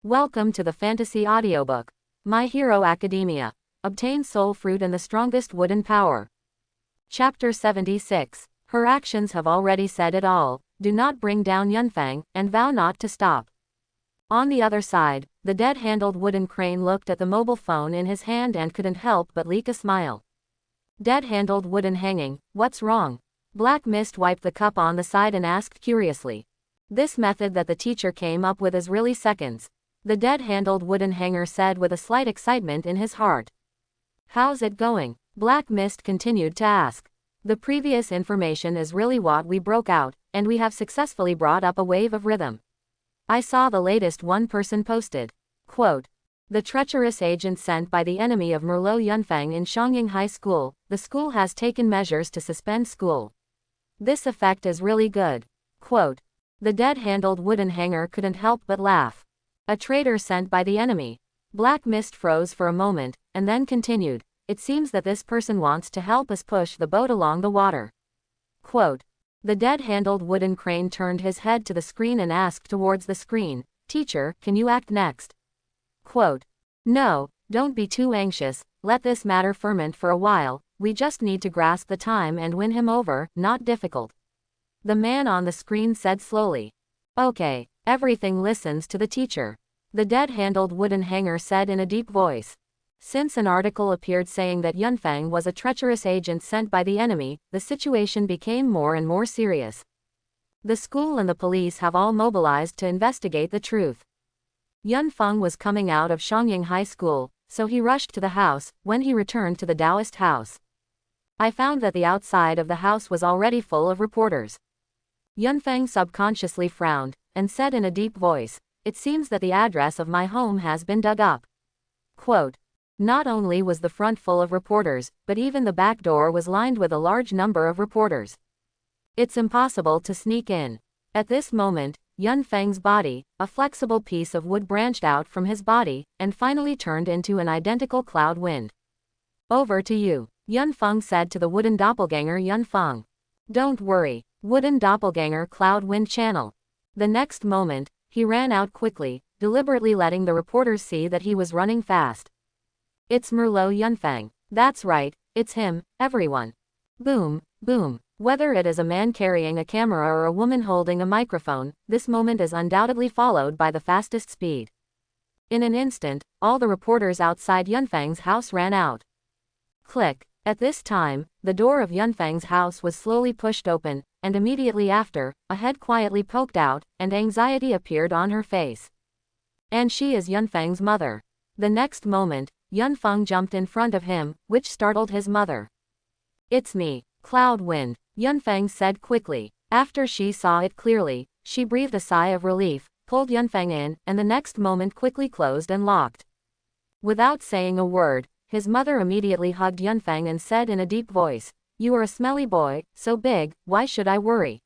Welcome to the Fantasy Audiobook. My Hero Academia. Obtain Soul Fruit and the Strongest Wooden Power. Chapter 76. Her actions have already said it all. Do not bring down Yunfang, and vow not to stop. On the other side, the dead-handled wooden crane looked at the mobile phone in his hand and couldn't help but leak a smile. Dead-handled wooden hanging, what's wrong? Black Mist wiped the cup on the side and asked curiously. This method that the teacher came up with is really seconds. The dead-handled wooden hanger said with a slight excitement in his heart. How's it going? Black Mist continued to ask. The previous information is really what we broke out, and we have successfully brought up a wave of rhythm. I saw the latest one person posted. Quote, the treacherous agent sent by the enemy of Merlot Yunfang in Xiangying High School, the school has taken measures to suspend school. This effect is really good. Quote, the dead-handled wooden hanger couldn't help but laugh. A traitor sent by the enemy. Black Mist froze for a moment, and then continued. It seems that this person wants to help us push the boat along the water. Quote, the dead-handled wooden crane turned his head to the screen and asked towards the screen, Teacher, can you act next? Quote, no, don't be too anxious, let this matter ferment for a while, we just need to grasp the time and win him over, not difficult. The man on the screen said slowly. Okay, everything listens to the teacher. The dead-handled wooden hanger said in a deep voice. Since an article appeared saying that Yunfang was a treacherous agent sent by the enemy, the situation became more and more serious. The school and the police have all mobilized to investigate the truth. Yunfang was coming out of Xiangying High School, so he rushed to the house. When he returned to the Taoist house, I found that the outside of the house was already full of reporters. Yunfang subconsciously frowned, and said in a deep voice, it seems that the address of my home has been dug up. Quote, not only was the front full of reporters, but even the back door was lined with a large number of reporters. It's impossible to sneak in. At this moment, Yunfang's body, a flexible piece of wood branched out from his body, and finally turned into an identical cloud wind. Over to you, Yunfang said to the wooden doppelganger Yunfang. Don't worry, wooden doppelganger cloud wind channel. The next moment, he ran out quickly, deliberately letting the reporters see that he was running fast. It's Merlot Yunfang. That's right, it's him, everyone. Boom, boom. Whether it is a man carrying a camera or a woman holding a microphone, this moment is undoubtedly followed by the fastest speed. In an instant, all the reporters outside Yunfang's house ran out. Click. At this time, the door of Yunfang's house was slowly pushed open, and immediately after, a head quietly poked out, and anxiety appeared on her face. And she is Yunfang's mother. The next moment, Yunfang jumped in front of him, which startled his mother. It's me, Cloud Wind, Yunfang said quickly. After she saw it clearly, she breathed a sigh of relief, pulled Yunfang in, and the next moment quickly closed and locked. Without saying a word, his mother immediately hugged Yunfang and said in a deep voice, you are a smelly boy, so big, why should I worry?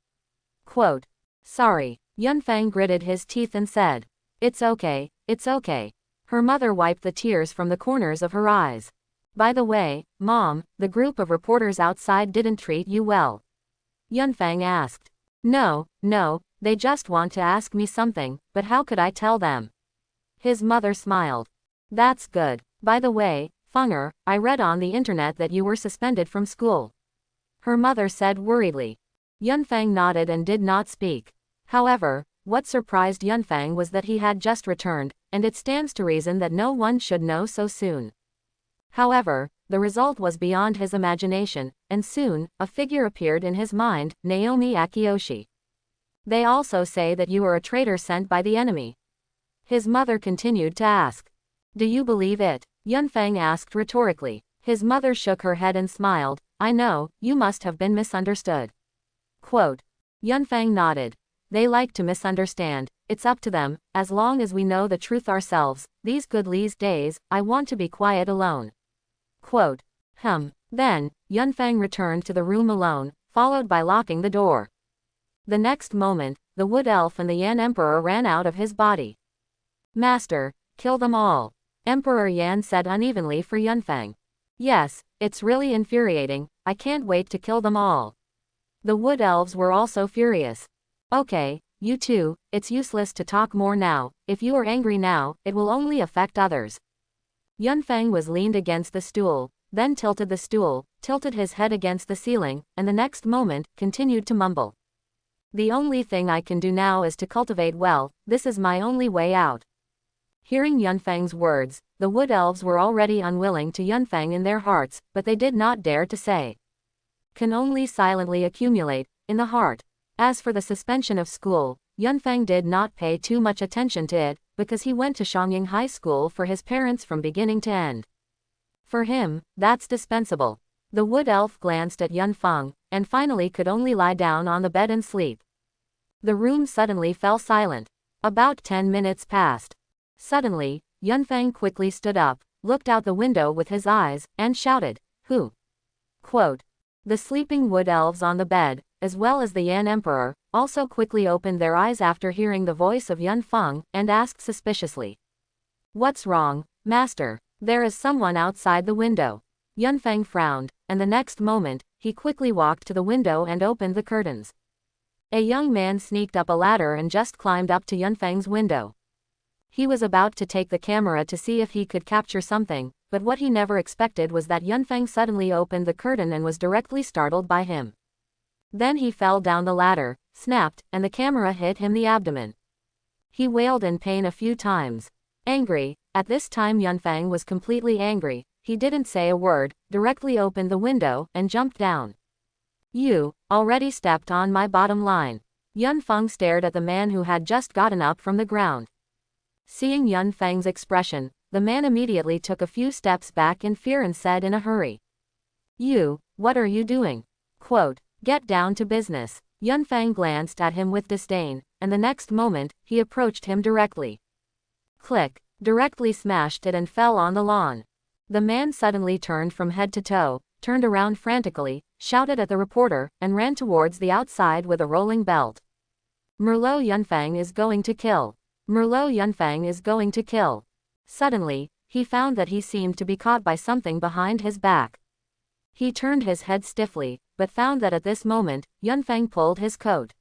Quote, sorry, Yunfang gritted his teeth and said, it's okay, it's okay. Her mother wiped the tears from the corners of her eyes. By the way, Mom, the group of reporters outside didn't treat you well. Yunfang asked. No, they just want to ask me something, but how could I tell them? His mother smiled. That's good. By the way, Fenger, I read on the internet that you were suspended from school. Her mother said worriedly. Yunfang nodded and did not speak. However, what surprised Yunfang was that he had just returned, and it stands to reason that no one should know so soon. However, the result was beyond his imagination, and soon, a figure appeared in his mind, Naomi Akiyoshi. They also say that you are a traitor sent by the enemy. His mother continued to ask. Do you believe it? Yunfang asked rhetorically. His mother shook her head and smiled. I know, you must have been misunderstood. Quote. Yunfang nodded. They like to misunderstand, it's up to them, as long as we know the truth ourselves, these days, I want to be quiet alone. Quote. Then, Yunfang returned to the room alone, followed by locking the door. The next moment, the wood elf and the Yan Emperor ran out of his body. Master, kill them all, Emperor Yan said unevenly for Yunfang. Yes, it's really infuriating, I can't wait to kill them all. The wood elves were also furious. Okay, you too, it's useless to talk more now. If you are angry now, it will only affect others. Yunfeng was leaned against the stool, then tilted the stool, tilted his head against the ceiling, and the next moment, continued to mumble. The only thing I can do now is to cultivate well, this is my only way out. Hearing Yunfeng's words, the wood elves were already unwilling to Yunfeng in their hearts, but they did not dare to say. Can only silently accumulate, in the heart. As for the suspension of school, Yunfeng did not pay too much attention to it, because he went to Xiangying High School for his parents from beginning to end. For him, that's dispensable. The wood elf glanced at Yunfeng, and finally could only lie down on the bed and sleep. The room suddenly fell silent. About 10 minutes passed. Suddenly, Yunfeng quickly stood up, looked out the window with his eyes, and shouted, "Who?" Quote. The sleeping wood elves on the bed, as well as the Yan Emperor, also quickly opened their eyes after hearing the voice of Yunfeng, and asked suspiciously. "What's wrong, master? There is someone outside the window." Yunfeng frowned, and the next moment, he quickly walked to the window and opened the curtains. A young man sneaked up a ladder and just climbed up to Yunfeng's window. He was about to take the camera to see if he could capture something, but what he never expected was that Yunfeng suddenly opened the curtain and was directly startled by him. Then he fell down the ladder, snapped, and the camera hit him the abdomen. He wailed in pain a few times. Angry, at this time Yunfeng was completely angry, he didn't say a word, directly opened the window, and jumped down. "You already stepped on my bottom line." Yunfeng stared at the man who had just gotten up from the ground. Seeing Yunfeng's expression, the man immediately took a few steps back in fear and said in a hurry. "You, what are you doing?" Quote, "Get down to business." Yunfeng glanced at him with disdain, and the next moment, he approached him directly. Click, directly smashed it and fell on the lawn. The man suddenly turned from head to toe, turned around frantically, shouted at the reporter, and ran towards the outside with a rolling belt. "Merlot Yunfeng is going to kill. Merlot Yunfeng is going to kill." Suddenly, he found that he seemed to be caught by something behind his back. He turned his head stiffly, but found that at this moment, Yunfeng pulled his coat.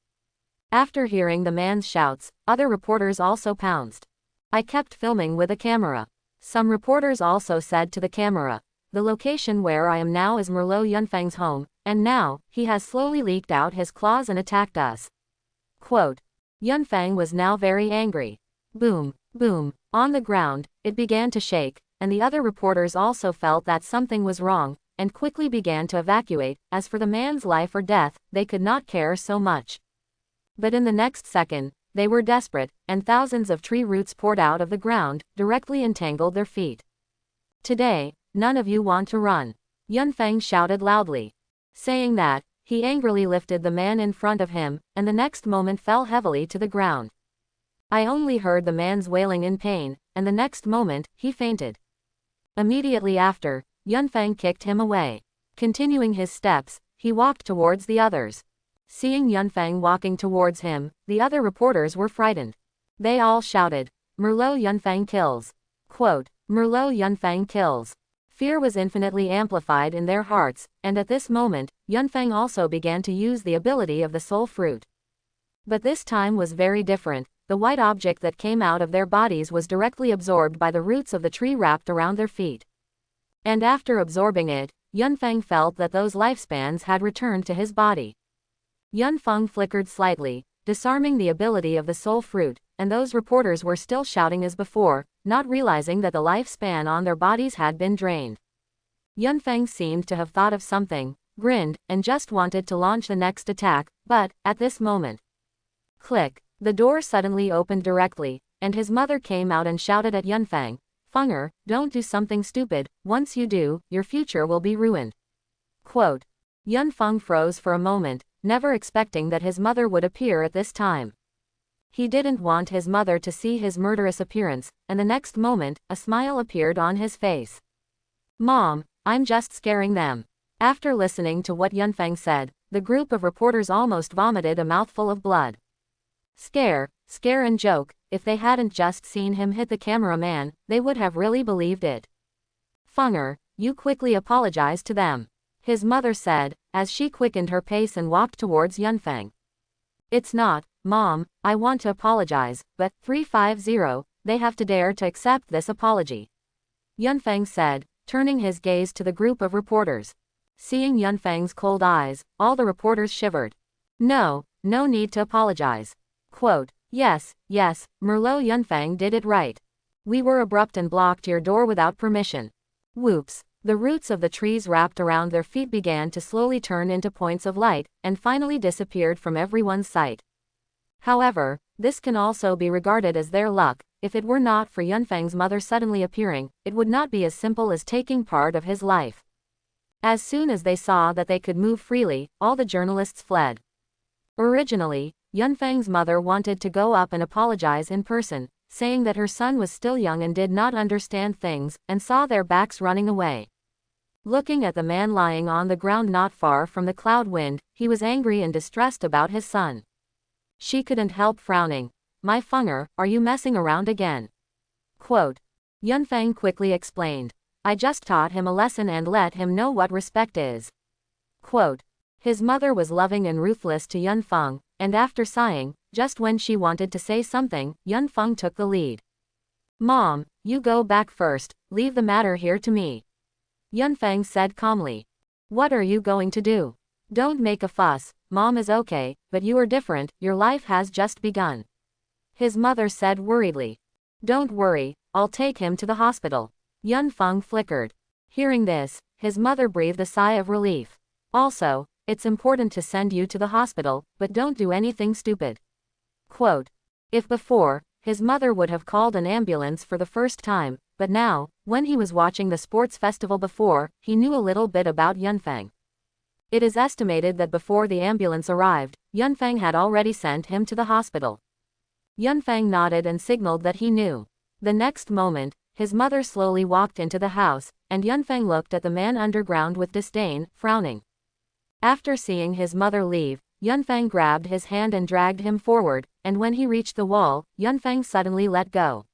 After hearing the man's shouts, other reporters also pounced. "I kept filming with a camera." Some reporters also said to the camera, "The location where I am now is Merlot Yunfeng's home, and now, he has slowly leaked out his claws and attacked us." Quote. Yunfeng was now very angry. Boom, boom, on the ground, it began to shake, and the other reporters also felt that something was wrong, and quickly began to evacuate. As for the man's life or death, they could not care so much. But in the next second, they were desperate, and thousands of tree roots poured out of the ground, directly entangled their feet. "Today, none of you want to run," Yunfeng shouted loudly. Saying that, he angrily lifted the man in front of him, and the next moment fell heavily to the ground. I only heard the man's wailing in pain, and the next moment, he fainted. Immediately after, Yunfeng kicked him away. Continuing his steps, he walked towards the others. Seeing Yunfeng walking towards him, the other reporters were frightened. They all shouted, "Merlot Yunfeng kills." Quote, "Merlot Yunfeng kills." Fear was infinitely amplified in their hearts, and at this moment, Yunfeng also began to use the ability of the soul fruit. But this time was very different. The white object that came out of their bodies was directly absorbed by the roots of the tree wrapped around their feet. And after absorbing it, Yunfeng felt that those lifespans had returned to his body. Yunfeng flickered slightly, disarming the ability of the soul fruit, and those reporters were still shouting as before, not realizing that the lifespan on their bodies had been drained. Yunfeng seemed to have thought of something, grinned, and just wanted to launch the next attack, but, at this moment, click, the door suddenly opened directly, and his mother came out and shouted at Yunfeng, "Fenger, don't do something stupid, once you do, your future will be ruined." Quote. Yunfeng froze for a moment, never expecting that his mother would appear at this time. He didn't want his mother to see his murderous appearance, and the next moment, a smile appeared on his face. "Mom, I'm just scaring them." After listening to what Yunfeng said, the group of reporters almost vomited a mouthful of blood. Scare and joke, if they hadn't just seen him hit the cameraman, they would have really believed it. "Fenger, you quickly apologize to them," his mother said, as she quickened her pace and walked towards Yunfeng. It's not, Mom, I want to apologize, but 350, they have to dare to accept this apology. Yunfeng said, turning his gaze to the group of reporters. Seeing Yunfeng's cold eyes, all the reporters shivered. No need to apologize. Quote, yes, Merlot Yunfeng did it right. We were abrupt and blocked your door without permission. Whoops. The roots of the trees wrapped around their feet began to slowly turn into points of light, and finally disappeared from everyone's sight. However, this can also be regarded as their luck. If it were not for Yunfeng's mother suddenly appearing, it would not be as simple as taking part of his life. As soon as they saw that they could move freely, all the journalists fled. Originally, Yunfeng's mother wanted to go up and apologize in person, saying that her son was still young and did not understand things, and saw their backs running away. Looking at the man lying on the ground not far from the cloud wind, he was angry and distressed about his son. She couldn't help frowning. My Fenger, are you messing around again? Quote. Yunfeng quickly explained. I just taught him a lesson and let him know what respect is. Quote. His mother was loving and ruthless to Yunfeng, and after sighing, just when she wanted to say something, Yunfeng took the lead. Mom, you go back first, leave the matter here to me. Yunfeng said calmly. What are you going to do? Don't make a fuss, Mom is okay, but you are different, your life has just begun. His mother said worriedly. Don't worry, I'll take him to the hospital. Yunfeng flickered. Hearing this, his mother breathed a sigh of relief. Also, it's important to send you to the hospital, but don't do anything stupid. Quote. If before, his mother would have called an ambulance for the first time, but now, when he was watching the sports festival before, he knew a little bit about Yunfeng. It is estimated that before the ambulance arrived, Yunfeng had already sent him to the hospital. Yunfeng nodded and signaled that he knew. The next moment, his mother slowly walked into the house, and Yunfeng looked at the man underground with disdain, frowning. After seeing his mother leave, Yunfeng grabbed his hand and dragged him forward, and when he reached the wall, Yunfeng suddenly let go.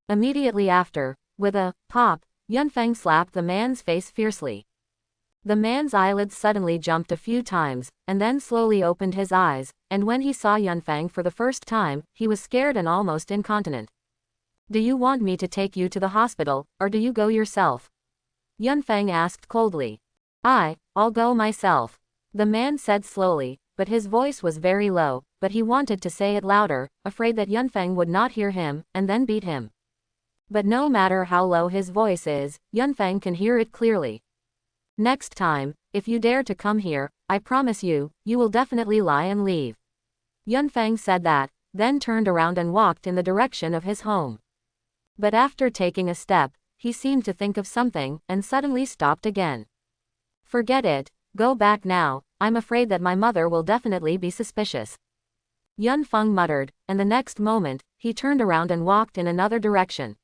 Immediately after, with a pop, Yunfeng slapped the man's face fiercely. The man's eyelids suddenly jumped a few times, and then slowly opened his eyes, and when he saw Yunfeng for the first time, he was scared and almost incontinent. Do you want me to take you to the hospital, or do you go yourself? Yunfeng asked coldly. I'll go myself. The man said slowly, but his voice was very low, but he wanted to say it louder, afraid that Yunfeng would not hear him, and then beat him. But no matter how low his voice is, Yunfeng can hear it clearly. Next time, if you dare to come here, I promise you, you will definitely lie and leave. Yunfeng said that, then turned around and walked in the direction of his home. But after taking a step, he seemed to think of something, and suddenly stopped again. Forget it, go back now, I'm afraid that my mother will definitely be suspicious. Yunfeng muttered, and the next moment, he turned around and walked in another direction.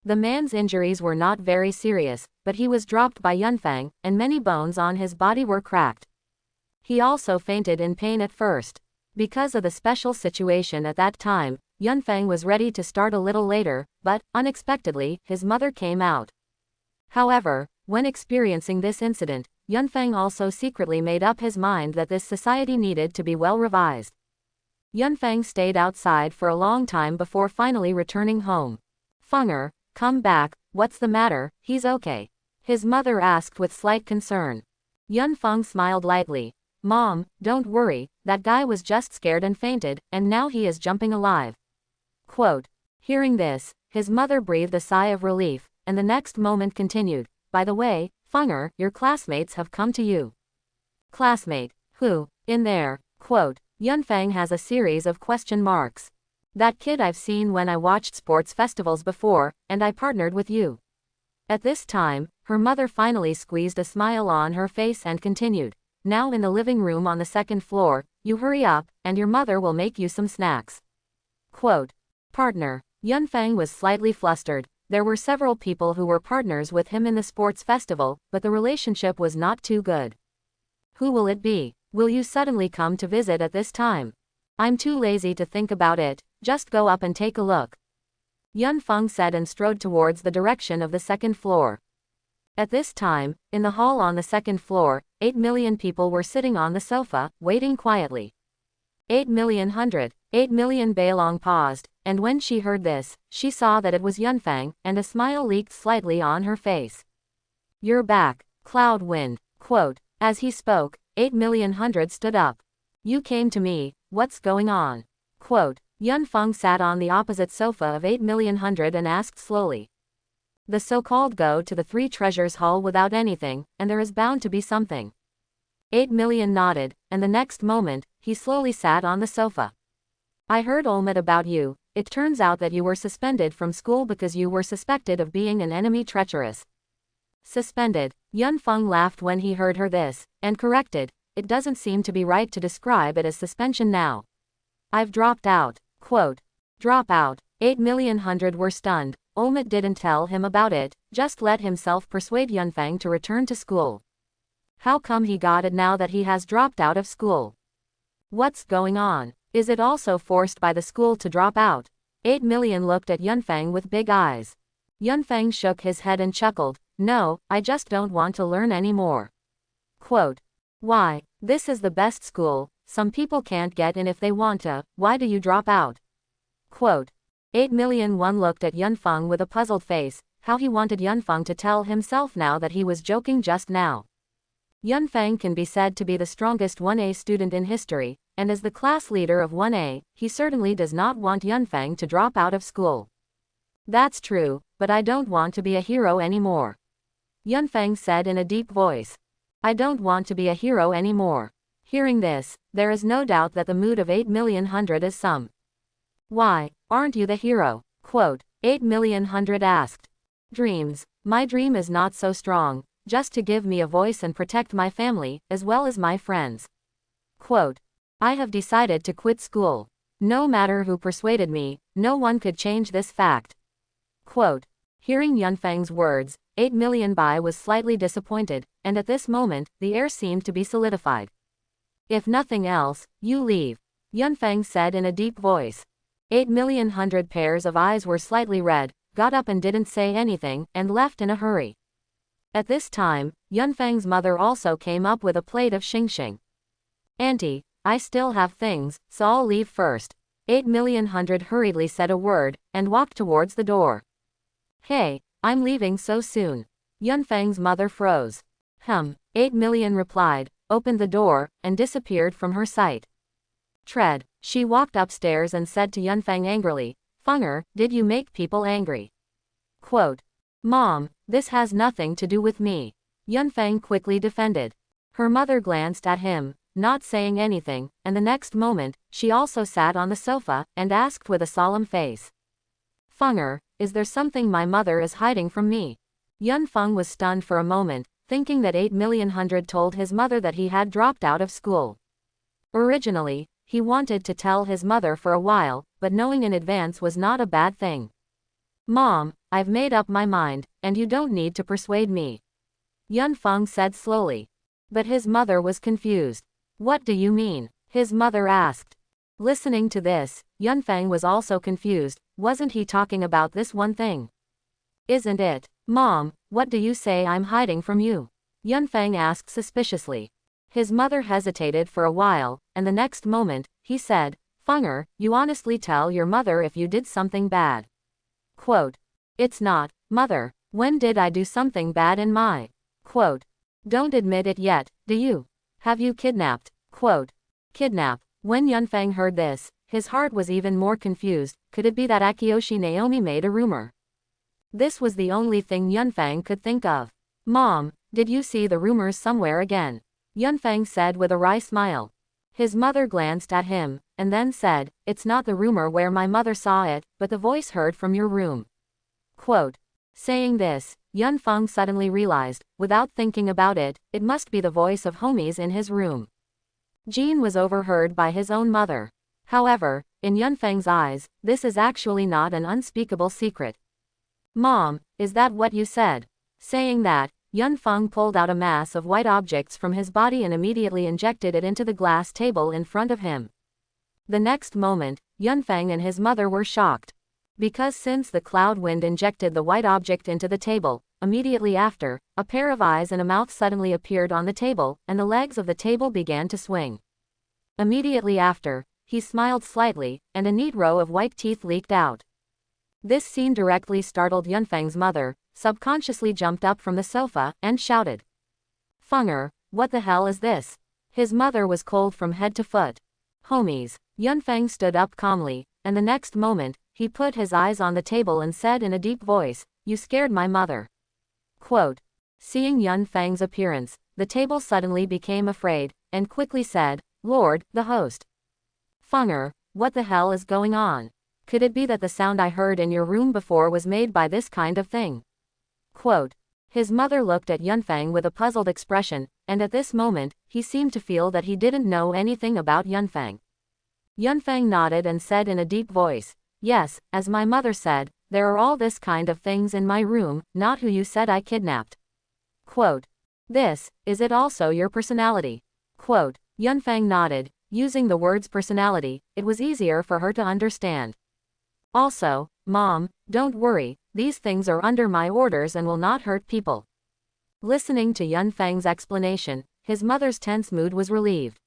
The man's injuries were not very serious, but he was dropped by Yunfeng, and many bones on his body were cracked. He also fainted in pain at first. Because of the special situation at that time, Yunfeng was ready to start a little later, but, unexpectedly, his mother came out. However, when experiencing this incident, Yunfeng also secretly made up his mind that this society needed to be well revised. Yunfeng stayed outside for a long time before finally returning home. Fenger, come back, what's the matter? He's okay. His mother asked with slight concern. Yunfeng smiled lightly. Mom, don't worry, that guy was just scared and fainted, and now he is jumping alive. Quote. Hearing this, his mother breathed a sigh of relief, and the next moment continued. By the way, Fenger, your classmates have come to you. Classmate, who, in there? Quote. Yunfeng has a series of question marks. That kid I've seen when I watched sports festivals before, and I partnered with you. At this time, her mother finally squeezed a smile on her face and continued. Now in the living room on the second floor, you hurry up, and your mother will make you some snacks. Quote. Partner. Yunfeng was slightly flustered. There were several people who were partners with him in the sports festival, but the relationship was not too good. Who will it be? Will you suddenly come to visit at this time? I'm too lazy to think about it, just go up and take a look. Yunfeng said and strode towards the direction of the second floor. At this time, in the hall on the second floor, 8 million people were sitting on the sofa, waiting quietly. 8,000,000 hundred. 8,000,000 Beilong paused, and when she heard this, she saw that it was Yunfang, and a smile leaked slightly on her face. You're back, Cloud Wind. Quote. As he spoke, 8,000,000 hundred stood up. You came to me, what's going on? Quote. Yunfeng sat on the opposite sofa of 8,000,000 hundred and asked slowly. The so-called go to the Three Treasures Hall without anything, and there is bound to be something. 8,000,000 nodded, and the next moment, he slowly sat on the sofa. I heard Olmec about you. It turns out that you were suspended from school because you were suspected of being an enemy treacherous. Suspended. Yunfeng laughed when he heard her this, and corrected, it doesn't seem to be right to describe it as suspension now. I've dropped out. Quote. Drop out. 8,000,000 hundred were stunned. Olmec didn't tell him about it, just let himself persuade Yunfeng to return to school. How come he got it now that he has dropped out of school? What's going on? Is it also forced by the school to drop out? 8,000,000 looked at Yunfeng with big eyes. Yunfeng shook his head and chuckled, no, I just don't want to learn anymore. Quote. Why? This is the best school, some people can't get in if they want to, why do you drop out? Quote. 8,000,001 looked at Yunfeng with a puzzled face, how he wanted Yunfeng to tell himself now that he was joking just now. Yunfeng can be said to be the strongest 1A student in history, and as the class leader of 1A, he certainly does not want Yunfeng to drop out of school. That's true, but I don't want to be a hero anymore. Yunfeng said in a deep voice. I don't want to be a hero anymore. Hearing this, there is no doubt that the mood of 8,000,000 hundred is some. Why, aren't you the hero? Quote. 8,000,000 hundred asked. Dreams. My dream is not so strong, just to give me a voice and protect my family, as well as my friends. Quote. I have decided to quit school. No matter who persuaded me, no one could change this fact. Quote. Hearing Yunfeng's words, 8,000,000 Bai was slightly disappointed, and at this moment, the air seemed to be solidified. If nothing else, you leave, Yunfeng said in a deep voice. 8,000,000 hundred pairs of eyes were slightly red, got up and didn't say anything, and left in a hurry. At this time, Yunfeng's mother also came up with a plate of xingxing. Auntie, I still have things, so I'll leave first. 8,000,000 hundred hurriedly said a word, and walked towards the door. Hey, I'm leaving so soon. Yunfeng's mother froze. 8,000,000 replied, opened the door, and disappeared from her sight. Tread. She walked upstairs and said to Yunfeng angrily, Fenger, did you make people angry? Quote. Mom, this has nothing to do with me. Yunfeng quickly defended. Her mother glanced at him, not saying anything, and the next moment, she also sat on the sofa, and asked with a solemn face. Fenger, is there something my mother is hiding from me? Yunfeng was stunned for a moment, thinking that 8,000,000 hundred told his mother that he had dropped out of school. Originally, he wanted to tell his mother for a while, but knowing in advance was not a bad thing. Mom, I've made up my mind, and you don't need to persuade me. Yunfeng said slowly. But his mother was confused. What do you mean? His mother asked. Listening to this, Yunfeng was also confused, wasn't he talking about this one thing? Isn't it? Mom, what do you say I'm hiding from you? Yunfeng asked suspiciously. His mother hesitated for a while, and the next moment, he said, Fenger, you honestly tell your mother if you did something bad. Quote. It's not, mother, when did I do something bad in my? Quote. Don't admit it yet, do you? Have you kidnapped? Quote. Kidnap. When Yunfeng heard this, his heart was even more confused, could it be that Akiyoshi Naomi made a rumor? This was the only thing Yunfeng could think of. Mom, did you see the rumors somewhere again? Yunfeng said with a wry smile. His mother glanced at him, and then said, it's not the rumor where my mother saw it, but the voice heard from your room. Quote. Saying this, Yunfeng suddenly realized, without thinking about it, it must be the voice of homies in his room. Jean was overheard by his own mother. However, in Yunfeng's eyes, this is actually not an unspeakable secret. Mom, is that what you said? Saying that, Yunfeng pulled out a mass of white objects from his body and immediately injected it into the glass table in front of him. The next moment, Yunfeng and his mother were shocked. Because since the cloud wind injected the white object into the table, immediately after, a pair of eyes and a mouth suddenly appeared on the table, and the legs of the table began to swing. Immediately after, he smiled slightly, and a neat row of white teeth leaked out. This scene directly startled Yunfang's mother, subconsciously jumped up from the sofa, and shouted. Funger, what the hell is this? His mother was cold from head to foot. Homies. Yunfang stood up calmly, and the next moment, he put his eyes on the table and said in a deep voice, "You scared my mother." Quote. Seeing Yunfang's appearance, the table suddenly became afraid, and quickly said, "Lord, the host. Funger, what the hell is going on? Could it be that the sound I heard in your room before was made by this kind of thing?" Quote. His mother looked at Yunfang with a puzzled expression, and at this moment, he seemed to feel that he didn't know anything about Yunfang. Yunfang nodded and said in a deep voice, "Yes, as my mother said, there are all this kind of things in my room, not who you said I kidnapped." Quote. This, is it also your personality? Quote. Yunfang nodded. Using the words personality, it was easier for her to understand. Also, Mom, don't worry, these things are under my orders and will not hurt people. Listening to Yunfang's explanation, his mother's tense mood was relieved.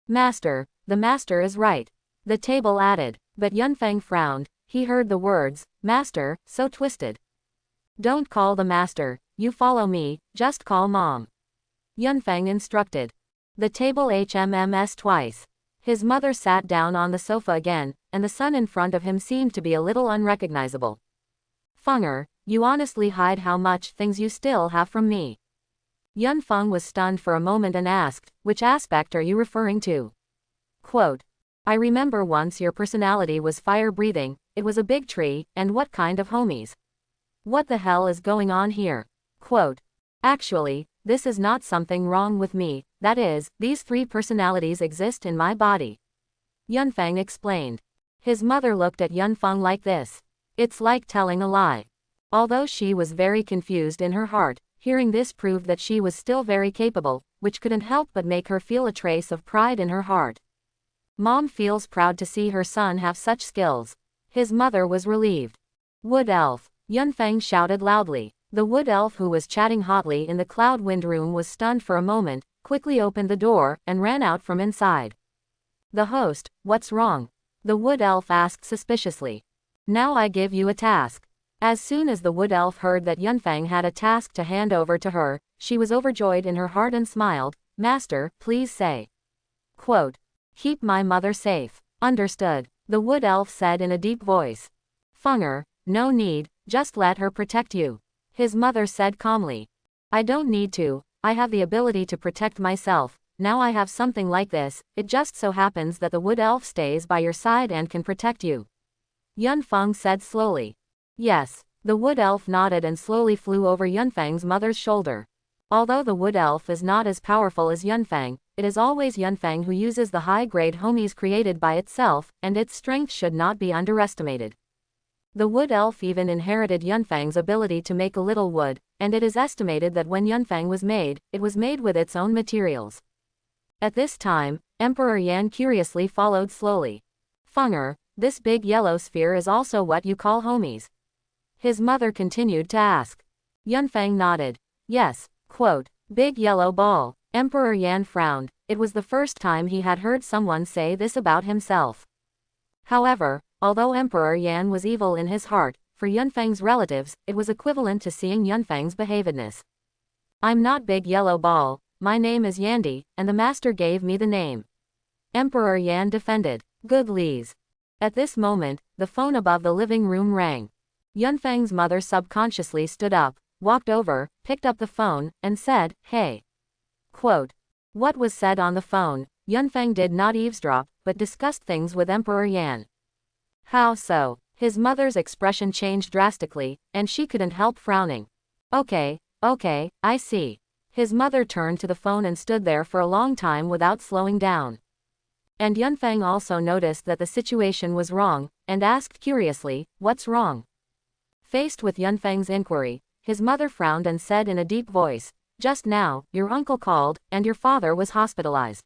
Master, the master is right. The table added, but Yunfang frowned. He heard the words, master, so twisted. Don't call the master, you follow me, just call Mom. Yunfang instructed. The table HMMS twice. His mother sat down on the sofa again, and the son in front of him seemed to be a little unrecognizable. Funger, you honestly hide how much things you still have from me. Yunfeng was stunned for a moment and asked, which aspect are you referring to? Quote. I remember once your personality was fire-breathing, it was a big tree, and what kind of homies? What the hell is going on here? Quote. Actually, this is not something wrong with me, that is, these three personalities exist in my body. Yunfeng explained. His mother looked at Yunfeng like this. It's like telling a lie. Although she was very confused in her heart, hearing this proved that she was still very capable, which couldn't help but make her feel a trace of pride in her heart. Mom feels proud to see her son have such skills. His mother was relieved. Wood elf. Yunfeng shouted loudly. The wood elf who was chatting hotly in the cloud wind room was stunned for a moment, quickly opened the door, and ran out from inside. The host, what's wrong? The wood elf asked suspiciously. Now I give you a task. As soon as the wood elf heard that Yunfeng had a task to hand over to her, she was overjoyed in her heart and smiled, Master, please say. Quote. Keep my mother safe. Understood. The wood elf said in a deep voice. Funger, no need, just let her protect you. His mother said calmly. I don't need to, I have the ability to protect myself, now I have something like this, it just so happens that the wood elf stays by your side and can protect you. Yunfeng said slowly. Yes. The wood elf nodded and slowly flew over Yunfeng's mother's shoulder. Although the wood elf is not as powerful as Yunfeng, it is always Yunfeng who uses the high-grade homies created by itself, and its strength should not be underestimated. The wood elf even inherited Yunfeng's ability to make a little wood, and it is estimated that when Yunfeng was made, it was made with its own materials. At this time, Emperor Yan curiously followed slowly. Funger, this big yellow sphere is also what you call homies? His mother continued to ask. Yunfeng nodded. Yes. Quote. Big yellow ball. Emperor Yan frowned. It was the first time he had heard someone say this about himself. However, although Emperor Yan was evil in his heart, for Yunfeng's relatives, it was equivalent to seeing Yunfeng's behavedness. I'm not Big Yellow Ball, my name is Yandy, and the master gave me the name. Emperor Yan defended. Good Lees. At this moment, the phone above the living room rang. Yunfeng's mother subconsciously stood up, walked over, picked up the phone, and said, hey. Quote. What was said on the phone? Yunfeng did not eavesdrop, but discussed things with Emperor Yan. How so? His mother's expression changed drastically, and she couldn't help frowning. Okay, I see. His mother turned to the phone and stood there for a long time without slowing down. And Yunfeng also noticed that the situation was wrong, and asked curiously, what's wrong? Faced with Yunfeng's inquiry, his mother frowned and said in a deep voice, just now, your uncle called, and your father was hospitalized.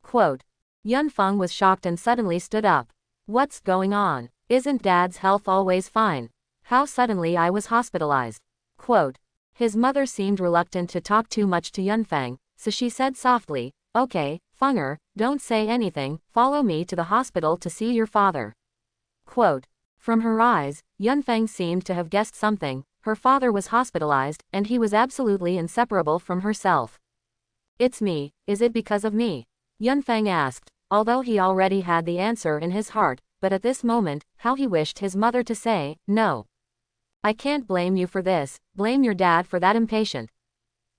Quote. Yunfeng was shocked and suddenly stood up. What's going on? Isn't Dad's health always fine? How suddenly I was hospitalized? Quote. His mother seemed reluctant to talk too much to Yunfeng, so she said softly, okay, Funger, don't say anything, follow me to the hospital to see your father. Quote. From her eyes, Yunfeng seemed to have guessed something. Her father was hospitalized, and he was absolutely inseparable from herself. It's me, is it because of me? Yunfeng asked, although he already had the answer in his heart, but at this moment, how he wished his mother to say, no. I can't blame you for this, blame your dad for that impatient.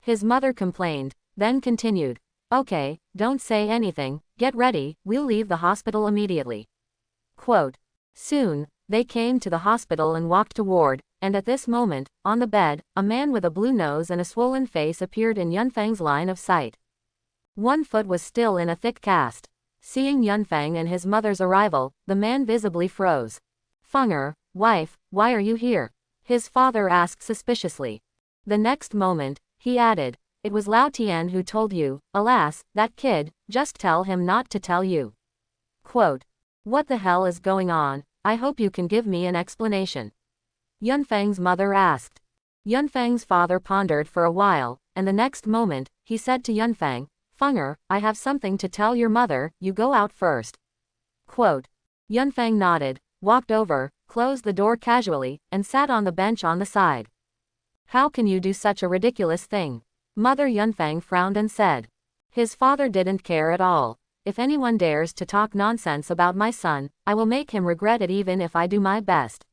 His mother complained, then continued, okay, don't say anything, get ready, we'll leave the hospital immediately. Quote. Soon, they came to the hospital and walked toward, and at this moment, on the bed, a man with a blue nose and a swollen face appeared in Yunfeng's line of sight. One foot was still in a thick cast. Seeing Yunfeng and his mother's arrival, the man visibly froze. Funger, wife, why are you here? His father asked suspiciously. The next moment, he added, it was Lao Tian who told you, alas, that kid, just tell him not to tell you. Quote. What the hell is going on? I hope you can give me an explanation. Yunfeng's mother asked. Yunfeng's father pondered for a while, and the next moment, he said to Yunfeng, Funger, I have something to tell your mother, you go out first. Quote. Yunfeng nodded, walked over, closed the door casually, and sat on the bench on the side. How can you do such a ridiculous thing? Mother Yunfeng frowned and said. His father didn't care at all. If anyone dares to talk nonsense about my son, I will make him regret it even if I do my best.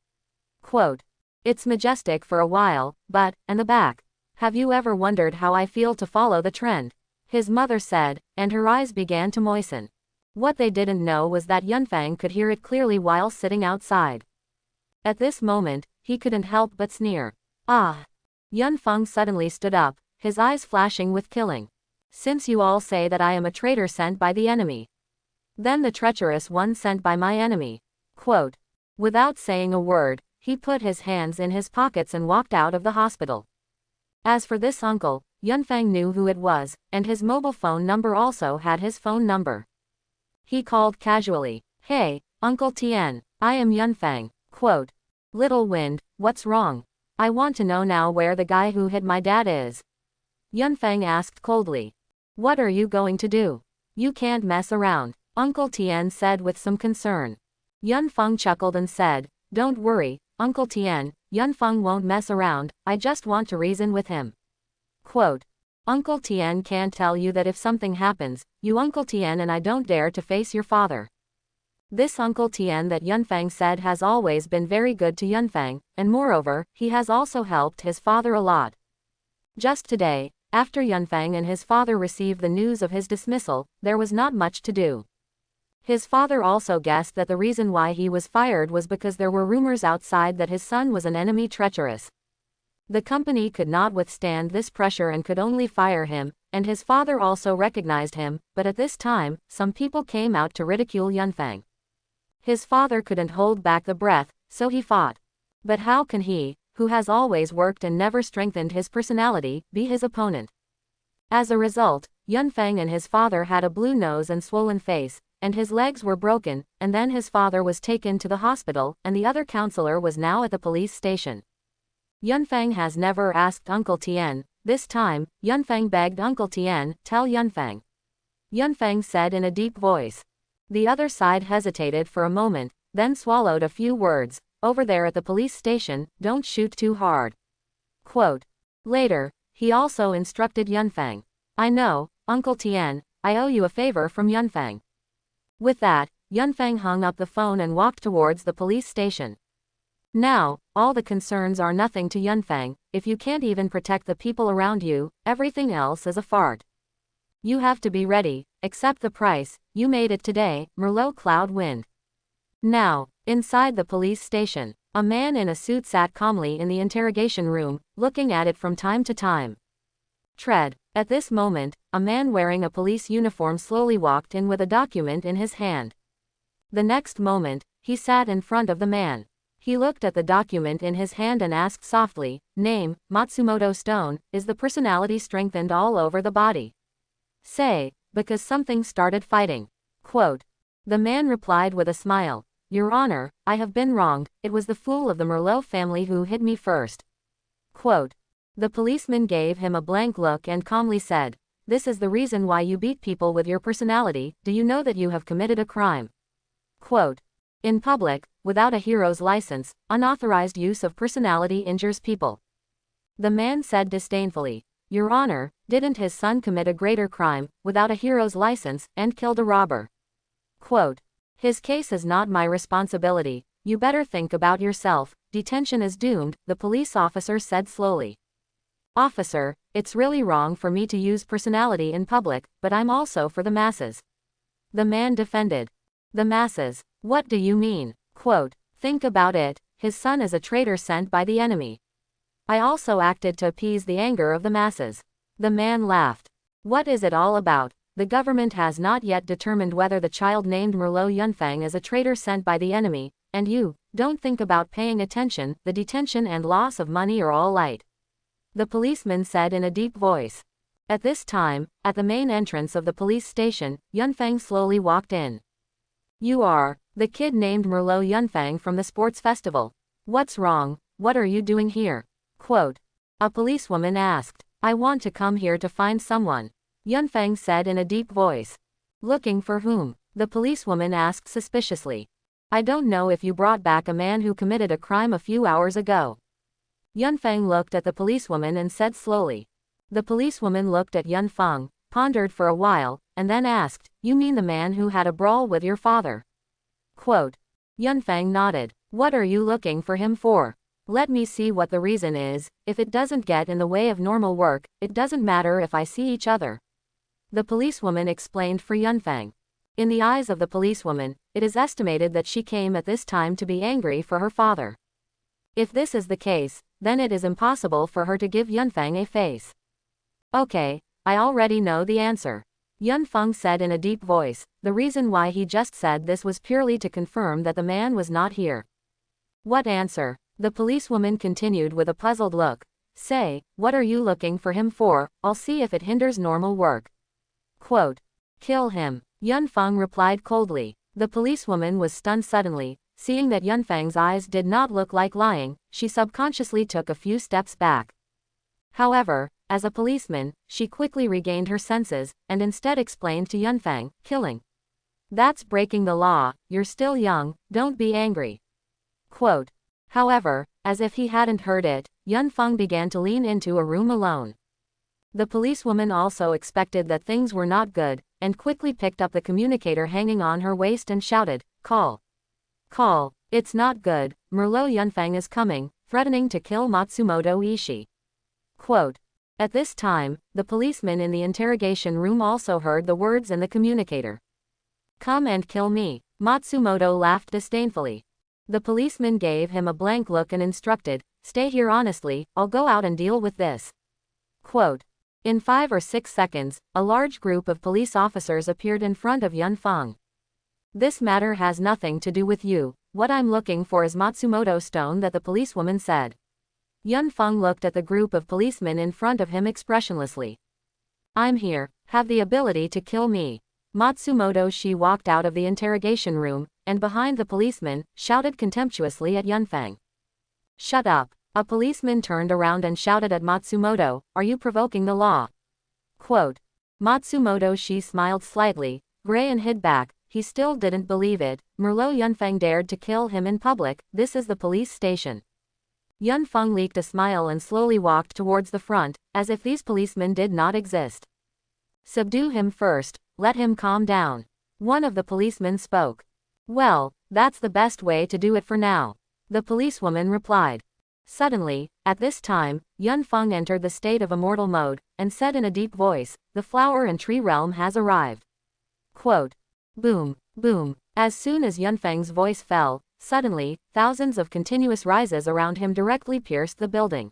Quote. It's majestic for a while, but, and the back. Have you ever wondered how I feel to follow the trend? His mother said, and her eyes began to moisten. What they didn't know was that Yunfeng could hear it clearly while sitting outside. At this moment, he couldn't help but sneer. Ah! Yunfeng suddenly stood up, his eyes flashing with killing. Since you all say that I am a traitor sent by the enemy, then the treacherous one sent by my enemy. Quote. Without saying a word, he put his hands in his pockets and walked out of the hospital. As for this uncle, Yunfeng knew who it was, and his mobile phone number also had his phone number. He called casually, Hey, Uncle Tian, I am Yunfeng. Quote. Little wind, what's wrong? I want to know now where the guy who hit my dad is. Yunfeng asked coldly. What are you going to do? You can't mess around, Uncle Tian said with some concern. Yunfeng chuckled and said, Don't worry, Uncle Tian, Yunfeng won't mess around, I just want to reason with him. Quote. Uncle Tian can't tell you that if something happens, you Uncle Tian and I don't dare to face your father. This Uncle Tian that Yunfeng said has always been very good to Yunfeng, and moreover, he has also helped his father a lot. Just today, after Yunfeng and his father received the news of his dismissal, there was not much to do. His father also guessed that the reason why he was fired was because there were rumors outside that his son was an enemy treacherous. The company could not withstand this pressure and could only fire him, and his father also recognized him, but at this time, some people came out to ridicule Yunfeng. His father couldn't hold back the breath, so he fought. But how can he, who has always worked and never strengthened his personality, be his opponent? As a result, Yunfeng and his father had a blue nose and swollen face, and his legs were broken, and then his father was taken to the hospital, and the other counselor was now at the police station. Yunfeng has never asked Uncle Tian. This time, Yunfeng begged Uncle Tian, tell Yunfeng. Yunfeng said in a deep voice. The other side hesitated for a moment, then swallowed a few words. Over there at the police station, don't shoot too hard. Quote. Later, he also instructed Yunfeng. I know, Uncle Tian, I owe you a favor from Yunfeng. With that, Yunfeng hung up the phone and walked towards the police station. Now, all the concerns are nothing to Yunfeng. If you can't even protect the people around you, everything else is a fart. You have to be ready, accept the price, you made it today, Merlot Cloud Wind. Now, inside the police station, a man in a suit sat calmly in the interrogation room, looking at it from time to time. Tread. At this moment, a man wearing a police uniform slowly walked in with a document in his hand. The next moment, he sat in front of the man. He looked at the document in his hand and asked softly, Name, Matsumoto Stone, is the personality strengthened all over the body? Say, because something started fighting. Quote. The man replied with a smile. Your Honor, I have been wronged, it was the fool of the Merlot family who hit me first. Quote. The policeman gave him a blank look and calmly said, this is the reason why you beat people with your personality. Do you know that you have committed a crime? Quote, in public, without a hero's license, unauthorized use of personality injures people. The man said disdainfully, Your Honor, didn't his son commit a greater crime, without a hero's license, and killed a robber? Quote, his case is not my responsibility. You better think about yourself. Detention is doomed, the police officer said slowly. Officer, it's really wrong for me to use personality in public, but I'm also for the masses. The man defended. The masses. What do you mean? Quote, think about it, his son is a traitor sent by the enemy. I also acted to appease the anger of the masses. The man laughed. What is it all about? The government has not yet determined whether the child named Merlot Yunfeng is a traitor sent by the enemy, and you don't think about paying attention. The detention and loss of money are all light. The policeman said in a deep voice. At this time, at the main entrance of the police station, Yunfeng slowly walked in. You are the kid named Merlot Yunfeng from the sports festival. What's wrong? What are you doing here? Quote, a policewoman asked. I want to come here to find someone. Yunfeng said in a deep voice. Looking for whom? The policewoman asked suspiciously. I don't know if you brought back a man who committed a crime a few hours ago. Yunfeng looked at the policewoman and said slowly. The policewoman looked at Yunfeng, pondered for a while, and then asked, you mean the man who had a brawl with your father? Quote, Yunfeng nodded. What are you looking for him for? Let me see what the reason is. If it doesn't get in the way of normal work, it doesn't matter if I see each other. The policewoman explained for Yunfeng. In the eyes of the policewoman, it is estimated that she came at this time to be angry for her father. If this is the case, then it is impossible for her to give Yunfeng a face. Okay, I already know the answer. Yunfeng said in a deep voice. The reason why he just said this was purely to confirm that the man was not here. What answer? The policewoman continued with a puzzled look. Say, what are you looking for him for? I'll see if it hinders normal work. Quote, kill him. Yunfeng replied coldly. The policewoman was stunned suddenly. Seeing that Yunfeng's eyes did not look like lying, she subconsciously took a few steps back. However, as a policeman, she quickly regained her senses, and instead explained to Yunfeng, killing. That's breaking the law, you're still young, don't be angry. Quote. However, as if he hadn't heard it, Yunfeng began to lean into a room alone. The policewoman also expected that things were not good, and quickly picked up the communicator hanging on her waist and shouted, call. Call, it's not good, Merlot Yunfeng is coming, threatening to kill Matsumoto Ishii. Quote. At this time, the policeman in the interrogation room also heard the words in the communicator. Come and kill me. Matsumoto laughed disdainfully. The policeman gave him a blank look and instructed, stay here honestly, I'll go out and deal with this. Quote. In 5 or 6 seconds, a large group of police officers appeared in front of Yunfeng. This matter has nothing to do with you. What I'm looking for is Matsumoto Stone, that the policewoman said. Yunfeng looked at the group of policemen in front of him expressionlessly. I'm here, have the ability to kill me. Matsumoto Shi walked out of the interrogation room, and behind the policeman, shouted contemptuously at Yunfeng. Shut up. A policeman turned around and shouted at Matsumoto, are you provoking the law? Quote. Matsumoto Shi smiled slightly, gray and hid back. He still didn't believe it. Merlot Yunfeng dared to kill him in public. This is the police station. Yunfeng leaked a smile and slowly walked towards the front, as if these policemen did not exist. Subdue him first, let him calm down. One of the policemen spoke. Well, that's the best way to do it for now. The policewoman replied. Suddenly, at this time, Yunfeng entered the state of immortal mode, and said in a deep voice, the flower and tree realm has arrived. Quote. Boom, boom. As soon as Yunfeng's voice fell, suddenly, thousands of continuous rises around him directly pierced the building.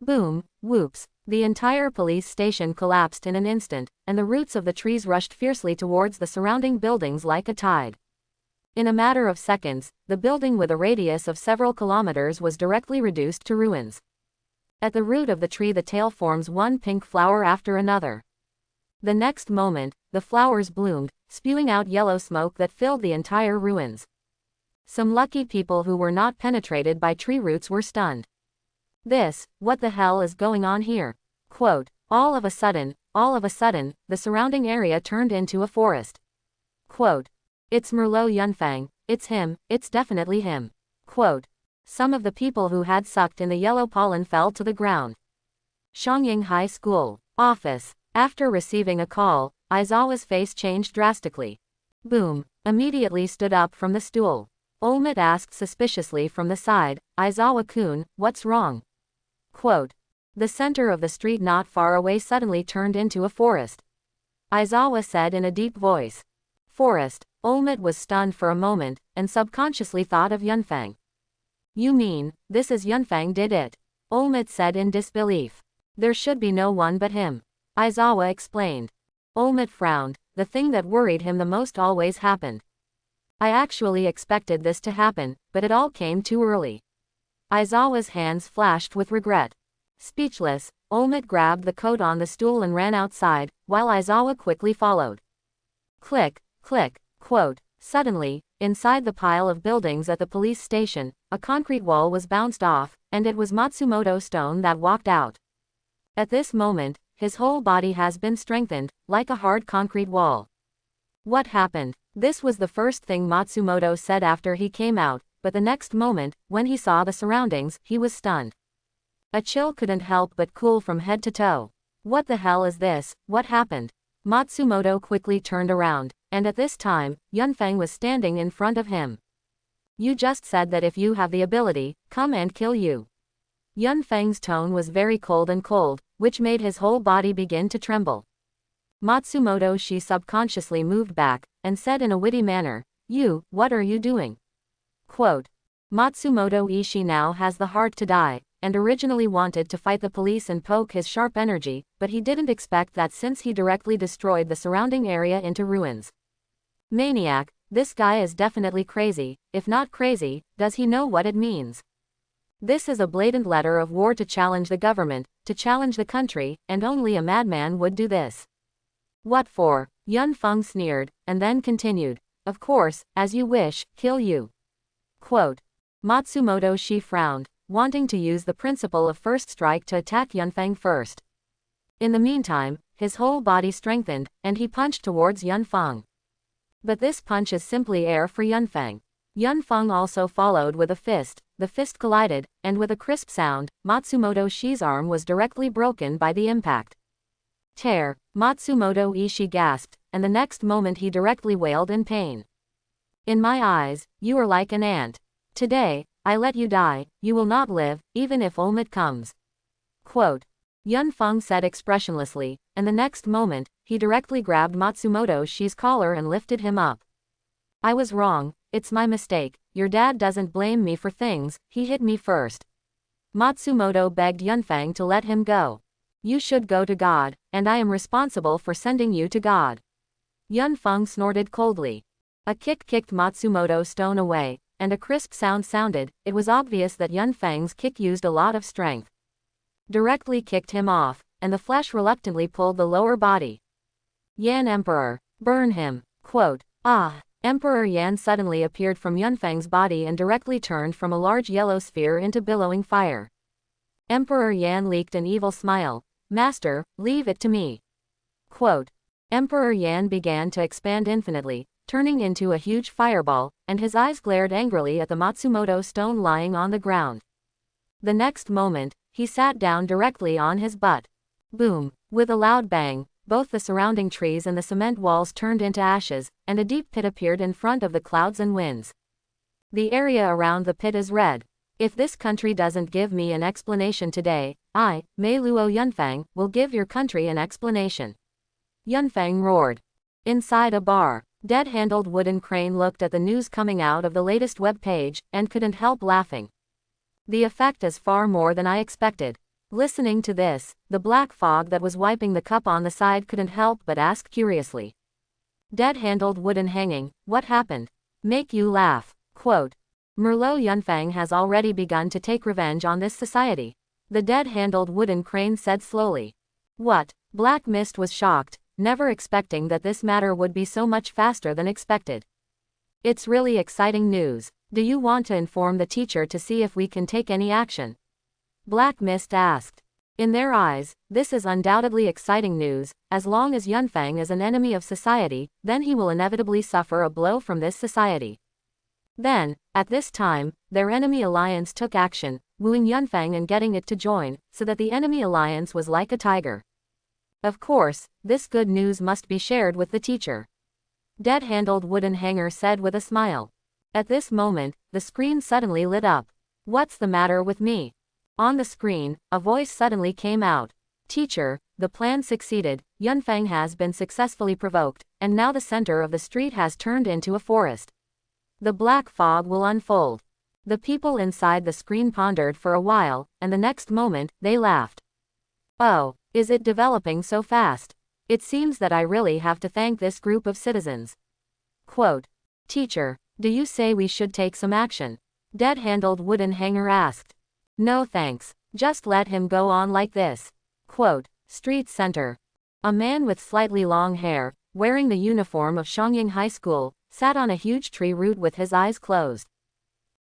Boom, whoops. The entire police station collapsed in an instant, and the roots of the trees rushed fiercely towards the surrounding buildings like a tide. In a matter of seconds, the building with a radius of several kilometers was directly reduced to ruins. At the root of the tree the tail forms one pink flower after another. The next moment, the flowers bloomed, spewing out yellow smoke that filled the entire ruins. Some lucky people who were not penetrated by tree roots were stunned. What the hell is going on here? Quote. All of a sudden, all of a sudden, the surrounding area turned into a forest. Quote. It's Merlot Yunfang, it's him, it's definitely him. Quote. Some of the people who had sucked in the yellow pollen fell to the ground. Xiangying High School office. After receiving a call, Aizawa's face changed drastically. Boom. Immediately stood up from the stool. Olmut asked suspiciously from the side, Aizawa-kun, what's wrong? Quote. The center of the street not far away suddenly turned into a forest. Aizawa said in a deep voice. Forest. Olmut was stunned for a moment, and subconsciously thought of Yunfang. You mean, this is Yunfang did it? Olmut said in disbelief. There should be no one but him. Aizawa explained. Olmut frowned. The thing that worried him the most always happened. I actually expected this to happen, but it all came too early. Aizawa's hands flashed with regret. Speechless, Olmut grabbed the coat on the stool and ran outside, while Aizawa quickly followed. Click, click, quote. Suddenly, inside the pile of buildings at the police station, a concrete wall was bounced off, and it was Matsumoto Stone that walked out. At this moment, his whole body has been strengthened, like a hard concrete wall. What happened? This was the first thing Matsumoto said after he came out, but the next moment, when he saw the surroundings, he was stunned. A chill couldn't help but cool from head to toe. What the hell is this? What happened? Matsumoto quickly turned around, and at this time, Yunfang was standing in front of him. You just said that if you have the ability, come and kill you. Yunfang's tone was very cold, which made his whole body begin to tremble. Matsumoto she subconsciously moved back, and said in a witty manner, You, what are you doing? Quote. Matsumoto Ishii now has the heart to die, and originally wanted to fight the police and poke his sharp energy, but he didn't expect that since he directly destroyed the surrounding area into ruins. Maniac, this guy is definitely crazy. If not crazy, does he know what it means? This is a blatant letter of war to challenge the government, to challenge the country, and only a madman would do this. What for? Yunfang sneered, and then continued. Of course, as you wish, kill you. Quote. Matsumoto she frowned, wanting to use the principle of first strike to attack Yunfang first. In the meantime, his whole body strengthened, and he punched towards Yunfang. But this punch is simply air for Yunfang. Yunfang also followed with a fist. The fist collided, and with a crisp sound, Matsumoto Shi's arm was directly broken by the impact. Tear, Matsumoto Ishii gasped, and the next moment he directly wailed in pain. In my eyes, you are like an ant. Today, I let you die, you will not live, even if Olmut comes. Quote. Yunfang said expressionlessly, and the next moment, he directly grabbed Matsumoto Shi's collar and lifted him up. I was wrong, it's my mistake, your dad doesn't blame me for things, he hit me first. Matsumoto begged Yunfang to let him go. You should go to God, and I am responsible for sending you to God. Yunfang snorted coldly. A kick kicked Matsumoto Stone away, and a crisp sound sounded. It was obvious that Yunfang's kick used a lot of strength. Directly kicked him off, and the flesh reluctantly pulled the lower body. Yan Emperor, burn him. Quote. Ah. Emperor Yan suddenly appeared from Yunfang's body and directly turned from a large yellow sphere into billowing fire. Emperor Yan leaked an evil smile. Master, leave it to me. Quote. Emperor Yan began to expand infinitely, turning into a huge fireball, and his eyes glared angrily at the Matsumoto Stone lying on the ground. The next moment, he sat down directly on his butt. Boom. With a loud bang, both the surrounding trees and the cement walls turned into ashes, and a deep pit appeared in front of the clouds and winds. The area around the pit is red. If this country doesn't give me an explanation today, I, Mei Luo Yunfang, will give your country an explanation. Yunfang roared. Inside a bar, dead-handled wooden crane looked at the news coming out of the latest web page, and couldn't help laughing. The effect is far more than I expected. Listening to this, the black fog that was wiping the cup on the side couldn't help but ask curiously. Dead-handled wooden hanging, what happened? Make you laugh. Quote. Merlot Yunfang has already begun to take revenge on this society. The dead-handled wooden crane said slowly. What? Black Mist was shocked, never expecting that this matter would be so much faster than expected. It's really exciting news. Do you want to inform the teacher to see if we can take any action? Black Mist asked. In their eyes, this is undoubtedly exciting news. As long as Yunfang is an enemy of society, then he will inevitably suffer a blow from this society. Then, at this time, their enemy alliance took action, wooing Yunfang and getting it to join, so that the enemy alliance was like a tiger. Of course, this good news must be shared with the teacher. Dead-handled wooden hanger said with a smile. At this moment, the screen suddenly lit up. What's the matter with me? On the screen, a voice suddenly came out. Teacher, the plan succeeded, Yunfang has been successfully provoked, and now the center of the street has turned into a forest. The black fog will unfold. The people inside the screen pondered for a while, and the next moment, they laughed. Oh, is it developing so fast? It seems that I really have to thank this group of citizens. Quote, Teacher, do you say we should take some action? Dead-handled wooden hanger asked. No thanks, just let him go on like this. Quote, Street Center. A man with slightly long hair, wearing the uniform of Shangying High School, sat on a huge tree root with his eyes closed.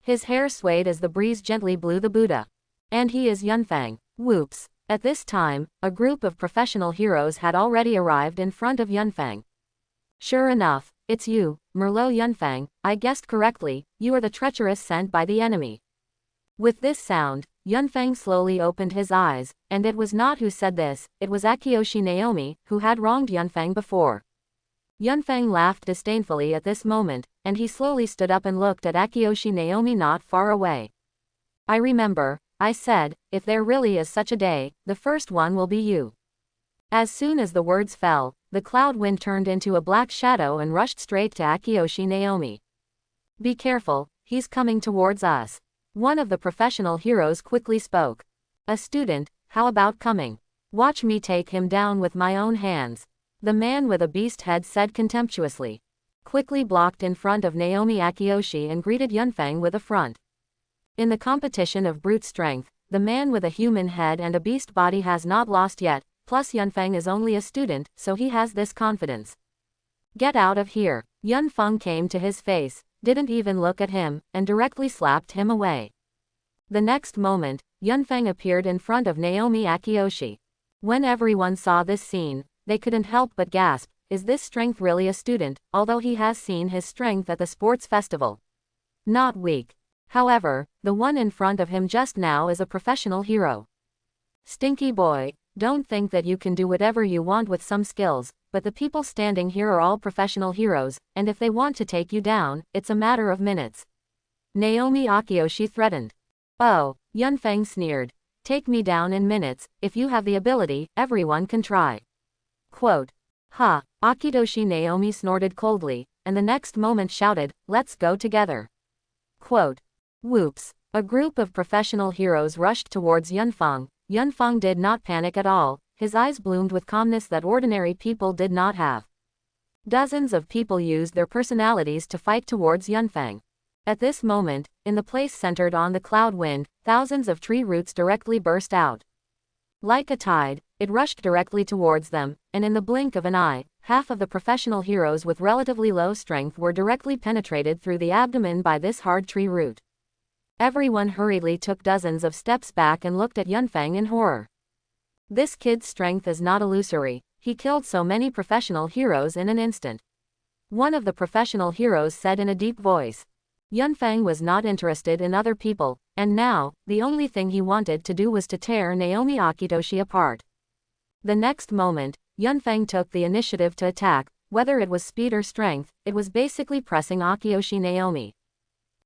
His hair swayed as the breeze gently blew the Buddha. And he is Yunfang. Whoops. At this time, a group of professional heroes had already arrived in front of Yunfang. Sure enough, it's you, Merlot Yunfang, I guessed correctly, you are the treacherous sent by the enemy. With this sound, Yunfang slowly opened his eyes, and it was not who said this, it was Akiyoshi Naomi, who had wronged Yunfang before. Yunfang laughed disdainfully at this moment, and he slowly stood up and looked at Akiyoshi Naomi not far away. I remember, I said, if there really is such a day, the first one will be you. As soon as the words fell, the cloud wind turned into a black shadow and rushed straight to Akiyoshi Naomi. Be careful, he's coming towards us. One of the professional heroes quickly spoke. A student, how about coming? Watch me take him down with my own hands. The man with a beast head said contemptuously. Quickly blocked in front of Naomi Akiyoshi and greeted Yunfang with a front. In the competition of brute strength, the man with a human head and a beast body has not lost yet, plus Yunfang is only a student, so he has this confidence. Get out of here. Yunfang came to his face, didn't even look at him, and directly slapped him away. The next moment, Yunfang appeared in front of Naomi Akiyoshi. When everyone saw this scene, they couldn't help but gasp, is this strength really a student, although he has seen his strength at the sports festival? Not weak. However, the one in front of him just now is a professional hero. Stinky boy, don't think that you can do whatever you want with some skills, but the people standing here are all professional heroes, and if they want to take you down, it's a matter of minutes. Naomi Akiyoshi threatened. Oh, Yunfang sneered. Take me down in minutes, if you have the ability, everyone can try. Quote. Ha, Akiyoshi Naomi snorted coldly, and the next moment shouted, let's go together. Quote. Whoops. A group of professional heroes rushed towards Yunfang. Yunfang did not panic at all, his eyes bloomed with calmness that ordinary people did not have. Dozens of people used their personalities to fight towards Yunfang. At this moment, in the place centered on the cloud wind, thousands of tree roots directly burst out. Like a tide, it rushed directly towards them, and in the blink of an eye, half of the professional heroes with relatively low strength were directly penetrated through the abdomen by this hard tree root. Everyone hurriedly took dozens of steps back and looked at Yunfang in horror. This kid's strength is not illusory, he killed so many professional heroes in an instant. One of the professional heroes said in a deep voice. Yunfang was not interested in other people, and now, the only thing he wanted to do was to tear Naomi Akiyoshi apart. The next moment, Yunfang took the initiative to attack, whether it was speed or strength, it was basically pressing Akiyoshi Naomi.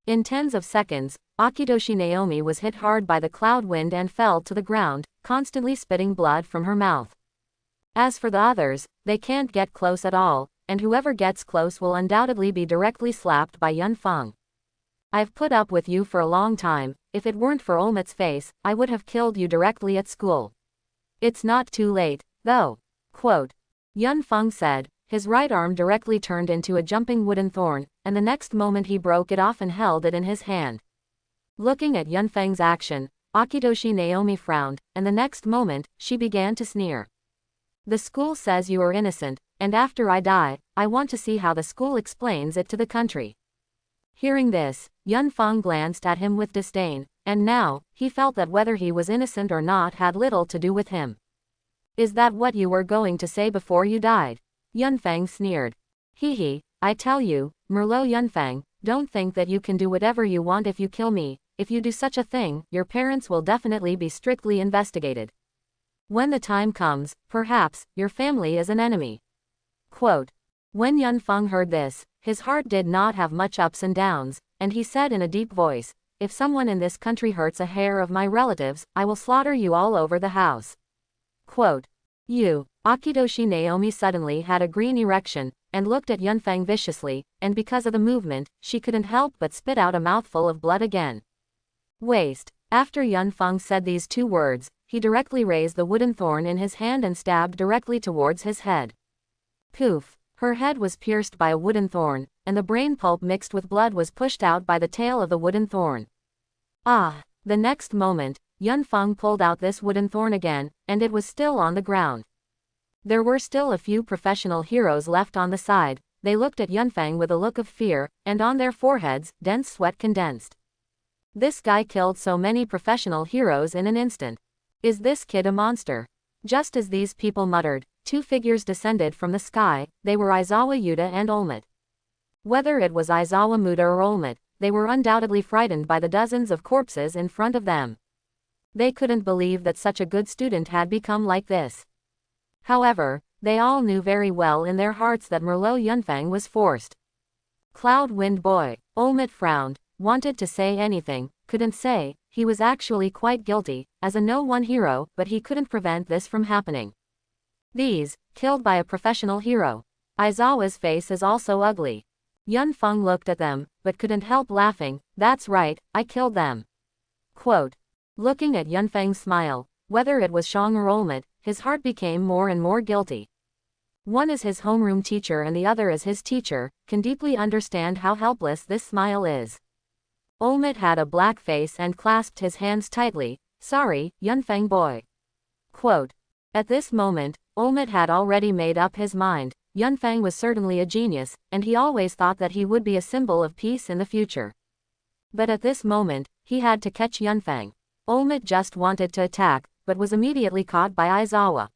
In tens of seconds, Akiyoshi Naomi was hit hard by the cloud wind and fell to the ground, constantly spitting blood from her mouth. As for the others, they can't get close at all, and whoever gets close will undoubtedly be directly slapped by Yunfang. I've put up with you for a long time, if it weren't for Olmet's face, I would have killed you directly at school. It's not too late, though. Quote. Yunfang said, his right arm directly turned into a jumping wooden thorn, and the next moment he broke it off and held it in his hand. Looking at Yunfang's action, Akiyoshi Naomi frowned, and the next moment, she began to sneer. The school says you are innocent, and after I die, I want to see how the school explains it to the country. Hearing this, Yunfeng glanced at him with disdain, and now, he felt that whether he was innocent or not had little to do with him. Is that what you were going to say before you died? Yunfeng sneered. Hee, I tell you, Merlot Yunfeng, don't think that you can do whatever you want if you kill me. If you do such a thing, your parents will definitely be strictly investigated. When the time comes, perhaps, your family is an enemy. Quote. When Yunfeng heard this, his heart did not have much ups and downs, and he said in a deep voice, if someone in this country hurts a hair of my relatives, I will slaughter you all over the house. Quote. Akitoshi Naomi suddenly had a green erection, and looked at Yunfeng viciously, and because of the movement, she couldn't help but spit out a mouthful of blood again. Waste. After Yunfeng said these two words, he directly raised the wooden thorn in his hand and stabbed directly towards his head. Poof. Her head was pierced by a wooden thorn, and the brain pulp mixed with blood was pushed out by the tail of the wooden thorn. Ah! The next moment, Yunfeng pulled out this wooden thorn again, and it was still on the ground. There were still a few professional heroes left on the side. They looked at Yunfeng with a look of fear, and on their foreheads, dense sweat condensed. This guy killed so many professional heroes in an instant. Is this kid a monster? Just as these people muttered, two figures descended from the sky. They were Aizawa Yuta and Olmut. Whether it was Aizawa Muda or Olmut, they were undoubtedly frightened by the dozens of corpses in front of them. They couldn't believe that such a good student had become like this. However, they all knew very well in their hearts that Merlot Yunfeng was forced. Cloud Wind Boy. Olmut frowned, wanted to say anything, couldn't say. He was actually quite guilty, as a no-one hero, but he couldn't prevent this from happening. These, killed by a professional hero. Aizawa's face is also ugly. Yunfeng looked at them, but couldn't help laughing. That's right, I killed them. Quote. Looking at Yunfeng's smile, whether it was Shang or Olmut, his heart became more and more guilty. One is his homeroom teacher and the other is his teacher, can deeply understand how helpless this smile is. Olmut had a black face and clasped his hands tightly. Sorry, Yunfeng boy. Quote. At this moment, Olmut had already made up his mind. Yunfeng was certainly a genius, and he always thought that he would be a symbol of peace in the future. But at this moment, he had to catch Yunfeng. Olmut just wanted to attack, but was immediately caught by Aizawa.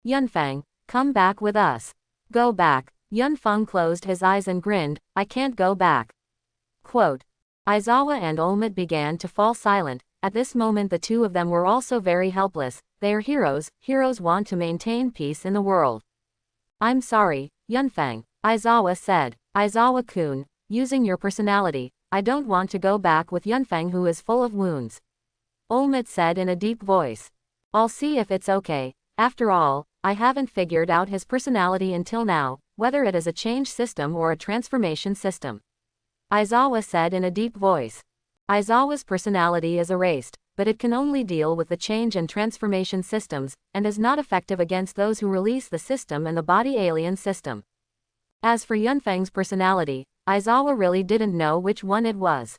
Yunfeng, come back with us. Go back. Yunfeng closed his eyes and grinned. I can't go back. Quote. Aizawa and Olmut began to fall silent. At this moment the two of them were also very helpless. They are heroes. Heroes want to maintain peace in the world. I'm sorry, Yunfeng, Aizawa said. Aizawa-kun, using your personality, I don't want to go back with Yunfeng who is full of wounds. Olmut said in a deep voice. I'll see if it's okay. After all, I haven't figured out his personality until now, whether it is a change system or a transformation system. Aizawa said in a deep voice. Aizawa's personality is erased, but it can only deal with the change and transformation systems, and is not effective against those who release the system and the body alien system. As for Yunfeng's personality, Aizawa really didn't know which one it was.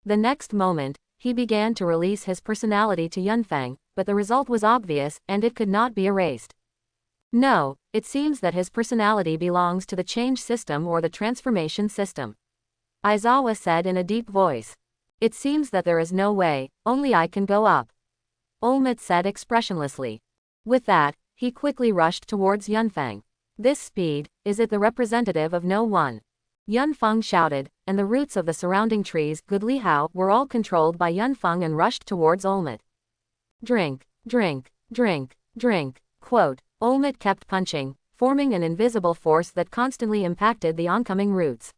The next moment, he began to release his personality to Yunfeng, but the result was obvious, and it could not be erased. No, it seems that his personality belongs to the change system or the transformation system. Aizawa said in a deep voice. It seems that there is no way, only I can go up. Olmut said expressionlessly. With that, he quickly rushed towards Yunfeng. This speed, is it the representative of no one? Yunfeng shouted, and the roots of the surrounding trees, Goodlihao, were all controlled by Yunfeng and rushed towards Olmut. Drink, drink, drink, drink. Quote. Olmut kept punching, forming an invisible force that constantly impacted the oncoming roots.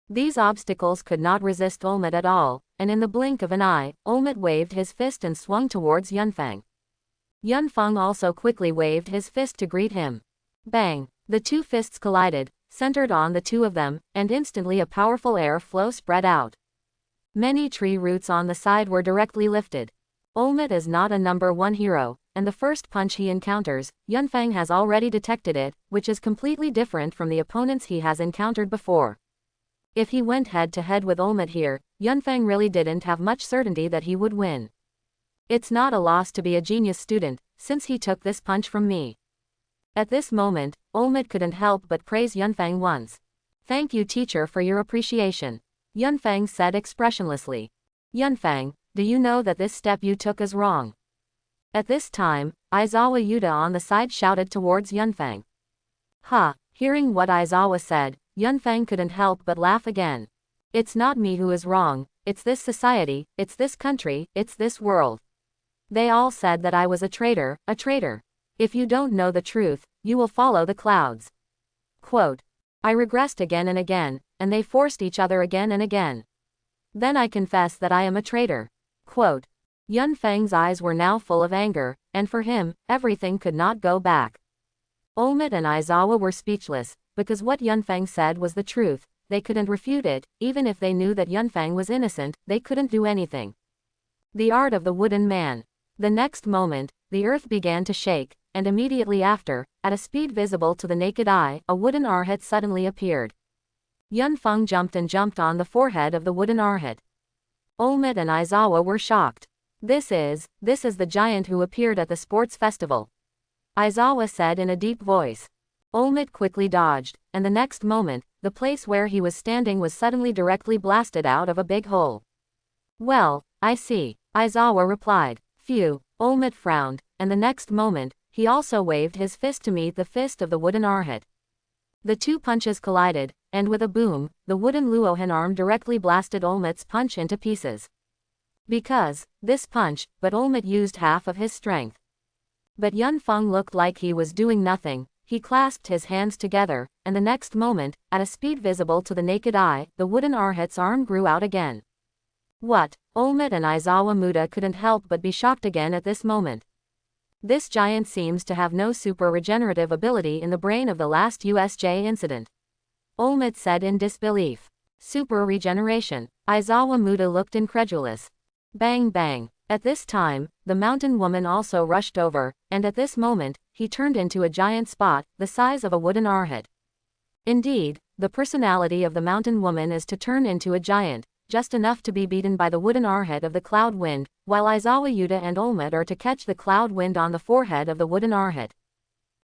These obstacles could not resist Olmut at all, and in the blink of an eye, Olmut waved his fist and swung towards Yunfeng. Yunfeng also quickly waved his fist to greet him. Bang! The two fists collided, centered on the two of them, and instantly a powerful air flow spread out. Many tree roots on the side were directly lifted. Olmut is not a number one hero, and the first punch he encounters, Yunfeng has already detected it, which is completely different from the opponents he has encountered before. If he went head-to-head with Olmut here, Yunfeng really didn't have much certainty that he would win. It's not a loss to be a genius student, since he took this punch from me. At this moment, Olmut couldn't help but praise Yunfeng once. Thank you teacher for your appreciation. Yunfang said expressionlessly. Yunfang, do you know that this step you took is wrong? At this time, Aizawa Yuta on the side shouted towards Yunfang. Ha! Hearing what Aizawa said, Yunfang couldn't help but laugh again. It's not me who is wrong, it's this society, it's this country, it's this world. They all said that I was a traitor, a traitor. If you don't know the truth, you will follow the clouds. Quote. I regressed again and again, and they forced each other again and again. Then I confess that I am a traitor. Quote. Yunfang's eyes were now full of anger, and for him, everything could not go back. Olmec and Aizawa were speechless, because what Yunfang said was the truth. They couldn't refute it, even if they knew that Yunfang was innocent, they couldn't do anything. The art of the wooden man. The next moment, the earth began to shake, and immediately after, at a speed visible to the naked eye, a wooden arhat suddenly appeared. Yunfang jumped on the forehead of the wooden arhat. Olmec and Aizawa were shocked. This is the giant who appeared at the sports festival. Aizawa said in a deep voice. Olmec quickly dodged, and the next moment, the place where he was standing was suddenly directly blasted out of a big hole. Well, I see, Aizawa replied. Phew, Olmec frowned, and the next moment, he also waved his fist to meet the fist of the wooden arhat. The two punches collided, and with a boom, the wooden Luohan arm directly blasted Olmec's punch into pieces. Because this punch, but Olmec used half of his strength. But Yunfang looked like he was doing nothing. He clasped his hands together, and the next moment, at a speed visible to the naked eye, the wooden arhat's arm grew out again. What? Olmec and Aizawa Muda couldn't help but be shocked again at this moment. This giant seems to have no super regenerative ability in the brain of the last USJ incident. Olmec said in disbelief. Super regeneration. Aizawa Muda looked incredulous. Bang bang. At this time, the mountain woman also rushed over, and at this moment, he turned into a giant spot, the size of a wooden arhat. Indeed, the personality of the mountain woman is to turn into a giant, just enough to be beaten by the wooden arhat of the cloud wind, while Aizawa Yuta and Olmec are to catch the cloud wind on the forehead of the wooden arhat.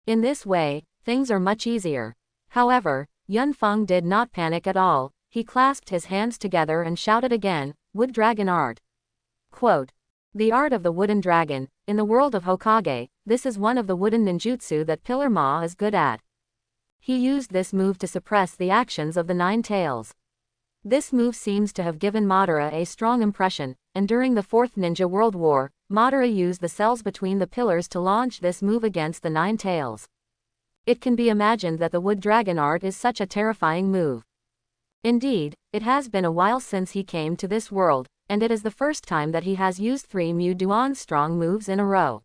In this way, things are much easier. However, Yunfang did not panic at all. He clasped his hands together and shouted again, Wood Dragon Art. Quote. The art of the wooden dragon. In the world of Hokage, this is one of the wooden ninjutsu that Pillar Ma is good at. He used this move to suppress the actions of the Nine Tails. This move seems to have given Madara a strong impression, and during the Fourth Ninja World War, Madara used the cells between the pillars to launch this move against the Nine Tails. It can be imagined that the wood dragon art is such a terrifying move. Indeed, it has been a while since he came to this world, and it is the first time that he has used 3 Mu Duan strong moves in a row.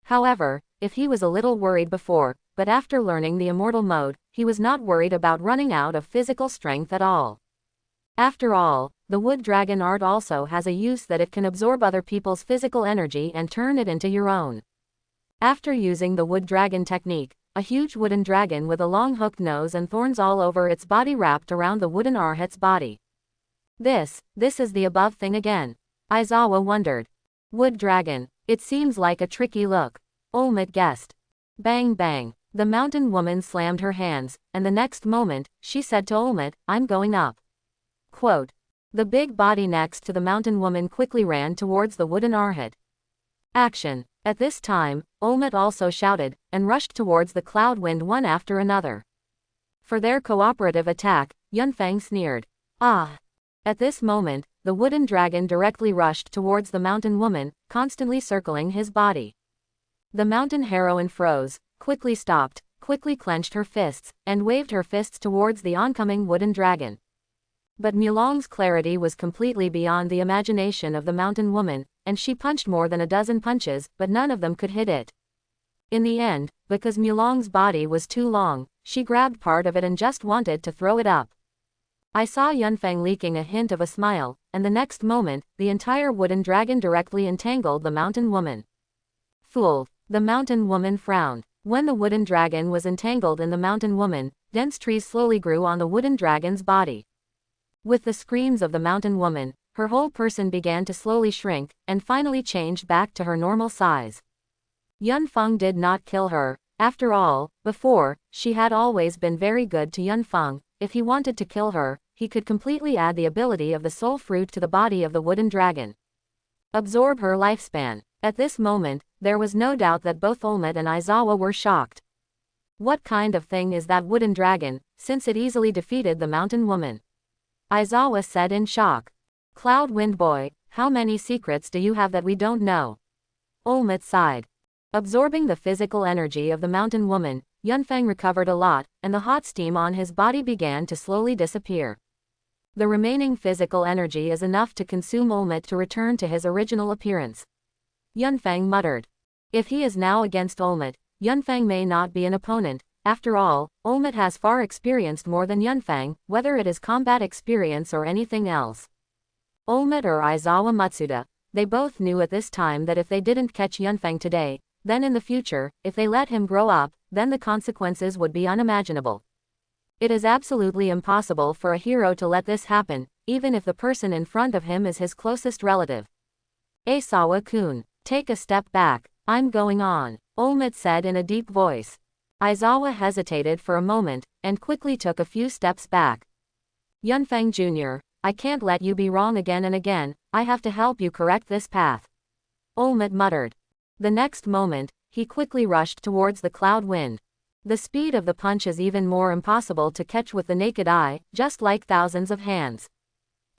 However, if he was a little worried before, but after learning the immortal mode, he was not worried about running out of physical strength at all. After all, the wood dragon art also has a use that it can absorb other people's physical energy and turn it into your own. After using the wood dragon technique, a huge wooden dragon with a long hooked nose and thorns all over its body wrapped around the wooden arhat's body. This is the above thing again. Aizawa wondered. Wood dragon. It seems like a tricky look. Olmec guessed. Bang bang. The mountain woman slammed her hands, and the next moment, she said to Olmec, I'm going up. Quote. The big body next to the mountain woman quickly ran towards the wooden arhat. Action. At this time, Olmec also shouted, and rushed towards the cloud wind one after another. For their cooperative attack, Yunfang sneered. Ah! At this moment, the wooden dragon directly rushed towards the mountain woman, constantly circling his body. The mountain heroine froze, quickly stopped, quickly clenched her fists, and waved her fists towards the oncoming wooden dragon. But Mulong's clarity was completely beyond the imagination of the mountain woman, and she punched more than a dozen punches, but none of them could hit it. In the end, because Mulong's body was too long, she grabbed part of it and just wanted to throw it up. I saw Yunfang leaking a hint of a smile, and the next moment, the entire wooden dragon directly entangled the mountain woman. Fool! The mountain woman frowned. When the wooden dragon was entangled in the mountain woman, dense trees slowly grew on the wooden dragon's body. With the screams of the mountain woman, her whole person began to slowly shrink, and finally changed back to her normal size. Yunfang did not kill her. After all, before, she had always been very good to Yunfang. If he wanted to kill her, he could completely add the ability of the soul fruit to the body of the wooden dragon. Absorb her lifespan. At this moment, there was no doubt that both Olmec and Aizawa were shocked. What kind of thing is that wooden dragon, since it easily defeated the mountain woman? Aizawa said in shock. Cloud Wind Boy, how many secrets do you have that we don't know? Olmec sighed. Absorbing the physical energy of the mountain woman, Yunfeng recovered a lot, and the hot steam on his body began to slowly disappear. The remaining physical energy is enough to consume Olmec to return to his original appearance. Yunfeng muttered. If he is now against Olmec, Yunfeng may not be an opponent. After all, Olmec has far experienced more than Yunfeng, whether it is combat experience or anything else. Olmec or Aizawa Matsuda, they both knew at this time that if they didn't catch Yunfeng today, then in the future, if they let him grow up, then the consequences would be unimaginable. It is absolutely impossible for a hero to let this happen, even if the person in front of him is his closest relative. Aizawa-kun, take a step back, I'm going on, Olmec said in a deep voice. Aizawa hesitated for a moment, and quickly took a few steps back. Yunfeng Jr., I can't let you be wrong again and again, I have to help you correct this path. Olmec muttered. The next moment, he quickly rushed towards the cloud wind. The speed of the punch is even more impossible to catch with the naked eye, just like thousands of hands.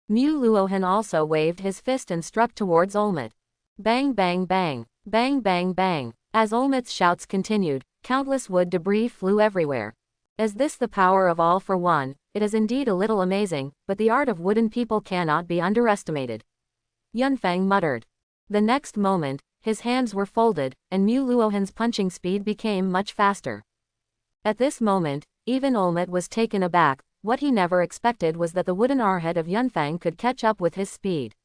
Mu Luohan also waved his fist and struck towards Olmec. Bang bang bang, bang bang bang. As Olmec's shouts continued, countless wood debris flew everywhere. Is this the power of all for one? It is indeed a little amazing, but the art of wooden people cannot be underestimated. Yunfeng muttered. The next moment, his hands were folded, and Mu Luohan's punching speed became much faster. At this moment, even Olmec was taken aback. What he never expected was that the wooden armhead of Yunfeng could catch up with his speed.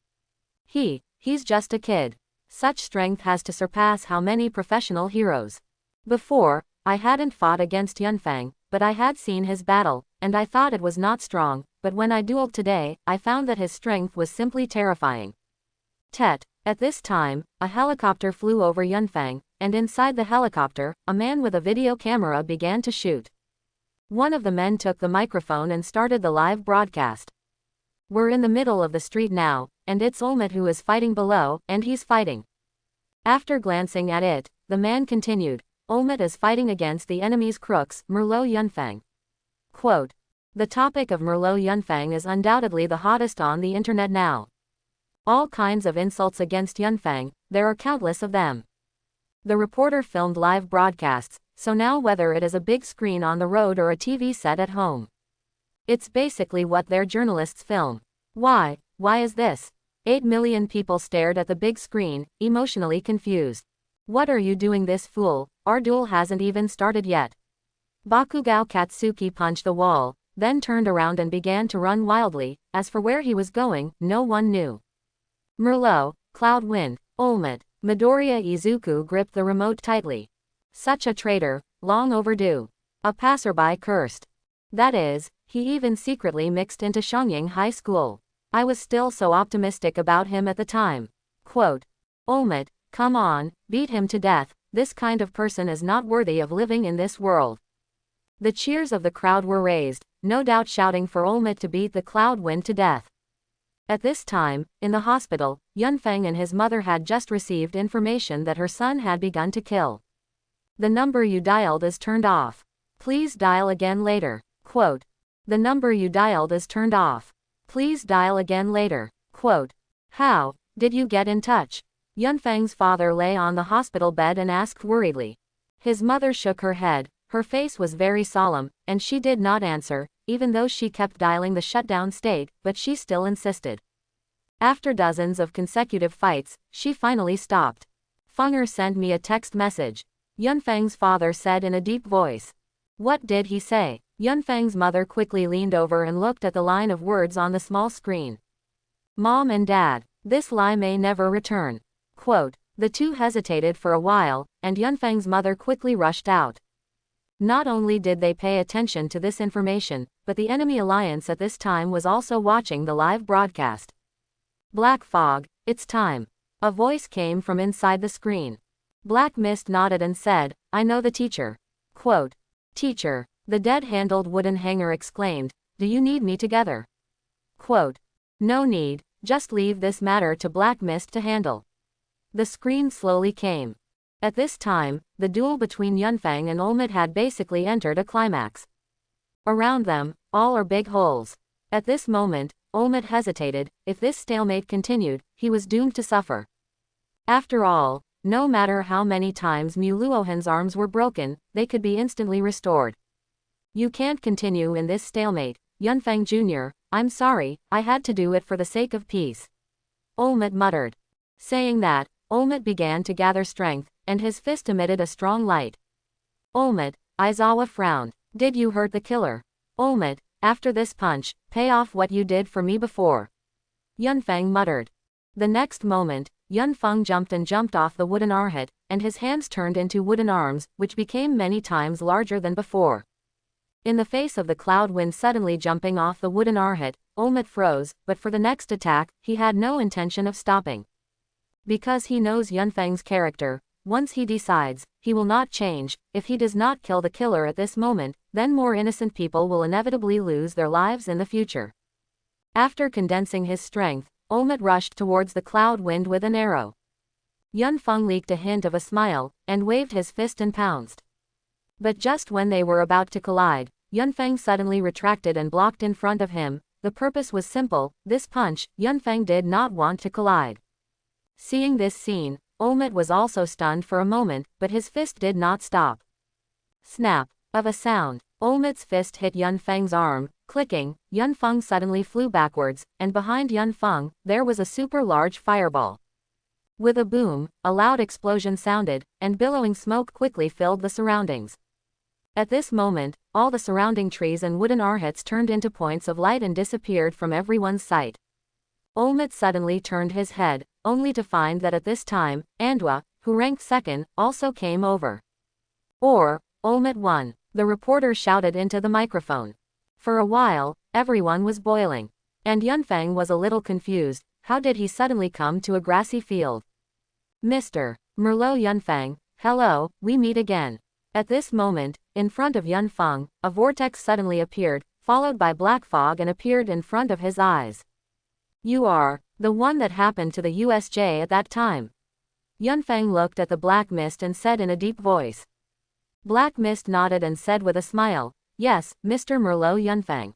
He's just a kid. Such strength has to surpass how many professional heroes. Before, I hadn't fought against Yunfeng, but I had seen his battle, and I thought it was not strong, but when I dueled today, I found that his strength was simply terrifying. Tet. At this time, a helicopter flew over Yunfeng, and inside the helicopter, a man with a video camera began to shoot. One of the men took the microphone and started the live broadcast. We're in the middle of the street now, and it's Olmec who is fighting below, and he's fighting. After glancing at it, the man continued, Olmec is fighting against the enemy's crooks, Merlot Yunfeng. Quote. The topic of Merlot Yunfeng is undoubtedly the hottest on the internet now. All kinds of insults against Yunfeng, there are countless of them. The reporter filmed live broadcasts, so now whether it is a big screen on the road or a TV set at home, it's basically what their journalists film. Why is this? 8 million people stared at the big screen, emotionally confused. What are you doing this fool? Our duel hasn't even started yet. Bakugao Katsuki punched the wall, then turned around and began to run wildly. As for where he was going, no one knew. Merlot, Cloud Wind, Olmec, Midoriya Izuku gripped the remote tightly. Such a traitor, long overdue. A passerby cursed. That is, he even secretly mixed into Shangying High School. I was still so optimistic about him at the time. Quote. Olmec, come on, beat him to death, this kind of person is not worthy of living in this world. The cheers of the crowd were raised, no doubt shouting for Olmec to beat the Cloud Wind to death. At this time, in the hospital, Yunfeng and his mother had just received information that her son had begun to kill. The number you dialed is turned off. Please dial again later. Quote. The number you dialed is turned off. Please dial again later. Quote. How did you get in touch? Yunfeng's father lay on the hospital bed and asked worriedly. His mother shook her head, her face was very solemn, and she did not answer, even though she kept dialing the shutdown state, but she still insisted. After dozens of consecutive fights, she finally stopped. Fenger sent me a text message. Yunfeng's father said in a deep voice. What did he say? Yunfeng's mother quickly leaned over and looked at the line of words on the small screen. Mom and Dad, this lie may never return. Quote. The two hesitated for a while, and Yunfeng's mother quickly rushed out. Not only did they pay attention to this information, but the enemy alliance at this time was also watching the live broadcast. Black Fog, it's time. A voice came from inside the screen. Black Mist nodded and said, I know the teacher. Quote. Teacher, the dead-handled wooden hanger exclaimed, do you need me together? Quote, "No need, just leave this matter to Black Mist to handle." The screen slowly came. At this time, the duel between Yunfang and Olmec had basically entered a climax. Around them, all are big holes. At this moment, Olmec hesitated. If this stalemate continued, he was doomed to suffer. After all, no matter how many times Mu Luohan's arms were broken, they could be instantly restored. "You can't continue in this stalemate, Yunfang Jr., I'm sorry, I had to do it for the sake of peace," Olmec muttered. Saying that, Olmec began to gather strength, and his fist emitted a strong light. "Olmec," Aizawa frowned. "Did you hurt the killer?" "Olmec, after this punch, pay off what you did for me before," Yunfang muttered. The next moment, Yunfang jumped off the wooden arhat, and his hands turned into wooden arms, which became many times larger than before. In the face of the cloud wind suddenly jumping off the wooden arhat, Olmec froze, but for the next attack, he had no intention of stopping. Because he knows Yunfang's character, once he decides, he will not change. If he does not kill the killer at this moment, then more innocent people will inevitably lose their lives in the future. After condensing his strength, Olmec rushed towards the cloud wind with an arrow. Yunfang leaked a hint of a smile, and waved his fist and pounced. But just when they were about to collide, Yunfang suddenly retracted and blocked in front of him. The purpose was simple, this punch, Yunfang did not want to collide. Seeing this scene, Olmec was also stunned for a moment, but his fist did not stop. Snap of a sound, Olmec's fist hit Yunfang's arm, clicking. Yunfang suddenly flew backwards, and behind Yunfang, there was a super large fireball. With a boom, a loud explosion sounded, and billowing smoke quickly filled the surroundings. At this moment, all the surrounding trees and wooden arhats turned into points of light and disappeared from everyone's sight. Olmec suddenly turned his head, only to find that at this time, Andwa, who ranked second, also came over. Olmec won, the reporter shouted into the microphone. For a while, everyone was boiling. And Yunfang was a little confused. How did he suddenly come to a grassy field? "Mr. Merlot Yunfang, hello, we meet again." At this moment, in front of Yunfang, a vortex suddenly appeared, followed by black fog and appeared in front of his eyes. "You are the one that happened to the USJ at that time." Yunfang looked at the black mist and said in a deep voice. Black Mist nodded and said with a smile, "Yes, Mr. Merlot Yunfang."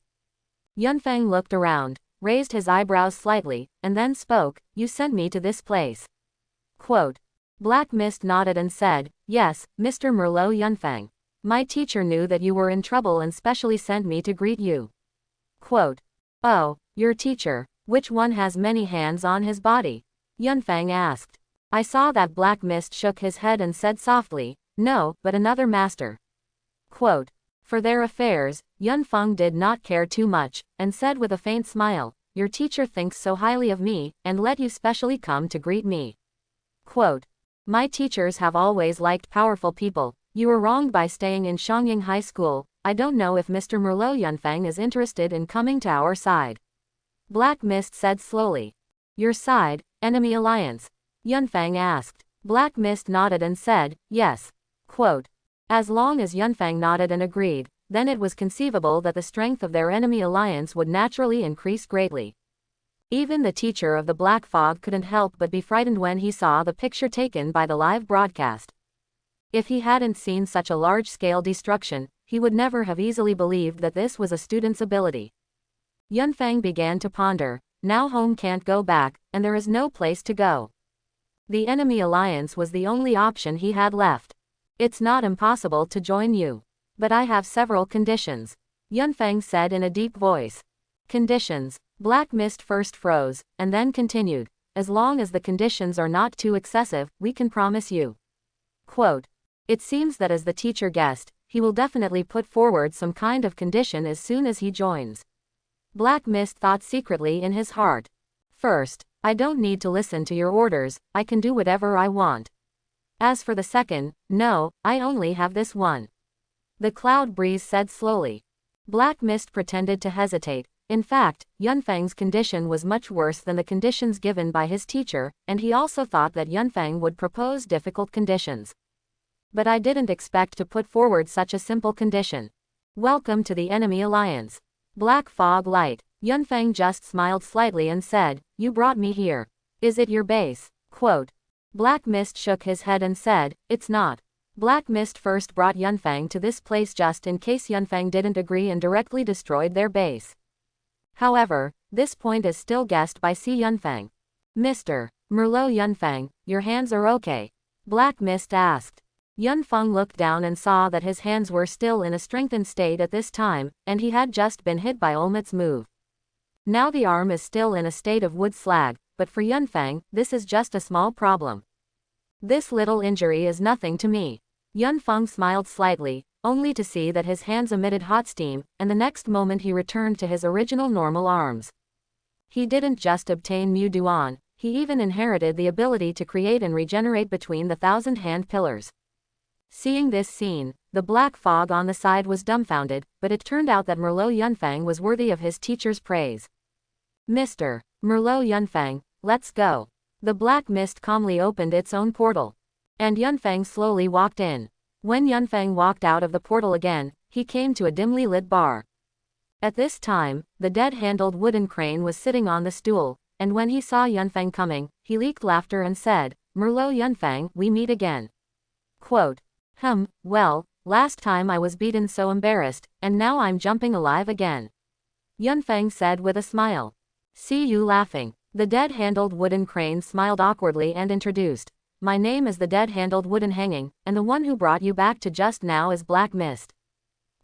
Yunfang looked around, raised his eyebrows slightly, and then spoke, "You sent me to this place." Quote. Black Mist nodded and said, "Yes, Mr. Merlot Yunfang. My teacher knew that you were in trouble and specially sent me to greet you." Quote. "Oh, your teacher, which one has many hands on his body?" Yunfang asked. I saw that Black Mist shook his head and said softly, "No, but another master." Quote. For their affairs, Yunfang did not care too much, and said with a faint smile, "Your teacher thinks so highly of me, and let you specially come to greet me." Quote. My teachers have always liked powerful people. You were wronged by staying in Xiangying High School. I don't know if Mr. Merlot Yunfang is interested in coming to our side. Black Mist said slowly. Your side, enemy alliance? Yunfang asked. Black Mist nodded and said, yes. Quote. As long as Yunfang nodded and agreed, then it was conceivable that the strength of their enemy alliance would naturally increase greatly. Even the teacher of the Black Fog couldn't help but be frightened when he saw the picture taken by the live broadcast. If he hadn't seen such a large-scale destruction, he would never have easily believed that this was a student's ability. Yunfang began to ponder. Now home can't go back, and there is no place to go. The enemy alliance was the only option he had left. It's not impossible to join you. But I have several conditions. Yunfang said in a deep voice. Conditions. Black Mist first froze, and then continued. As long as the conditions are not too excessive, we can promise you. Quote. It seems that as the teacher guessed, he will definitely put forward some kind of condition as soon as he joins. Black Mist thought secretly in his heart. First, I don't need to listen to your orders, I can do whatever I want. As for the second, no, I only have this one. The Cloud Breeze said slowly. Black Mist pretended to hesitate. In fact, Yunfang's condition was much worse than the conditions given by his teacher, and he also thought that Yunfang would propose difficult conditions. But I didn't expect to put forward such a simple condition. Welcome to the enemy alliance. Black fog light. Yunfeng just smiled slightly and said, "You brought me here. Is it your base?" Quote. Black Mist shook his head and said, "It's not. Black Mist first brought Yunfeng to this place just in case Yunfeng didn't agree and directly destroyed their base. However, this point is still guessed by Si Yunfeng." "Mr. Merlot Yunfeng, your hands are okay?" Black Mist asked. Yunfeng looked down and saw that his hands were still in a strengthened state at this time, and he had just been hit by Olmet's move. Now the arm is still in a state of wood slag, but for Yunfeng, this is just a small problem. "This little injury is nothing to me." Yunfeng smiled slightly, only to see that his hands emitted hot steam, and the next moment he returned to his original normal arms. He didn't just obtain Mu Duan, he even inherited the ability to create and regenerate between the 1,000-hand pillars. Seeing this scene, the black fog on the side was dumbfounded, but it turned out that Merlot Yunfeng was worthy of his teacher's praise. "Mr. Merlot Yunfeng, let's go." The black mist calmly opened its own portal. And Yunfeng slowly walked in. When Yunfeng walked out of the portal again, he came to a dimly lit bar. At this time, the dead-handled wooden crane was sitting on the stool, and when he saw Yunfeng coming, he leaked laughter and said, "Merlot Yunfeng, we meet again." Quote. Well, last time I was beaten so embarrassed, and now I'm jumping alive again," Yunfeng said with a smile. "See you laughing." The dead-handled wooden crane smiled awkwardly and introduced, "My name is the dead-handled wooden hanging, and the one who brought you back to just now is Black Mist."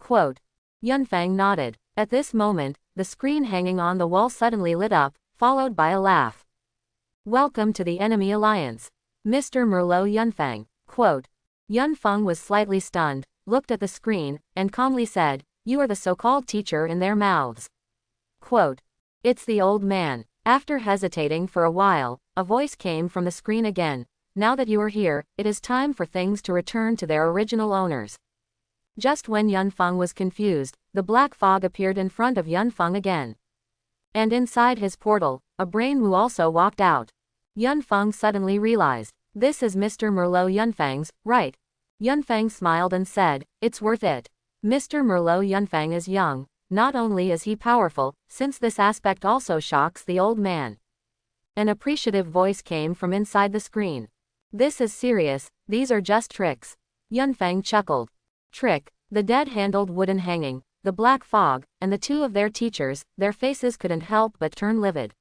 Quote. Yunfeng nodded. At this moment, the screen hanging on the wall suddenly lit up, followed by a laugh. "Welcome to the enemy alliance, Mr. Merlot Yunfeng." Quote. Yunfeng was slightly stunned, looked at the screen, and calmly said, "You are the so-called teacher in their mouths." Quote. "It's the old man." After hesitating for a while, a voice came from the screen again. "Now that you are here, it is time for things to return to their original owners." Just when Yunfeng was confused, the black fog appeared in front of Yunfeng again. And inside his portal, a brain Wu also walked out. Yunfeng suddenly realized, "This is Mr. Merlot Yunfeng's, right?" Yunfeng smiled and said, "It's worth it." Mr. Merlot Yunfeng is young. Not only is he powerful, since this aspect also shocks the old man. An appreciative voice came from inside the screen. "This is serious, these are just tricks." Yunfeng chuckled. Trick. The dead-handled wooden hanging, the black fog, and the two of their teachers, their faces couldn't help but turn livid.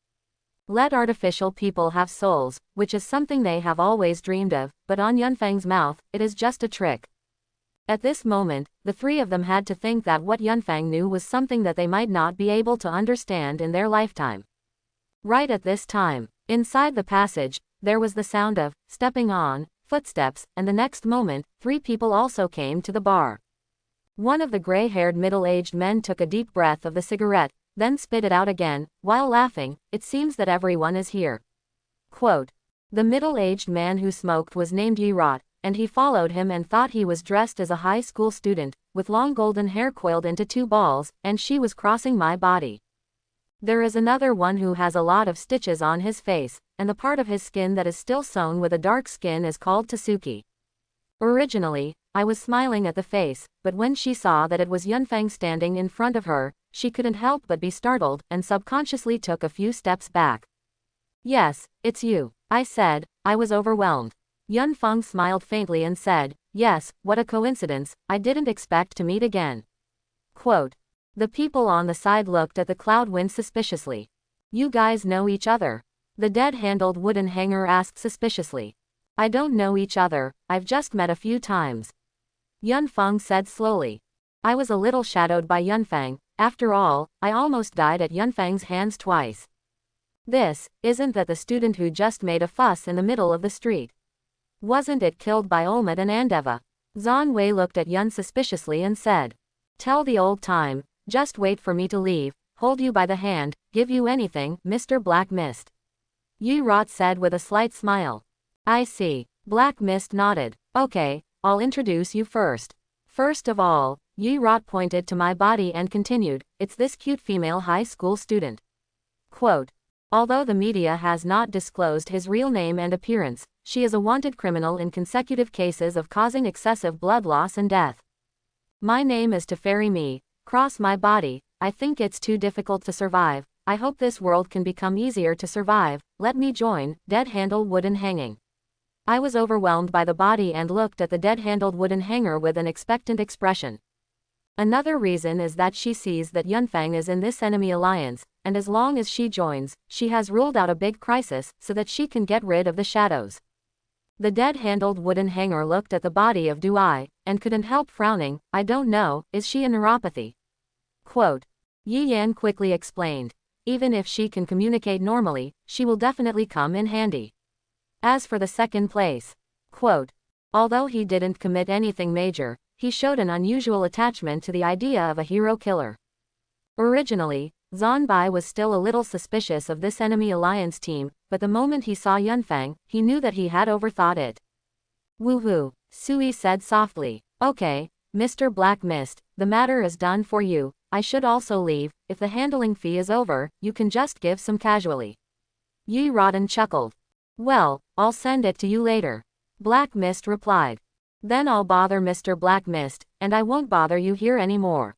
Let artificial people have souls, which is something they have always dreamed of, but on Yunfeng's mouth, it is just a trick. At this moment, the three of them had to think that what Yunfeng knew was something that they might not be able to understand in their lifetime. Right at this time, inside the passage, there was the sound of stepping on footsteps, and the next moment, three people also came to the bar. One of the gray-haired middle-aged men took a deep breath of the cigarette, then spit it out again, while laughing. "It seems that everyone is here." Quote. The middle-aged man who smoked was named Yirot, and he followed him and thought he was dressed as a high school student, with long golden hair coiled into two balls, and she was crossing my body. There is another one who has a lot of stitches on his face, and the part of his skin that is still sewn with a dark skin is called Tasuki. Originally, I was smiling at the face, but when she saw that it was Yunfeng standing in front of her, she couldn't help but be startled, and subconsciously took a few steps back. "Yes, it's you," I said. I was overwhelmed. Yunfeng smiled faintly and said, "Yes, what a coincidence, I didn't expect to meet again." Quote. The people on the side looked at the cloud wind suspiciously. "You guys know each other?" The dead-handled wooden hanger asked suspiciously. "I don't know each other, I've just met a few times," Yunfeng said slowly. I was a little shadowed by Yunfeng. After all, I almost died at Yunfeng's hands twice. This, isn't that the student who just made a fuss in the middle of the street? Wasn't it killed by Olmet and Andeva? Zhan Wei looked at Yun suspiciously and said, "Tell the old time, just wait for me to leave, hold you by the hand, give you anything, Mr. Black Mist." Yirot said with a slight smile. "I see." Black Mist nodded. "Okay, I'll introduce you first. First of all," Yirot pointed to my body and continued, "it's this cute female high school student." Quote. Although the media has not disclosed his real name and appearance, she is a wanted criminal in consecutive cases of causing excessive blood loss and death. "My name is Teferi Mi, cross my body," I think it's too difficult to survive. I hope this world can become easier to survive. Let me join. Dead-handled wooden hanging. I was overwhelmed by the body and looked at the dead-handled wooden hanger with an expectant expression. Another reason is that she sees that Yunfang is in this enemy alliance, and as long as she joins, she has ruled out a big crisis so that she can get rid of the shadows. The dead-handled wooden hanger looked at the body of Dui, and couldn't help frowning. I don't know, is she a neuropathy? Quote. Yi Yan quickly explained. Even if she can communicate normally, she will definitely come in handy. As for the second place. Quote. Although he didn't commit anything major, he showed an unusual attachment to the idea of a hero killer. Originally, Zanbai was still a little suspicious of this enemy alliance team, but the moment he saw Yunfang, he knew that he had overthought it. Woohoo, Sui said softly. Okay, Mr. Black Mist, the matter is done for you. I should also leave. If the handling fee is over, you can just give some casually. Yi Rodden chuckled. Well, I'll send it to you later. Black Mist replied. Then I'll bother Mr. Black Mist, and I won't bother you here anymore.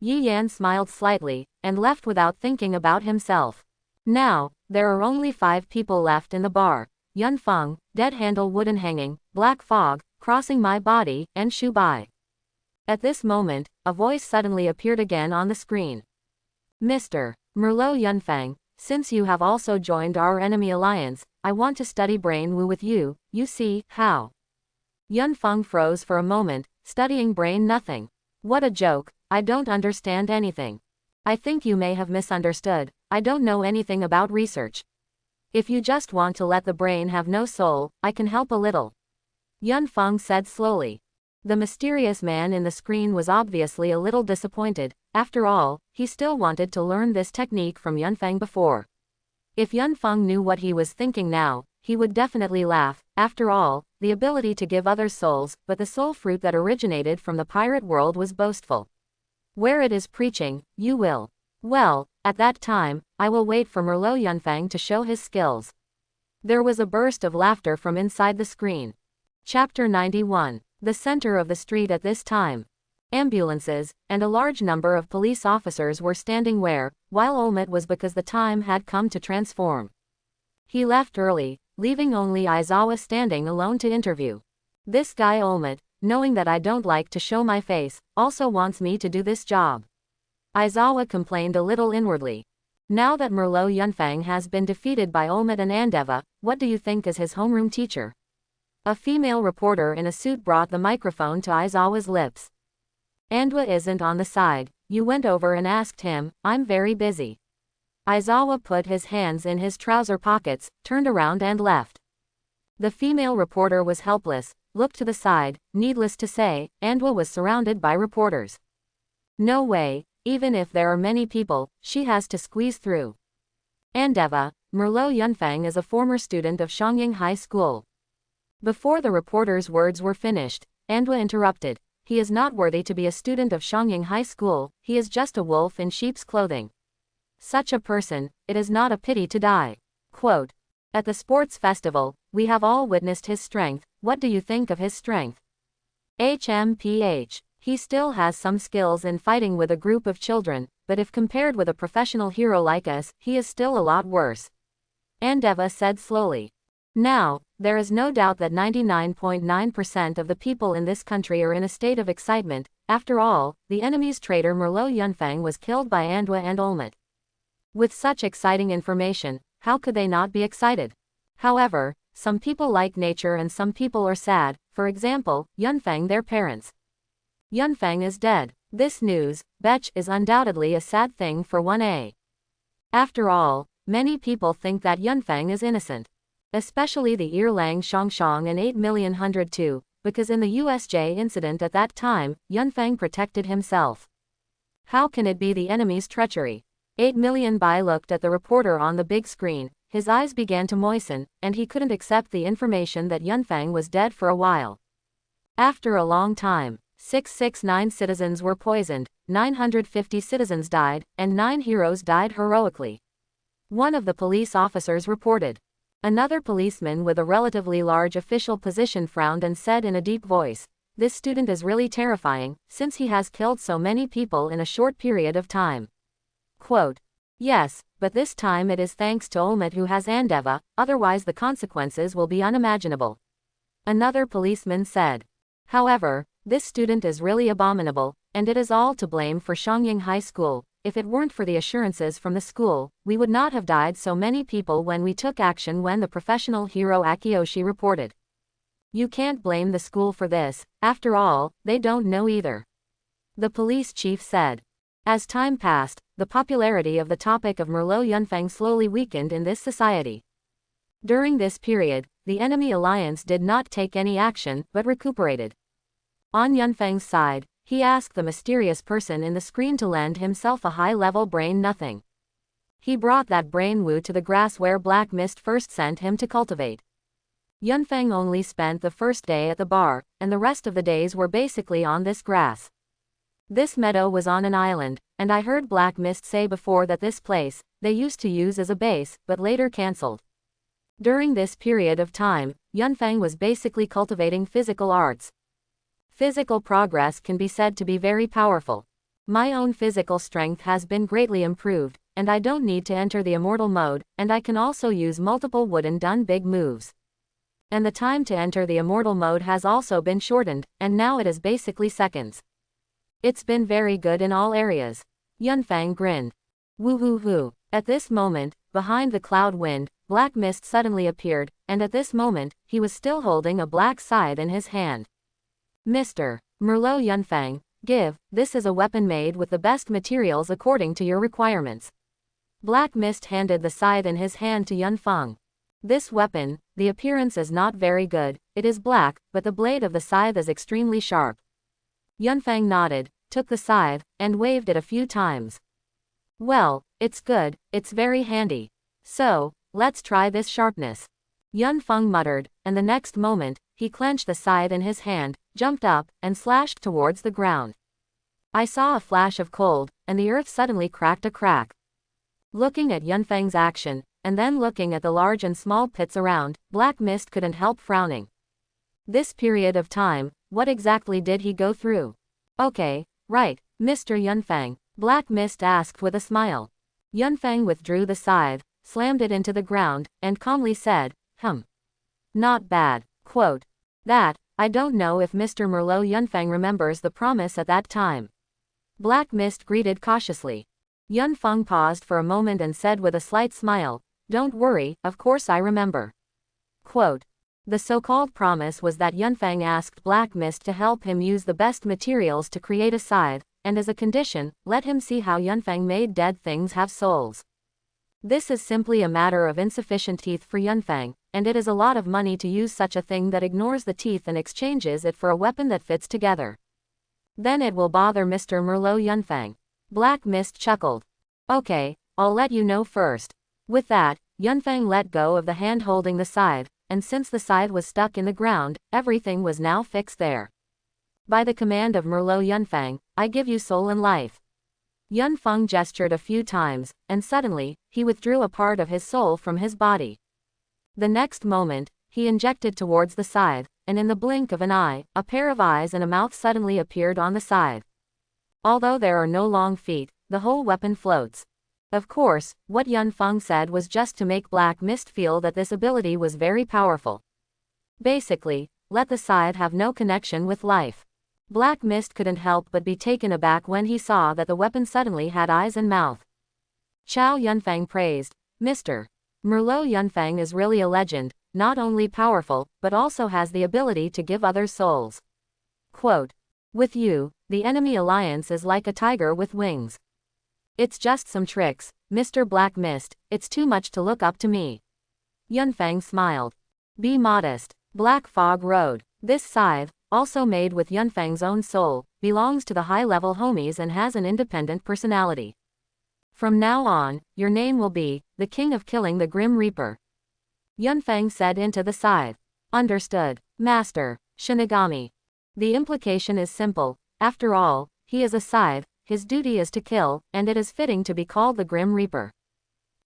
Yi Yan smiled slightly, and left without thinking about himself. Now, there are only 5 people left in the bar. Yunfeng, dead-handle wooden hanging, Black Fog, crossing my body, and Shu Bai. At this moment, a voice suddenly appeared again on the screen. Mr. Merlot Yunfeng, since you have also joined our enemy alliance, I want to study Brain Wu with you. You see, how? Yunfeng froze for a moment, studying brain nothing. What a joke, I don't understand anything. I think you may have misunderstood, I don't know anything about research. If you just want to let the brain have no soul, I can help a little. Yunfeng said slowly. The mysterious man in the screen was obviously a little disappointed. After all, he still wanted to learn this technique from Yunfeng before. If Yunfeng knew what he was thinking now, he would definitely laugh. After all, the ability to give others souls, but the soul fruit that originated from the pirate world was boastful. Where it is preaching, you will. Well, at that time, I will wait for Merlot Yunfeng to show his skills. There was a burst of laughter from inside the screen. Chapter 91. The center of the street at this time. Ambulances, and a large number of police officers were standing where, while Olmet was because the time had come to transform. He left early, leaving only Aizawa standing alone to interview. This guy Olmet, knowing that I don't like to show my face, also wants me to do this job. Aizawa complained a little inwardly. Now that Merlot Yunfeng has been defeated by Olmet and Andeva, what do you think is his homeroom teacher? A female reporter in a suit brought the microphone to Aizawa's lips. Andwa isn't on the side. You went over and asked him. I'm very busy. Aizawa put his hands in his trouser pockets, turned around and left. The female reporter was helpless, looked to the side. Needless to say, Andwa was surrounded by reporters. No way, even if there are many people, she has to squeeze through. Andeva, Merlot Yunfeng is a former student of Shangying High School. Before the reporter's words were finished, Andwa interrupted. He is not worthy to be a student of Shangying High School, he is just a wolf in sheep's clothing. Such a person, it is not a pity to die. Quote. At the sports festival, we have all witnessed his strength. What do you think of his strength? HMPH. He still has some skills in fighting with a group of children, but if compared with a professional hero like us, he is still a lot worse. Andeva said slowly. Now, there is no doubt that 99.9% of the people in this country are in a state of excitement. After all, the enemy's traitor Merlot Yunfeng was killed by Andwa and Olmet. With such exciting information, how could they not be excited? However, some people like nature and some people are sad. For example, Yunfeng, their parents. Yunfeng is dead. This news, Betch, is undoubtedly a sad thing for 1A. After all, many people think that Yunfeng is innocent. Especially the Erlang Shangshang and 8,102, because in the USJ incident at that time, Yunfeng protected himself. How can it be the enemy's treachery? 8 million Bai looked at the reporter on the big screen, his eyes began to moisten, and he couldn't accept the information that Yunfeng was dead for a while. After a long time, 669 citizens were poisoned, 950 citizens died, and 9 heroes died heroically. One of the police officers reported. Another policeman with a relatively large official position frowned and said in a deep voice, this student is really terrifying, since he has killed so many people in a short period of time. Quote, yes, but this time it is thanks to Olmet who has Andeva, otherwise the consequences will be unimaginable. Another policeman said. However, this student is really abominable, and it is all to blame for Shangying High School. If it weren't for the assurances from the school, we would not have died so many people when we took action when the professional hero Akiyoshi reported. You can't blame the school for this, after all, they don't know either. The police chief said. As time passed, the popularity of the topic of Merlot Yunfang slowly weakened in this society. During this period, the enemy alliance did not take any action, but recuperated. On Yunfang's side, he asked the mysterious person in the screen to lend himself a high-level brain nothing. He brought that brain Wu to the grass where Black Mist first sent him to cultivate. Yunfang only spent the first day at the bar, and the rest of the days were basically on this grass. This meadow was on an island, and I heard Black Mist say before that this place, they used to use as a base, but later cancelled. During this period of time, Yunfang was basically cultivating physical arts. Physical progress can be said to be very powerful. My own physical strength has been greatly improved, and I don't need to enter the immortal mode, and I can also use multiple wooden done big moves. And the time to enter the immortal mode has also been shortened, and now it is basically seconds. It's been very good in all areas. Yunfang grinned. Woo-hoo-hoo. At this moment, behind the cloud wind, Black Mist suddenly appeared, and at this moment, he was still holding a black scythe in his hand. Mr. Merlot Yunfang, this is a weapon made with the best materials according to your requirements. Black Mist handed the scythe in his hand to Yunfang. This weapon, the appearance is not very good, it is black, but the blade of the scythe is extremely sharp. Yunfang nodded, took the scythe, and waved it a few times. Well, it's good, it's very handy. So, let's try this sharpness. Yunfang muttered, and the next moment, he clenched the scythe in his hand, jumped up, and slashed towards the ground. I saw a flash of cold, and the earth suddenly cracked a crack. Looking at Yunfang's action, and then looking at the large and small pits around, Black Mist couldn't help frowning. This period of time, what exactly did he go through? Okay, right, Mr. Yunfang, Black Mist asked with a smile. Yunfang withdrew the scythe, slammed it into the ground, and calmly said, Not bad. Quote. I don't know if Mr. Merlot Yunfang remembers the promise at that time. Black Mist greeted cautiously. Yunfang paused for a moment and said with a slight smile, Don't worry, of course I remember. Quote. The so-called promise was that Yunfang asked Black Mist to help him use the best materials to create a scythe, and as a condition, let him see how Yunfang made dead things have souls. This is simply a matter of insufficient teeth for Yunfang, and it is a lot of money to use such a thing that ignores the teeth and exchanges it for a weapon that fits together. Then it will bother Mr. Merlot Yunfang. Black Mist chuckled. Okay, I'll let you know first. With that, Yunfang let go of the hand holding the scythe, and since the scythe was stuck in the ground, everything was now fixed there. By the command of Merlot Yunfang, I give you soul and life. Yunfang gestured a few times, and suddenly, he withdrew a part of his soul from his body. The next moment, he injected towards the scythe, and in the blink of an eye, a pair of eyes and a mouth suddenly appeared on the scythe. Although there are no long feet, the whole weapon floats. Of course, what Yunfang said was just to make Black Mist feel that this ability was very powerful. Basically, let the scythe have no connection with life. Black Mist couldn't help but be taken aback when he saw that the weapon suddenly had eyes and mouth. Chow Yunfang praised, Mr. Merlot Yunfang is really a legend, not only powerful, but also has the ability to give others souls. Quote. With you, the enemy alliance is like a tiger with wings. It's just some tricks, Mr. Black Mist, it's too much to look up to me. Yunfang smiled. Be modest. Black Fog rode. This scythe, also made with Yunfang's own soul, belongs to the high-level homies and has an independent personality. From now on, your name will be, the King of Killing the Grim Reaper. Yunfang said into the scythe. Understood, Master, Shinigami. The implication is simple, after all, he is a scythe, his duty is to kill, and it is fitting to be called the Grim Reaper.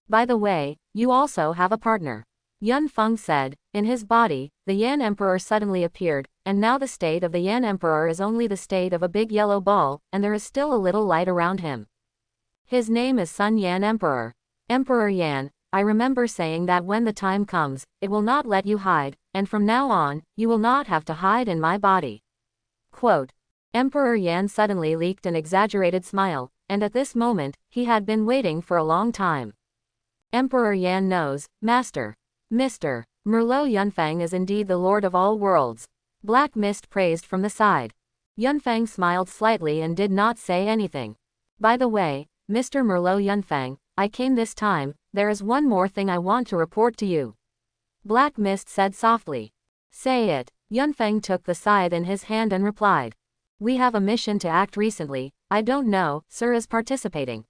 By the way, you also have a partner. Yun Feng said. In his body, the Yan Emperor suddenly appeared, and now the state of the Yan Emperor is only the state of a big yellow ball, and there is still a little light around him. His name is Sun Yan Emperor. Emperor Yan, I remember saying that when the time comes, it will not let you hide, and from now on, you will not have to hide in my body. Quote. Emperor Yan suddenly leaked an exaggerated smile, and at this moment, he had been waiting for a long time. Emperor Yan knows, Master. Mr. Merlot Yunfang is indeed the Lord of all worlds. Black Mist praised from the side. Yunfang smiled slightly and did not say anything. By the way, Mr. Merlot Yunfang, I came this time, there is one more thing I want to report to you. Black Mist said softly. Say it. Yunfang took the scythe in his hand and replied. We have a mission to act recently, I don't know, sir is participating.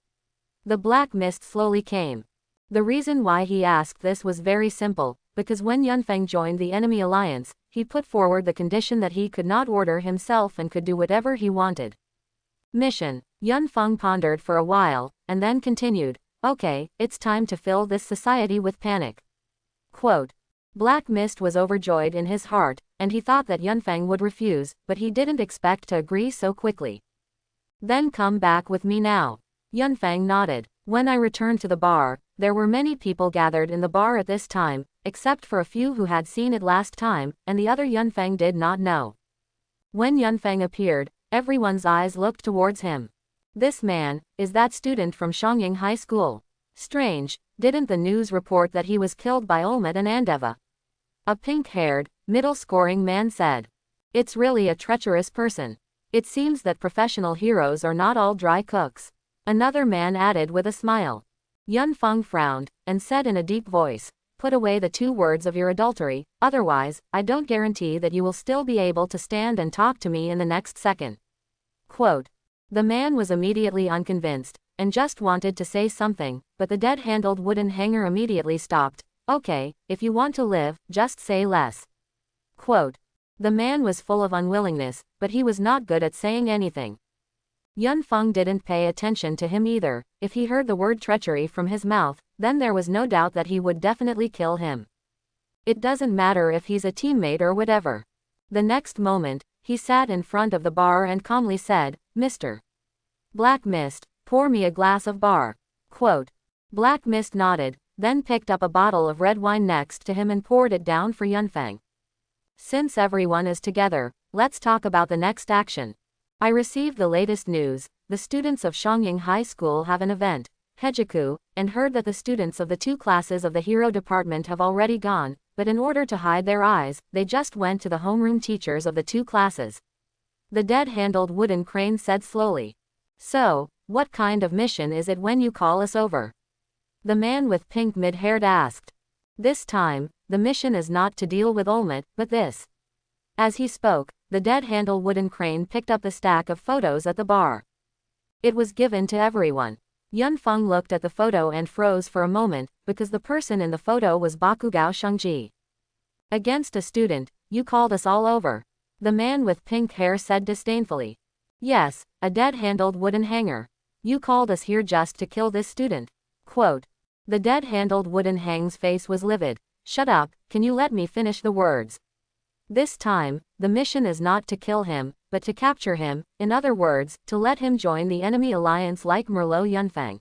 The Black Mist slowly came. The reason why he asked this was very simple, because when Yunfang joined the enemy alliance, he put forward the condition that he could not order himself and could do whatever he wanted. Mission. Yunfang pondered for a while, and then continued, okay, it's time to fill this society with panic. Quote. Black Mist was overjoyed in his heart, and he thought that Yunfang would refuse, but he didn't expect to agree so quickly. Then come back with me now. Yunfang nodded. When I returned to the bar, there were many people gathered in the bar at this time, except for a few who had seen it last time, and the other Yunfang did not know. When Yunfang appeared, everyone's eyes looked towards him. This man, is that student from Shangying High School. Strange, didn't the news report that he was killed by Olmet and Andeva? A pink-haired, middle-scoring man said. It's really a treacherous person. It seems that professional heroes are not all dry cooks. Another man added with a smile. Yunfang frowned, and said in a deep voice, put away the 2 words of your adultery, otherwise, I don't guarantee that you will still be able to stand and talk to me in the next second. Quote. The man was immediately unconvinced, and just wanted to say something, but the dead-handled wooden hanger immediately stopped. Okay, if you want to live, just say less. Quote. The man was full of unwillingness, but he was not good at saying anything. Yunfang didn't pay attention to him either. If he heard the word treachery from his mouth, then there was no doubt that he would definitely kill him. It doesn't matter if he's a teammate or whatever. The next moment, he sat in front of the bar and calmly said, Mr. Black Mist, pour me a glass of bar. Quote. Black Mist nodded, then picked up a bottle of red wine next to him and poured it down for Yunfang. Since everyone is together, let's talk about the next action. I received the latest news. The students of Shangying High School have an event, Hejiku, and heard that the students of the 2 classes of the hero department have already gone, but in order to hide their eyes, they just went to the homeroom teachers of the 2 classes. The dead-handled wooden crane said slowly. So, what kind of mission is it when you call us over? The man with pink mid-haired asked. This time, the mission is not to deal with Olmet, but this. As he spoke, the dead-handled wooden crane picked up the stack of photos at the bar. It was given to everyone. Yunfang looked at the photo and froze for a moment, because the person in the photo was Bakugao Shengji. Against a student, you called us all over. The man with pink hair said disdainfully. Yes, a dead-handled wooden hanger. You called us here just to kill this student. Quote. The dead-handled wooden hang's face was livid. Shut up, can you let me finish the words? This time, the mission is not to kill him, but to capture him, in other words, to let him join the enemy alliance like Merlot Yunfang.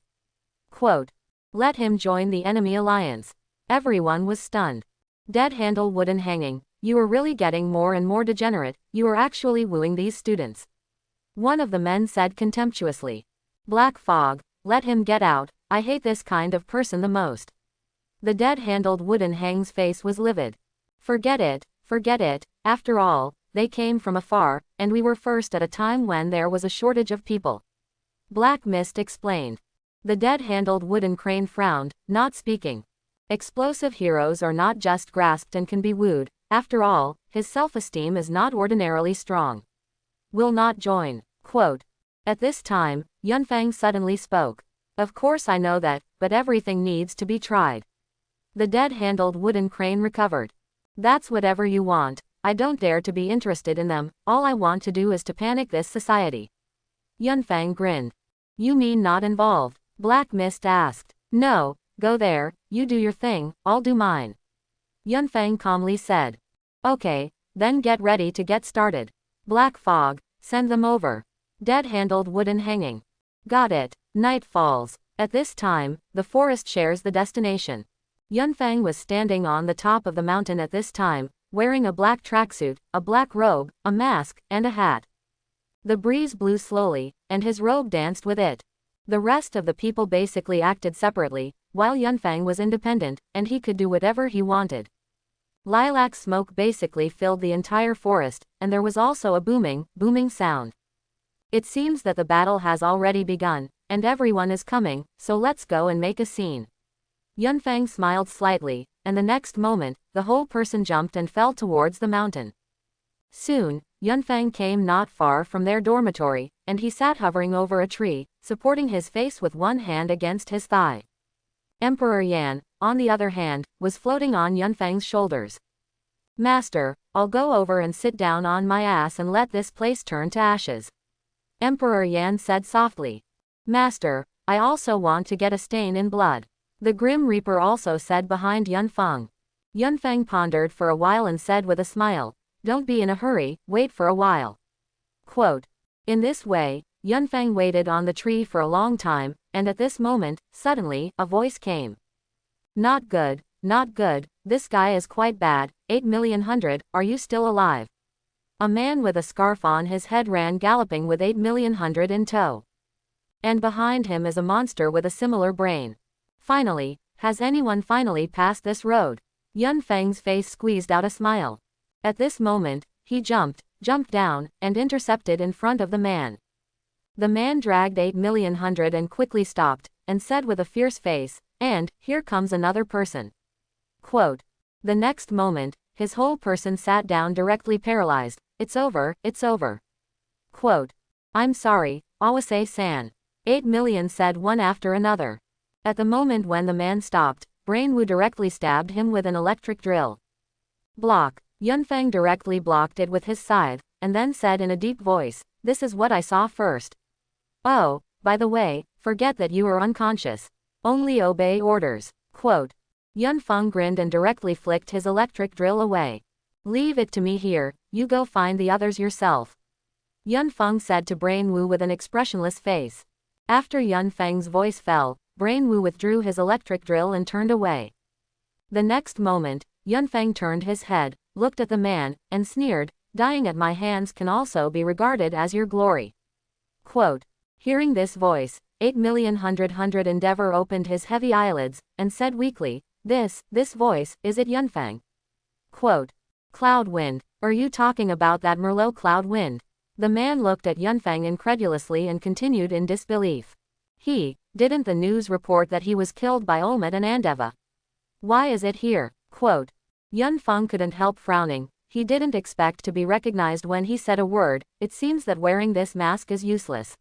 Quote. Let him join the enemy alliance. Everyone was stunned. Dead-handled wooden hanging, you are really getting more and more degenerate, you are actually wooing these students. One of the men said contemptuously. Black fog, let him get out, I hate this kind of person the most. The dead-handled wooden hang's face was livid. Forget it, after all, they came from afar, and we were first at a time when there was a shortage of people. Black Mist explained. The dead-handled wooden crane frowned, not speaking. Explosive heroes are not just grasped and can be wooed, after all, his self-esteem is not ordinarily strong. Will not join. Quote. At this time, Yunfang suddenly spoke. Of course I know that, but everything needs to be tried. The dead-handled wooden crane recovered. That's whatever you want, I don't dare to be interested in them, all I want to do is to panic this society. Yunfang grinned. You mean not involved? Black Mist asked. No, go there, you do your thing, I'll do mine. Yunfang calmly said. Okay, then get ready to get started. Black fog, send them over. Dead-handled wooden hanging. Got it. Night falls. At this time, the forest shares the destination. Yunfang was standing on the top of the mountain at this time, wearing a black tracksuit, a black robe, a mask, and a hat. The breeze blew slowly, and his robe danced with it. The rest of the people basically acted separately, while Yunfang was independent, and he could do whatever he wanted. Lilac smoke basically filled the entire forest, and there was also a booming sound. It seems that the battle has already begun, and everyone is coming, so let's go and make a scene. Yunfang smiled slightly, and the next moment, the whole person jumped and fell towards the mountain. Soon, Yunfang came not far from their dormitory, and he sat hovering over a tree, supporting his face with one hand against his thigh. Emperor Yan, on the other hand, was floating on Yunfang's shoulders. Master, I'll go over and sit down on my ass and let this place turn to ashes. Emperor Yan said softly. Master, I also want to get a stain in blood. The Grim Reaper also said behind Yunfang. Yunfang pondered for a while and said with a smile, don't be in a hurry, wait for a while. Quote. In this way, Yunfang waited on the tree for a long time, and at this moment, suddenly, a voice came. Not good, this guy is quite bad, 8,000,000, are you still alive? A man with a scarf on his head ran galloping with 8,000,000 in tow. And behind him is a monster with a similar brain. Finally, has anyone finally passed this road? Yunfang's face squeezed out a smile. At this moment, he jumped down, and intercepted in front of the man. The man dragged 8,000,000 and quickly stopped, and said with a fierce face, and, here comes another person. Quote. The next moment, his whole person sat down directly paralyzed. It's over. Quote. I'm sorry, Awase-san. 8,000,000 said one after another. At the moment when the man stopped, Brainwu directly stabbed him with an electric drill. Block. Yunfang directly blocked it with his scythe, and then said in a deep voice, this is what I saw first. Oh, by the way, forget that you are unconscious. Only obey orders. Quote. Yunfang grinned and directly flicked his electric drill away. Leave it to me here, you go find the others yourself. Yunfang said to Brainwu with an expressionless face. After Yunfang's voice fell, Brainwu withdrew his electric drill and turned away. The next moment, Yunfang turned his head, looked at the man, and sneered, dying at my hands can also be regarded as your glory. Quote. Hearing this voice, 8,000,000 Endeavor opened his heavy eyelids, and said weakly, this voice, is it Yunfang? Quote. Cloud wind, are you talking about that Merlot cloud wind? The man looked at Yunfang incredulously and continued in disbelief. Didn't the news report that he was killed by Olmet and Andeva? Why is it here? Quote. Yunfang couldn't help frowning. He didn't expect to be recognized when he said a word. It seems that wearing this mask is useless.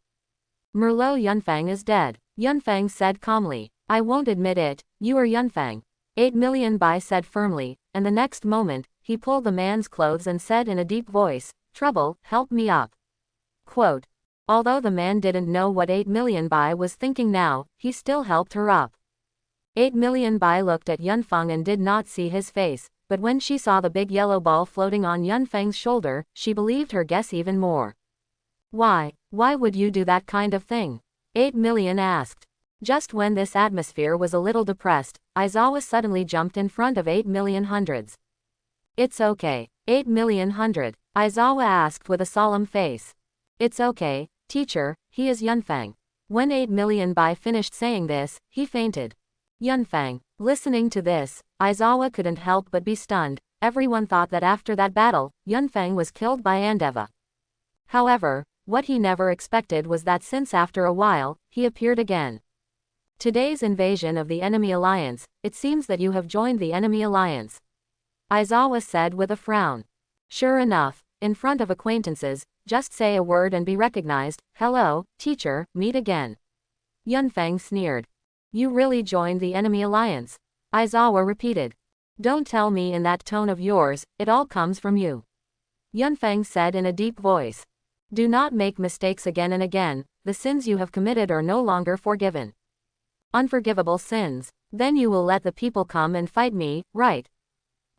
Merlot Yunfang is dead. Yunfang said calmly. I won't admit it, you are Yunfang. 8,000,000 Bai said firmly, and the next moment, he pulled the man's clothes and said in a deep voice, Trouble, help me up. Quote. Although the man didn't know what 8,000,000 Bai was thinking now, he still helped her up. 8,000,000 Bai looked at Yunfang and did not see his face, but when she saw the big yellow ball floating on Yunfang's shoulder, she believed her guess even more. Why would you do that kind of thing? 8,000,000 asked. Just when this atmosphere was a little depressed, Aizawa suddenly jumped in front of 8,000,000. It's okay, 8,000,000. Aizawa asked with a solemn face. It's okay, teacher, he is Yunfang. When 8,000,000 Bai finished saying this, he fainted. Yunfang. Listening to this, Aizawa couldn't help but be stunned. Everyone thought that after that battle, Yunfang was killed by Andeva. However, what he never expected was that since after a while, he appeared again. Today's invasion of the enemy alliance, it seems that you have joined the enemy alliance. Aizawa said with a frown. Sure enough, in front of acquaintances, just say a word and be recognized. Hello, teacher, meet again. Yunfang sneered. You really joined the enemy alliance? Aizawa repeated. Don't tell me in that tone of yours, it all comes from you. Yunfang said in a deep voice. Do not make mistakes again and again, the sins you have committed are no longer forgiven. Unforgivable sins. Then you will let the people come and fight me, right?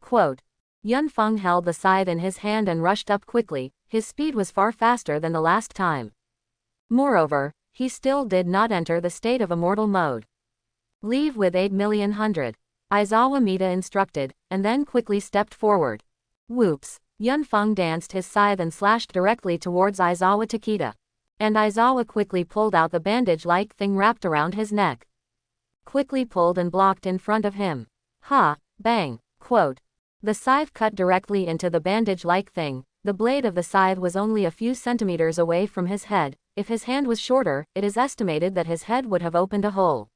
Quote. Yunfeng held the scythe in his hand and rushed up quickly. His speed was far faster than the last time. Moreover, he still did not enter the state of immortal mode. Leave with 8,000,000. Aizawa Mita instructed, and then quickly stepped forward. Whoops. Yunfeng danced his scythe and slashed directly towards Aizawa Takeda. And Aizawa quickly pulled out the bandage-like thing wrapped around his neck. Quickly pulled and blocked in front of him. Ha! Bang! Quote. The scythe cut directly into the bandage-like thing. The blade of the scythe was only a few centimeters away from his head. If his hand was shorter, it is estimated that his head would have opened a hole.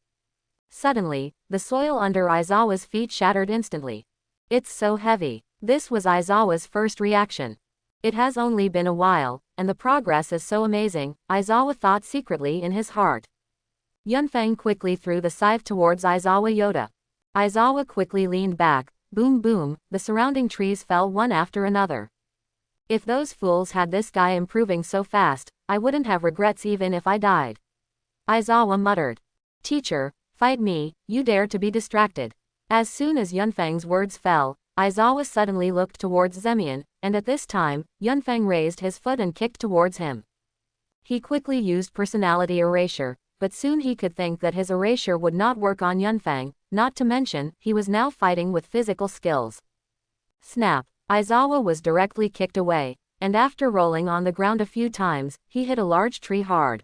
Suddenly, the soil under Aizawa's feet shattered instantly. It's so heavy. This was Aizawa's first reaction. It has only been a while, and the progress is so amazing, Aizawa thought secretly in his heart. Yunfeng quickly threw the scythe towards Aizawa Yoda. Aizawa quickly leaned back. Boom boom, the surrounding trees fell one after another. If those fools had this guy improving so fast, I wouldn't have regrets even if I died. Aizawa muttered. Teacher, fight me, you dare to be distracted. As soon as Yunfeng's words fell, Aizawa suddenly looked towards Zemian, and at this time, Yunfeng raised his foot and kicked towards him. He quickly used personality erasure, but soon he could think that his erasure would not work on Yunfeng, not to mention, he was now fighting with physical skills. Snap! Aizawa was directly kicked away, and after rolling on the ground a few times, he hit a large tree hard.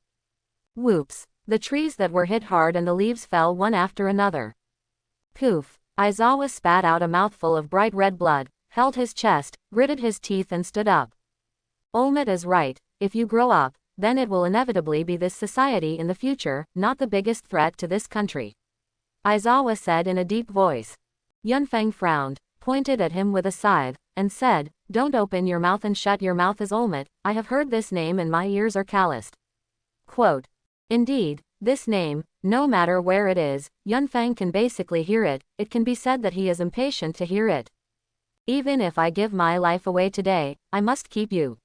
Whoops! The trees that were hit hard and the leaves fell one after another. Poof! Aizawa spat out a mouthful of bright red blood, held his chest, gritted his teeth and stood up. Olmut is right, if you grow up, then it will inevitably be this society in the future, not the biggest threat to this country. Aizawa said in a deep voice. Yunfeng frowned, pointed at him with a scythe, and said, Don't open your mouth and shut your mouth as Olmut, I have heard this name and my ears are calloused. Quote. Indeed, this name, no matter where it is, Yunfeng can basically hear it, it can be said that he is impatient to hear it. Even if I give my life away today, I must keep you.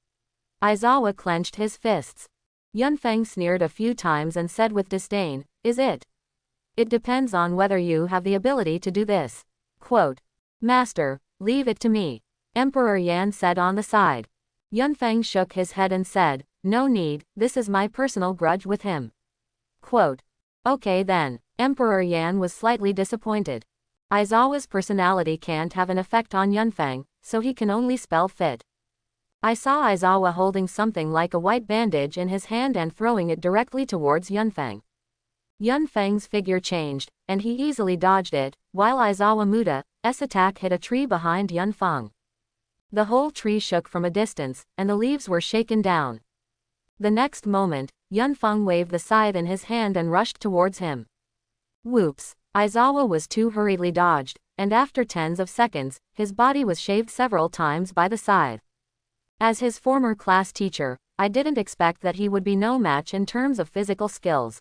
Aizawa clenched his fists. Yunfeng sneered a few times and said with disdain, Is it? It depends on whether you have the ability to do this. Quote. Master, leave it to me. Emperor Yan said on the side. Yunfeng shook his head and said, No need, this is my personal grudge with him. Quote. Okay then. Emperor Yan was slightly disappointed. Aizawa's personality can't have an effect on Yunfeng, so he can only spell fit. I saw Aizawa holding something like a white bandage in his hand and throwing it directly towards Yunfeng. Yunfeng's figure changed, and he easily dodged it, while Aizawa Muta's attack hit a tree behind Yunfeng. The whole tree shook from a distance, and the leaves were shaken down. The next moment, Yunfeng waved the scythe in his hand and rushed towards him. Whoops! Aizawa was too hurriedly dodged, and after tens of seconds, his body was shaved several times by the scythe. As his former class teacher, I didn't expect that he would be no match in terms of physical skills.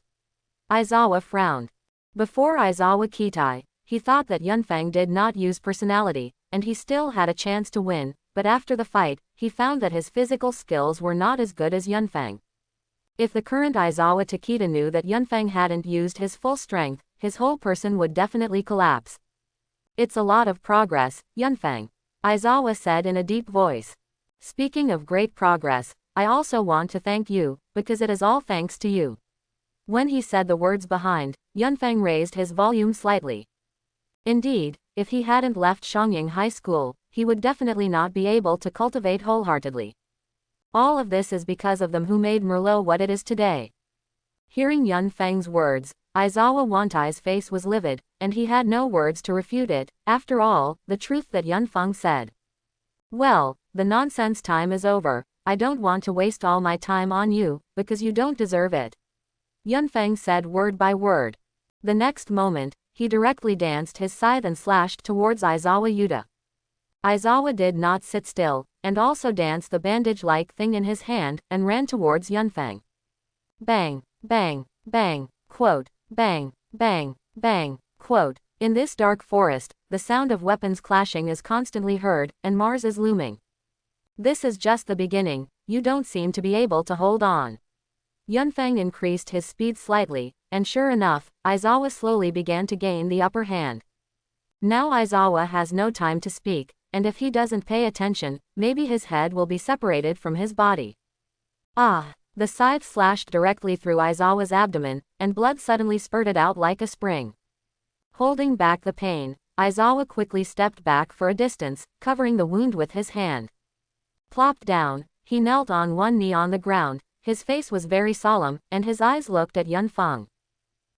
Aizawa frowned. Before Aizawa Kitai, he thought that Yunfeng did not use personality, and he still had a chance to win, but after the fight, he found that his physical skills were not as good as Yunfeng. If the current Aizawa Takeda knew that Yunfeng hadn't used his full strength, his whole person would definitely collapse. It's a lot of progress, Yunfeng. Aizawa said in a deep voice. Speaking of great progress, I also want to thank you, because it is all thanks to you. When he said the words behind, Yunfeng raised his volume slightly. Indeed, if he hadn't left Xiangyang High School, he would definitely not be able to cultivate wholeheartedly. All of this is because of them who made Merlot what it is today. Hearing Yunfeng's words, Aizawa Wantai's face was livid, and he had no words to refute it, after all, the truth that Yunfeng said. Well, the nonsense time is over, I don't want to waste all my time on you, because you don't deserve it. Yunfeng said word by word. The next moment, he directly danced his scythe and slashed towards Aizawa Yuta. Aizawa did not sit still, and also danced the bandage-like thing in his hand, and ran towards Yunfeng. Bang, bang, bang, quote, bang, bang, bang, quote. In this dark forest, the sound of weapons clashing is constantly heard, and Mars is looming. This is just the beginning, you don't seem to be able to hold on. Yunfeng increased his speed slightly, and sure enough, Aizawa slowly began to gain the upper hand. Now Aizawa has no time to speak, and if he doesn't pay attention, maybe his head will be separated from his body. Ah! The scythe slashed directly through Aizawa's abdomen, and blood suddenly spurted out like a spring. Holding back the pain, Aizawa quickly stepped back for a distance, covering the wound with his hand. Plopped down, he knelt on one knee on the ground, his face was very solemn, and his eyes looked at Yunfeng.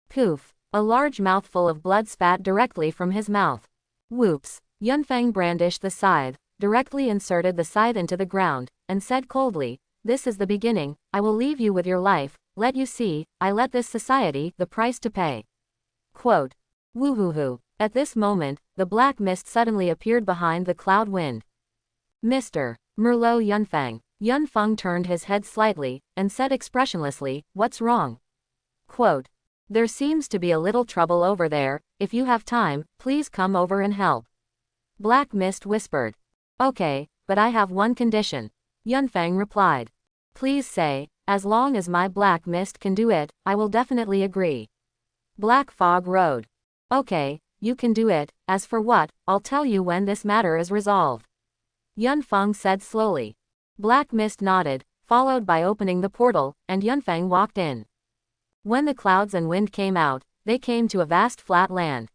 Poof! A large mouthful of blood spat directly from his mouth. Whoops! Yunfeng brandished the scythe, directly inserted the scythe into the ground, and said coldly, "This is the beginning, I will leave you with your life, let you see, I let this society, the price to pay." Quote. Woohoo! At this moment, the black mist suddenly appeared behind the cloud wind. Mr. Merlot Yunfeng. Yunfeng turned his head slightly, and said expressionlessly, "What's wrong?" Quote. "There seems to be a little trouble over there, if you have time, please come over and help." Black Mist whispered. "Okay, but I have one condition." Yunfeng replied. "Please say, as long as my Black Mist can do it, I will definitely agree." Black Fog rode. "Okay, you can do it, as for what, I'll tell you when this matter is resolved." Yunfeng said slowly. Black Mist nodded, followed by opening the portal, and Yunfeng walked in. When the clouds and wind came out, they came to a vast flat land.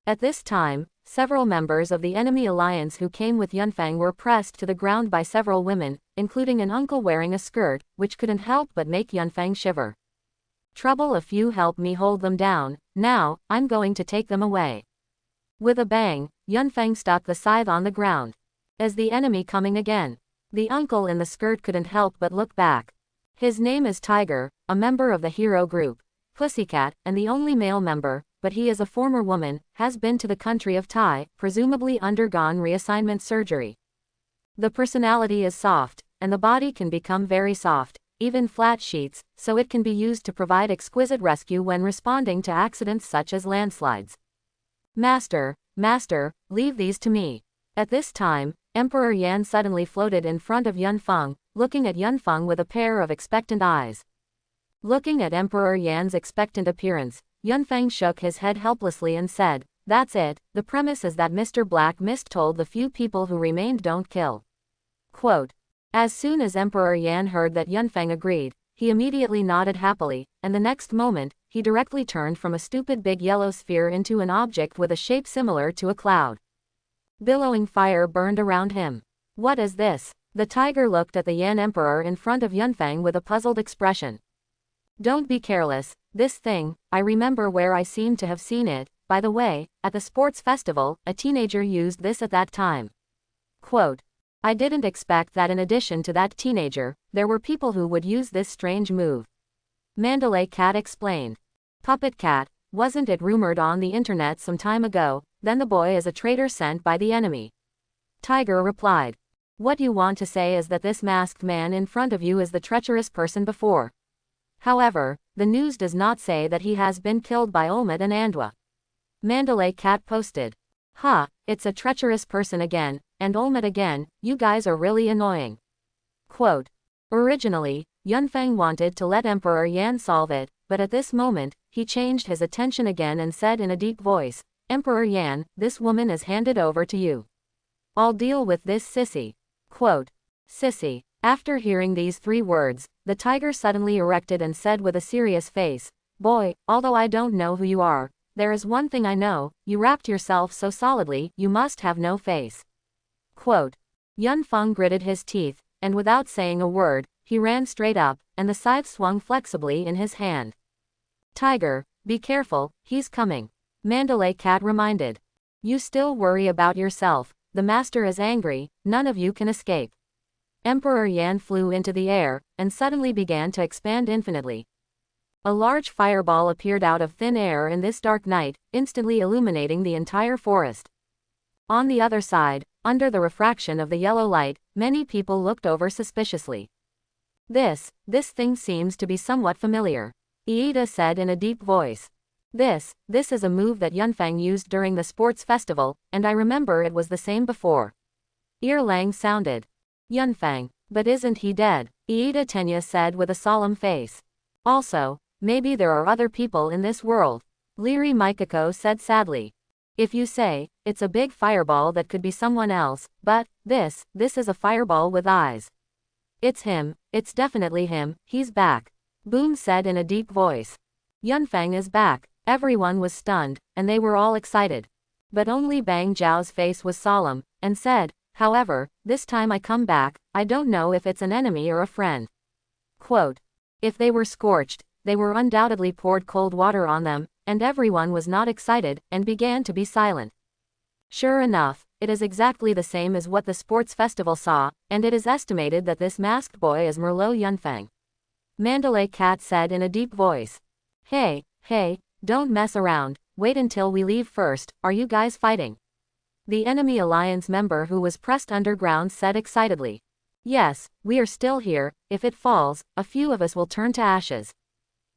At this time, several members of the enemy alliance who came with Yunfeng were pressed to the ground by several women, including an uncle wearing a skirt, which couldn't help but make Yunfeng shiver. "Trouble if you help me hold them down, now, I'm going to take them away." With a bang, Yunfeng stuck the scythe on the ground. "Is the enemy coming again?" The uncle in the skirt couldn't help but look back. His name is Tiger, a member of the hero group, Pussycat, and the only male member, but he is a former woman, has been to the country of Tai, presumably undergone reassignment surgery. The personality is soft, and the body can become very soft, even flat sheets, so it can be used to provide exquisite rescue when responding to accidents such as landslides. Master, leave these to me." At this time, Emperor Yan suddenly floated in front of Yunfeng, looking at Yunfeng with a pair of expectant eyes. Looking at Emperor Yan's expectant appearance, Yunfeng shook his head helplessly and said, "That's it, the premise is that Mr. Black Mist told the few people who remained don't kill." Quote. As soon as Emperor Yan heard that Yunfeng agreed, he immediately nodded happily, and the next moment, he directly turned from a stupid big yellow sphere into an object with a shape similar to a cloud. Billowing fire burned around him. "What is this?" The tiger looked at the Yan Emperor in front of Yunfeng with a puzzled expression. "Don't be careless, this thing, I remember where I seem to have seen it, by the way, at the sports festival, a teenager used this at that time." Quote. I didn't expect that in addition to that teenager, there were people who would use this strange move. Mandalay Cat explained. Puppet Cat, wasn't it rumored on the internet some time ago, then the boy is a traitor sent by the enemy? Tiger replied. What you want to say is that this masked man in front of you is the treacherous person before. However, the news does not say that he has been killed by Olmec and Andwa. Mandalay Cat posted. It's a treacherous person again, and Olmec again, you guys are really annoying. Quote. Originally, Yunfeng wanted to let Emperor Yan solve it, but at this moment, he changed his attention again and said in a deep voice, Emperor Yan, this woman is handed over to you. I'll deal with this sissy. Quote. Sissy. After hearing these 3 words, the tiger suddenly erected and said with a serious face, Boy, although I don't know who you are, there is one thing I know, you wrapped yourself so solidly, you must have no face. Quote. Yunfeng gritted his teeth, and without saying a word, he ran straight up, and the scythe swung flexibly in his hand. Tiger, be careful, he's coming. Mandalay Cat reminded. You still worry about yourself, the master is angry, none of you can escape. Emperor Yan flew into the air, and suddenly began to expand infinitely. A large fireball appeared out of thin air in this dark night, instantly illuminating the entire forest. On the other side, under the refraction of the yellow light, many people looked over suspiciously. This thing seems to be somewhat familiar. Iida said in a deep voice. This is a move that Yunfeng used during the sports festival, and I remember it was the same before. Earlang sounded. Yunfeng, but isn't he dead? Iida Tenya said with a solemn face. Also, maybe there are other people in this world. Leary Mikako said sadly. If you say, it's a big fireball that could be someone else, but, this is a fireball with eyes. It's him, it's definitely him, he's back. Boom said in a deep voice. Yunfeng is back. Everyone was stunned, and they were all excited. But only Bang Jiao's face was solemn, and said, however, this time I come back, I don't know if it's an enemy or a friend. Quote. If they were scorched, they were undoubtedly poured cold water on them, and everyone was not excited, and began to be silent. Sure enough, it is exactly the same as what the sports festival saw, and it is estimated that this masked boy is Merlot Yunfeng. Mandalay Cat said in a deep voice. Hey, don't mess around, wait until we leave first, are you guys fighting? The enemy alliance member who was pressed underground said excitedly. Yes, we are still here, if it falls, a few of us will turn to ashes.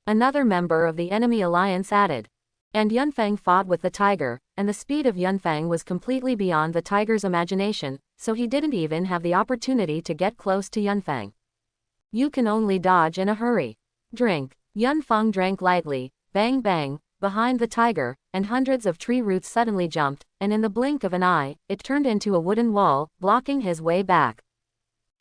Another member of the enemy alliance added. And Yunfeng fought with the tiger, and the speed of Yunfeng was completely beyond the tiger's imagination, so he didn't even have the opportunity to get close to Yunfeng. You can only dodge in a hurry. Drink. Yunfeng drank lightly, bang bang, behind the tiger, and hundreds of tree roots suddenly jumped, and in the blink of an eye, it turned into a wooden wall, blocking his way back.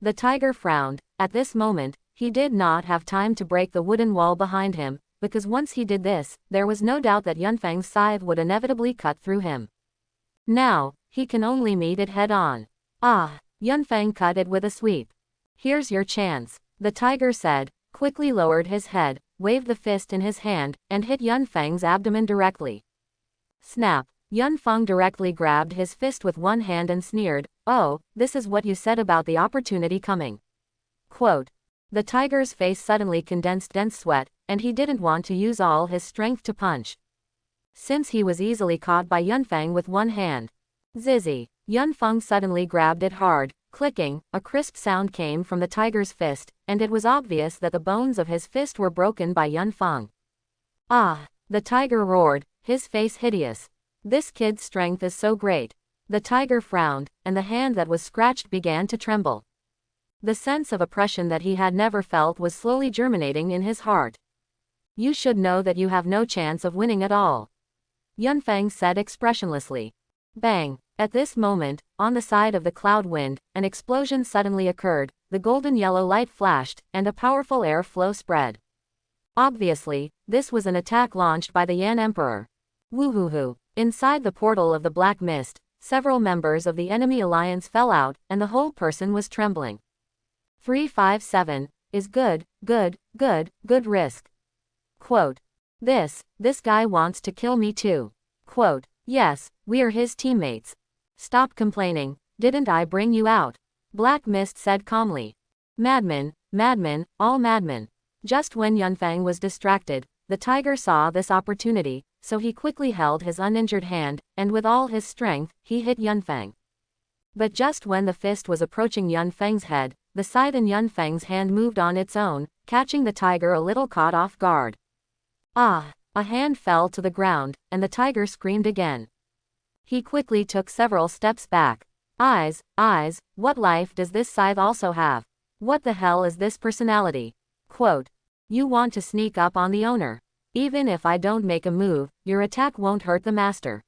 The tiger frowned. At this moment, he did not have time to break the wooden wall behind him, because once he did this, there was no doubt that Yunfeng's scythe would inevitably cut through him. Now, he can only meet it head-on. Ah! Yunfeng cut it with a sweep. Here's your chance, the tiger said, quickly lowered his head, waved the fist in his hand, and hit Yunfeng's abdomen directly. Snap! Yunfeng directly grabbed his fist with one hand and sneered, oh, this is what you said about the opportunity coming. Quote. The tiger's face suddenly condensed dense sweat, and he didn't want to use all his strength to punch. Since he was easily caught by Yunfeng with one hand. Zizzy. Yunfeng suddenly grabbed it hard, clicking, a crisp sound came from the tiger's fist, and it was obvious that the bones of his fist were broken by Yunfeng. Ah! The tiger roared, his face hideous. This kid's strength is so great. The tiger frowned, and the hand that was scratched began to tremble. The sense of oppression that he had never felt was slowly germinating in his heart. You should know that you have no chance of winning at all. Yunfeng said expressionlessly. Bang! At this moment, on the side of the cloud wind, an explosion suddenly occurred, the golden yellow light flashed, and a powerful air flow spread. Obviously, this was an attack launched by the Yan Emperor. Woohoo! Inside the portal of the black mist, several members of the enemy alliance fell out, and the whole person was trembling. 357, is good risk. Quote. This guy wants to kill me too. Quote. Yes, we are his teammates. Stop complaining, didn't I bring you out? Black Mist said calmly. Madmen, all madmen. Just when Yunfeng was distracted, the tiger saw this opportunity, so he quickly held his uninjured hand, and with all his strength, he hit Yunfeng. But just when the fist was approaching Yunfeng's head, the scythe in Yunfeng's hand moved on its own, catching the tiger a little caught off guard. Ah! A hand fell to the ground, and the tiger screamed again. He quickly took several steps back. Eyes, what life does this scythe also have? What the hell is this personality? Quote. You want to sneak up on the owner. Even if I don't make a move, your attack won't hurt the master.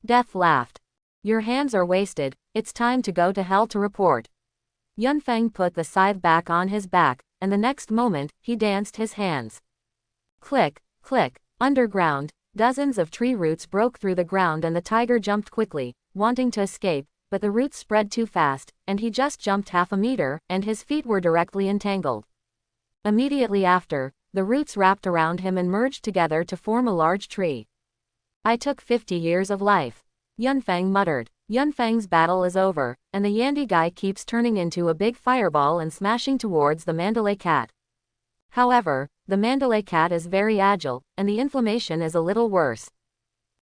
Death laughed. Your hands are wasted, it's time to go to hell to report. Yunfeng put the scythe back on his back, and the next moment, he danced his hands. Click, click, underground, dozens of tree roots broke through the ground and the tiger jumped quickly, wanting to escape, but the roots spread too fast, and he just jumped half a meter, and his feet were directly entangled. Immediately after, the roots wrapped around him and merged together to form a large tree. I took 50 years of life. Yunfeng muttered. Yunfeng's battle is over, and the Yandy guy keeps turning into a big fireball and smashing towards the Mandalay cat. However, the Mandalay cat is very agile, and the inflammation is a little worse.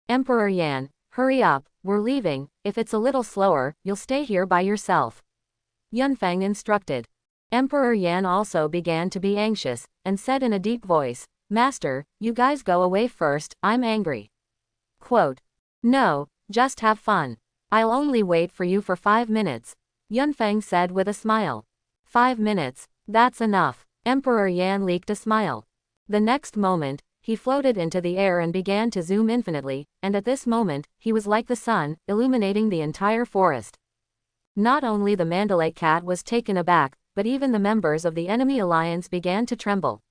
Emperor Yan, hurry up, we're leaving, if it's a little slower, you'll stay here by yourself. Yunfeng instructed. Emperor Yan also began to be anxious, and said in a deep voice, Master, you guys go away first, I'm angry. Quote. No, just have fun. I'll only wait for you for 5 minutes. Yunfeng said with a smile. 5 minutes, that's enough. Emperor Yan leaked a smile. The next moment, he floated into the air and began to zoom infinitely, and at this moment, he was like the sun, illuminating the entire forest. Not only the Mandalay cat was taken aback, but even the members of the enemy alliance began to tremble.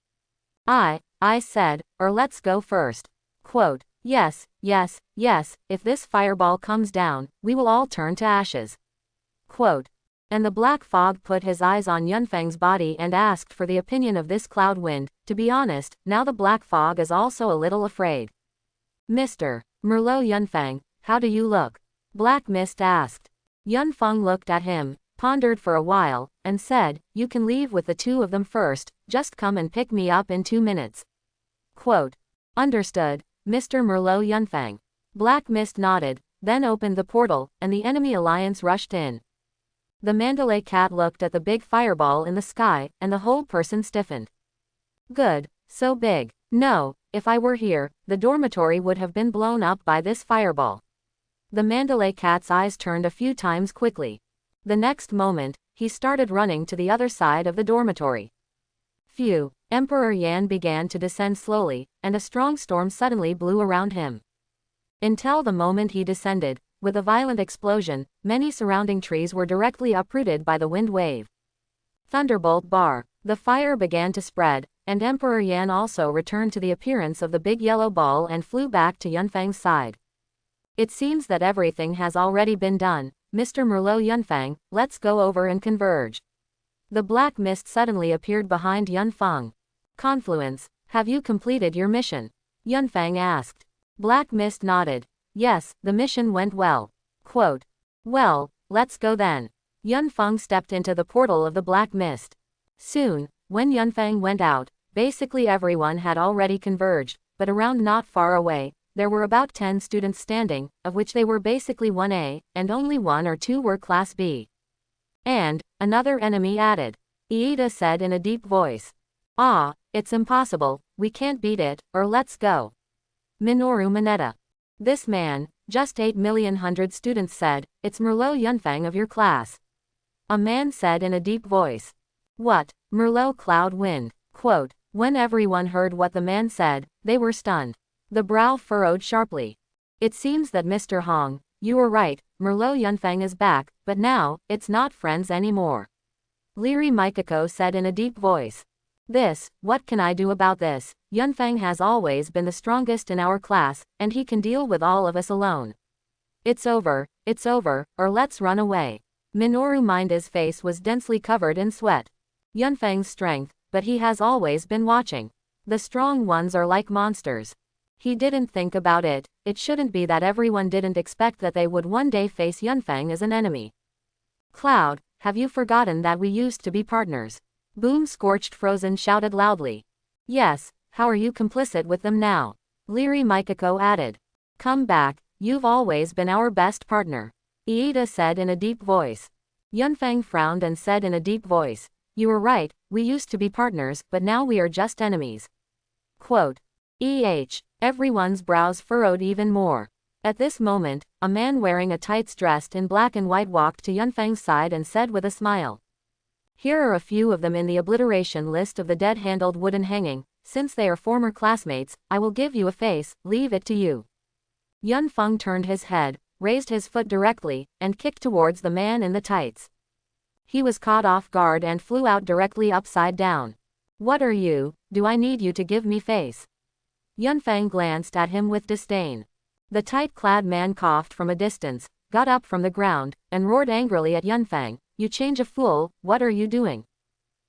I said, or let's go first. Quote, yes, yes, yes, if this fireball comes down, we will all turn to ashes. Quote, and the black fog put his eyes on Yunfang's body and asked for the opinion of this cloud wind. To be honest, now the black fog is also a little afraid. Mr. Merlot Yunfang, how do you look? Black Mist asked. Yunfang looked at him, pondered for a while, and said, you can leave with the two of them first, just come and pick me up in 2 minutes. Quote, understood, Mr. Merlot Yunfang. Black Mist nodded, then opened the portal, and the enemy alliance rushed in. The Mandalay cat looked at the big fireball in the sky, and the whole person stiffened. Good, so big. No, if I were here, the dormitory would have been blown up by this fireball. The Mandalay cat's eyes turned a few times quickly. The next moment, he started running to the other side of the dormitory. Phew, Emperor Yan began to descend slowly, and a strong storm suddenly blew around him. Until the moment he descended, with a violent explosion, many surrounding trees were directly uprooted by the wind wave. Thunderbolt bar. The fire began to spread, and Emperor Yan also returned to the appearance of the big yellow ball and flew back to Yunfang's side. It seems that everything has already been done, Mr. Merlot Yunfang, let's go over and converge. The black mist suddenly appeared behind Yunfang. Confluence, have you completed your mission? Yunfang asked. Black Mist nodded. Yes, the mission went well. Quote, well, let's go then. Yunfang stepped into the portal of the Black Mist. Soon, when Yunfang went out, basically everyone had already converged, but around not far away, there were about 10 students standing, of which they were basically 1A, and only 1 or 2 were Class B. And, another enemy added. Iida said in a deep voice. Ah, it's impossible, we can't beat it, or let's go. Minoru Mineta. This man, just 8,100,000 students said, it's Merlot Yunfang of your class. A man said in a deep voice. What, Merlot Cloud Wind? Quote, when everyone heard what the man said, they were stunned. The brow furrowed sharply. It seems that Mr. Hong, you were right, Merlot Yunfang is back, but now, it's not friends anymore. Leary Mikako said in a deep voice. What can I do about this? Yunfang has always been the strongest in our class, and he can deal with all of us alone. It's over, or let's run away. Minoru Minda's face was densely covered in sweat. Yunfang's strength, but he has always been watching. The strong ones are like monsters. He didn't think about it, it shouldn't be that everyone didn't expect that they would one day face Yunfang as an enemy. Cloud, have you forgotten that we used to be partners? Boom Scorched Frozen shouted loudly. Yes, how are you complicit with them now? Leary Mikako added. Come back, you've always been our best partner. Iida said in a deep voice. Yunfang frowned and said in a deep voice. You were right, we used to be partners, but now we are just enemies. Quote. Everyone's brows furrowed even more. At this moment, a man wearing a tights dressed in black and white walked to Yunfang's side and said with a smile. Here are a few of them in the obliteration list of the dead-handled wooden hanging. Since they are former classmates, I will give you a face, leave it to you. Yunfang turned his head, raised his foot directly, and kicked towards the man in the tights. He was caught off guard and flew out directly upside down. What are you? Do I need you to give me face? Yunfang glanced at him with disdain. The tight-clad man coughed from a distance, got up from the ground, and roared angrily at Yunfang. You change a fool, what are you doing?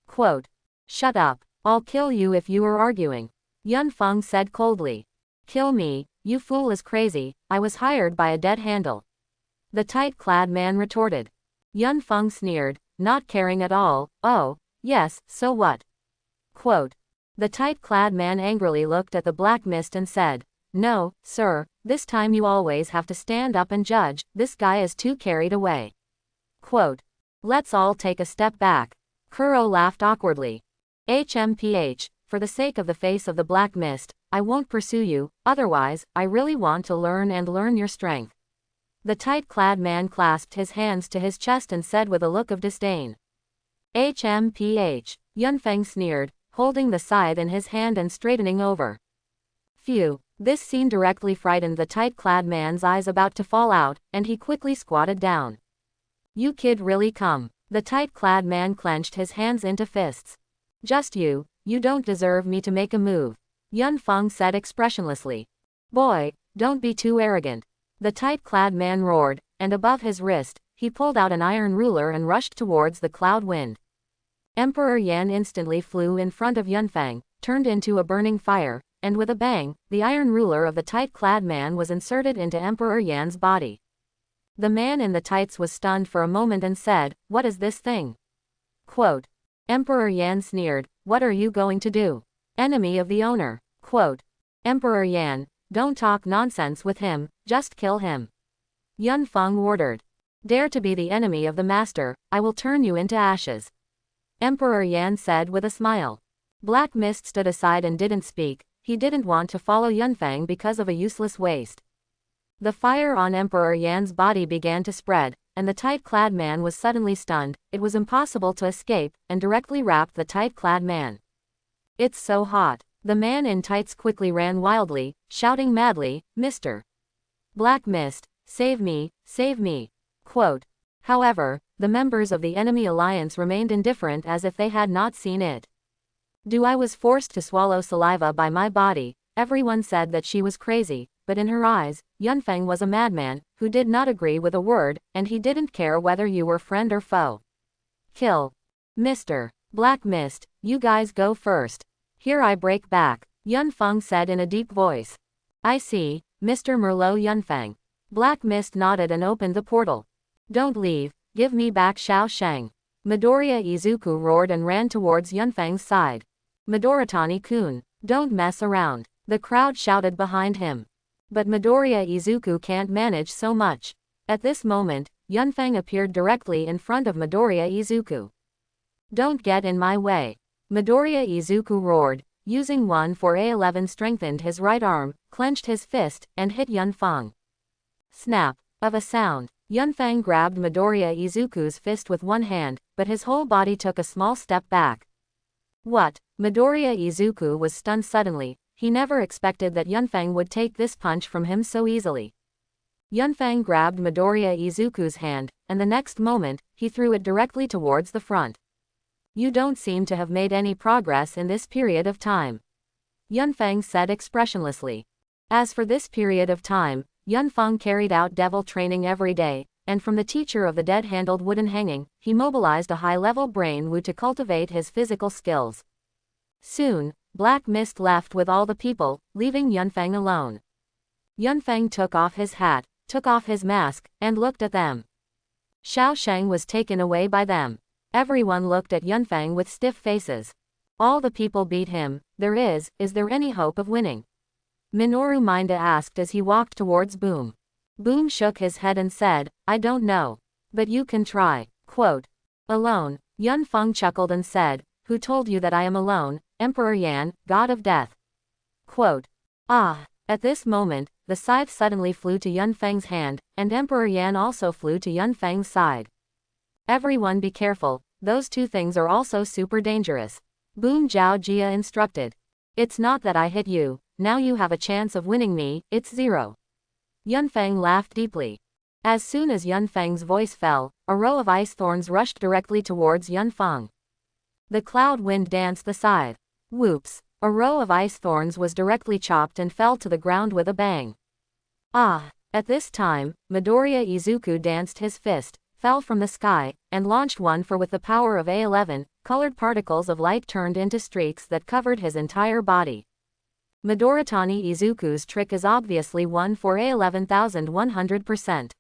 Quote. Shut up, I'll kill you if you are arguing. Yunfang said coldly. Kill me, you fool is crazy, I was hired by a dead handle. The tight-clad man retorted. Yunfang sneered, not caring at all. Oh, yes, so what? Quote. The tight-clad man angrily looked at the Black Mist and said, no, sir, this time you always have to stand up and judge, this guy is too carried away. Quote. Let's all take a step back. Kuro laughed awkwardly. HMPH, for the sake of the face of the Black Mist, I won't pursue you, otherwise, I really want to learn your strength. The tight-clad man clasped his hands to his chest and said with a look of disdain. HMPH, Yunfang sneered, holding the scythe in his hand and straightening over. Phew. This scene directly frightened the tight-clad man's eyes about to fall out, and he quickly squatted down. You kid really come. The tight-clad man clenched his hands into fists. Just you don't deserve me to make a move. Yun Feng said expressionlessly. Boy, don't be too arrogant. The tight-clad man roared, and above his wrist, he pulled out an iron ruler and rushed towards the cloud wind. Emperor Yan instantly flew in front of Yunfang, turned into a burning fire, and with a bang, the iron ruler of the tight-clad man was inserted into Emperor Yan's body. The man in the tights was stunned for a moment and said, "What is this thing?" Quote. Emperor Yan sneered, "What are you going to do? Enemy of the owner." Quote. Emperor Yan, "Don't talk nonsense with him, just kill him." Yun Feng ordered. "Dare to be the enemy of the master, I will turn you into ashes." Emperor Yan said with a smile. Black Mist stood aside and didn't speak. He didn't want to follow Yunfang because of a useless waste. The fire on Emperor Yan's body began to spread, and the tight-clad man was suddenly stunned. It was impossible to escape, and directly wrapped the tight-clad man. It's so hot. The man in tights quickly ran wildly, shouting madly, "Mr. Black Mist, save me, save me." Quote. However, the members of the enemy alliance remained indifferent as if they had not seen it. I was forced to swallow saliva by my body. Everyone said that she was crazy, but in her eyes, Yunfeng was a madman, who did not agree with a word, and he didn't care whether you were friend or foe. Kill. Mr. Black Mist, you guys go first. Here I break back, Yunfeng said in a deep voice. I see, Mr. Merlot Yunfeng. Black Mist nodded and opened the portal. Don't leave, give me back Xiao Shang. Midoriya Izuku roared and ran towards Yunfeng's side. Midoritani-kun, don't mess around. The crowd shouted behind him. But Midoriya Izuku can't manage so much. At this moment, Yunfeng appeared directly in front of Midoriya Izuku. Don't get in my way. Midoriya Izuku roared, using 1-4-A11 strengthened his right arm, clenched his fist, and hit Yunfeng. Snap. Of a sound, Yunfeng grabbed Midoriya Izuku's fist with one hand, but his whole body took a small step back. What? Midoriya Izuku was stunned suddenly. He never expected that Yunfeng would take this punch from him so easily. Yunfeng grabbed Midoriya Izuku's hand, and the next moment, he threw it directly towards the front. You don't seem to have made any progress in this period of time. Yunfeng said expressionlessly. As for this period of time, Yunfeng carried out devil training every day, and from the teacher of the dead-handled wooden hanging, he mobilized a high-level brain wu to cultivate his physical skills. Soon, Black Mist left with all the people, leaving Yunfeng alone. Yunfeng took off his hat, took off his mask, and looked at them. Xiao Shang was taken away by them. Everyone looked at Yunfeng with stiff faces. All the people beat him. Is there any hope of winning? Minoru Minda asked as he walked towards Boom. Boom shook his head and said, I don't know. But you can try. Quote. Alone. Yunfeng chuckled and said, Who told you that I am alone? Emperor Yan, God of Death. Quote. Ah. At this moment, the scythe suddenly flew to Yunfeng's hand, and Emperor Yan also flew to Yunfeng's side. Everyone be careful, those two things are also super dangerous. Boom Zhao Jia instructed. It's not that I hit you, now you have a chance of winning me, it's 0. Yunfeng laughed deeply. As soon as Yunfeng's voice fell, a row of ice thorns rushed directly towards Yunfeng. The cloud wind danced the scythe. Whoops. A row of ice thorns was directly chopped and fell to the ground with a bang. Ah! At this time, Midoriya Izuku danced his fist, fell from the sky, and launched one for with the power of A11, colored particles of light turned into streaks that covered his entire body. Midoritani Izuku's trick is obviously 1-4-A11,100%.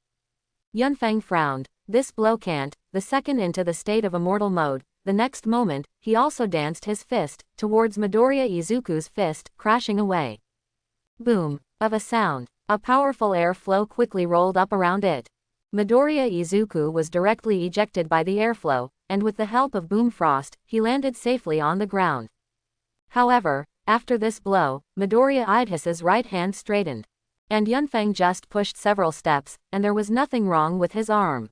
Yunfeng frowned. This blow can't. The second into the state of immortal mode. The next moment, he also danced his fist, towards Midoriya Izuku's fist, crashing away. Boom. Of a sound. A powerful air flow quickly rolled up around it. Midoriya Izuku was directly ejected by the airflow, and with the help of Boom Frost, he landed safely on the ground. However, after this blow, Midoriya Idhis's right hand straightened. And Yunfeng just pushed several steps, and there was nothing wrong with his arm.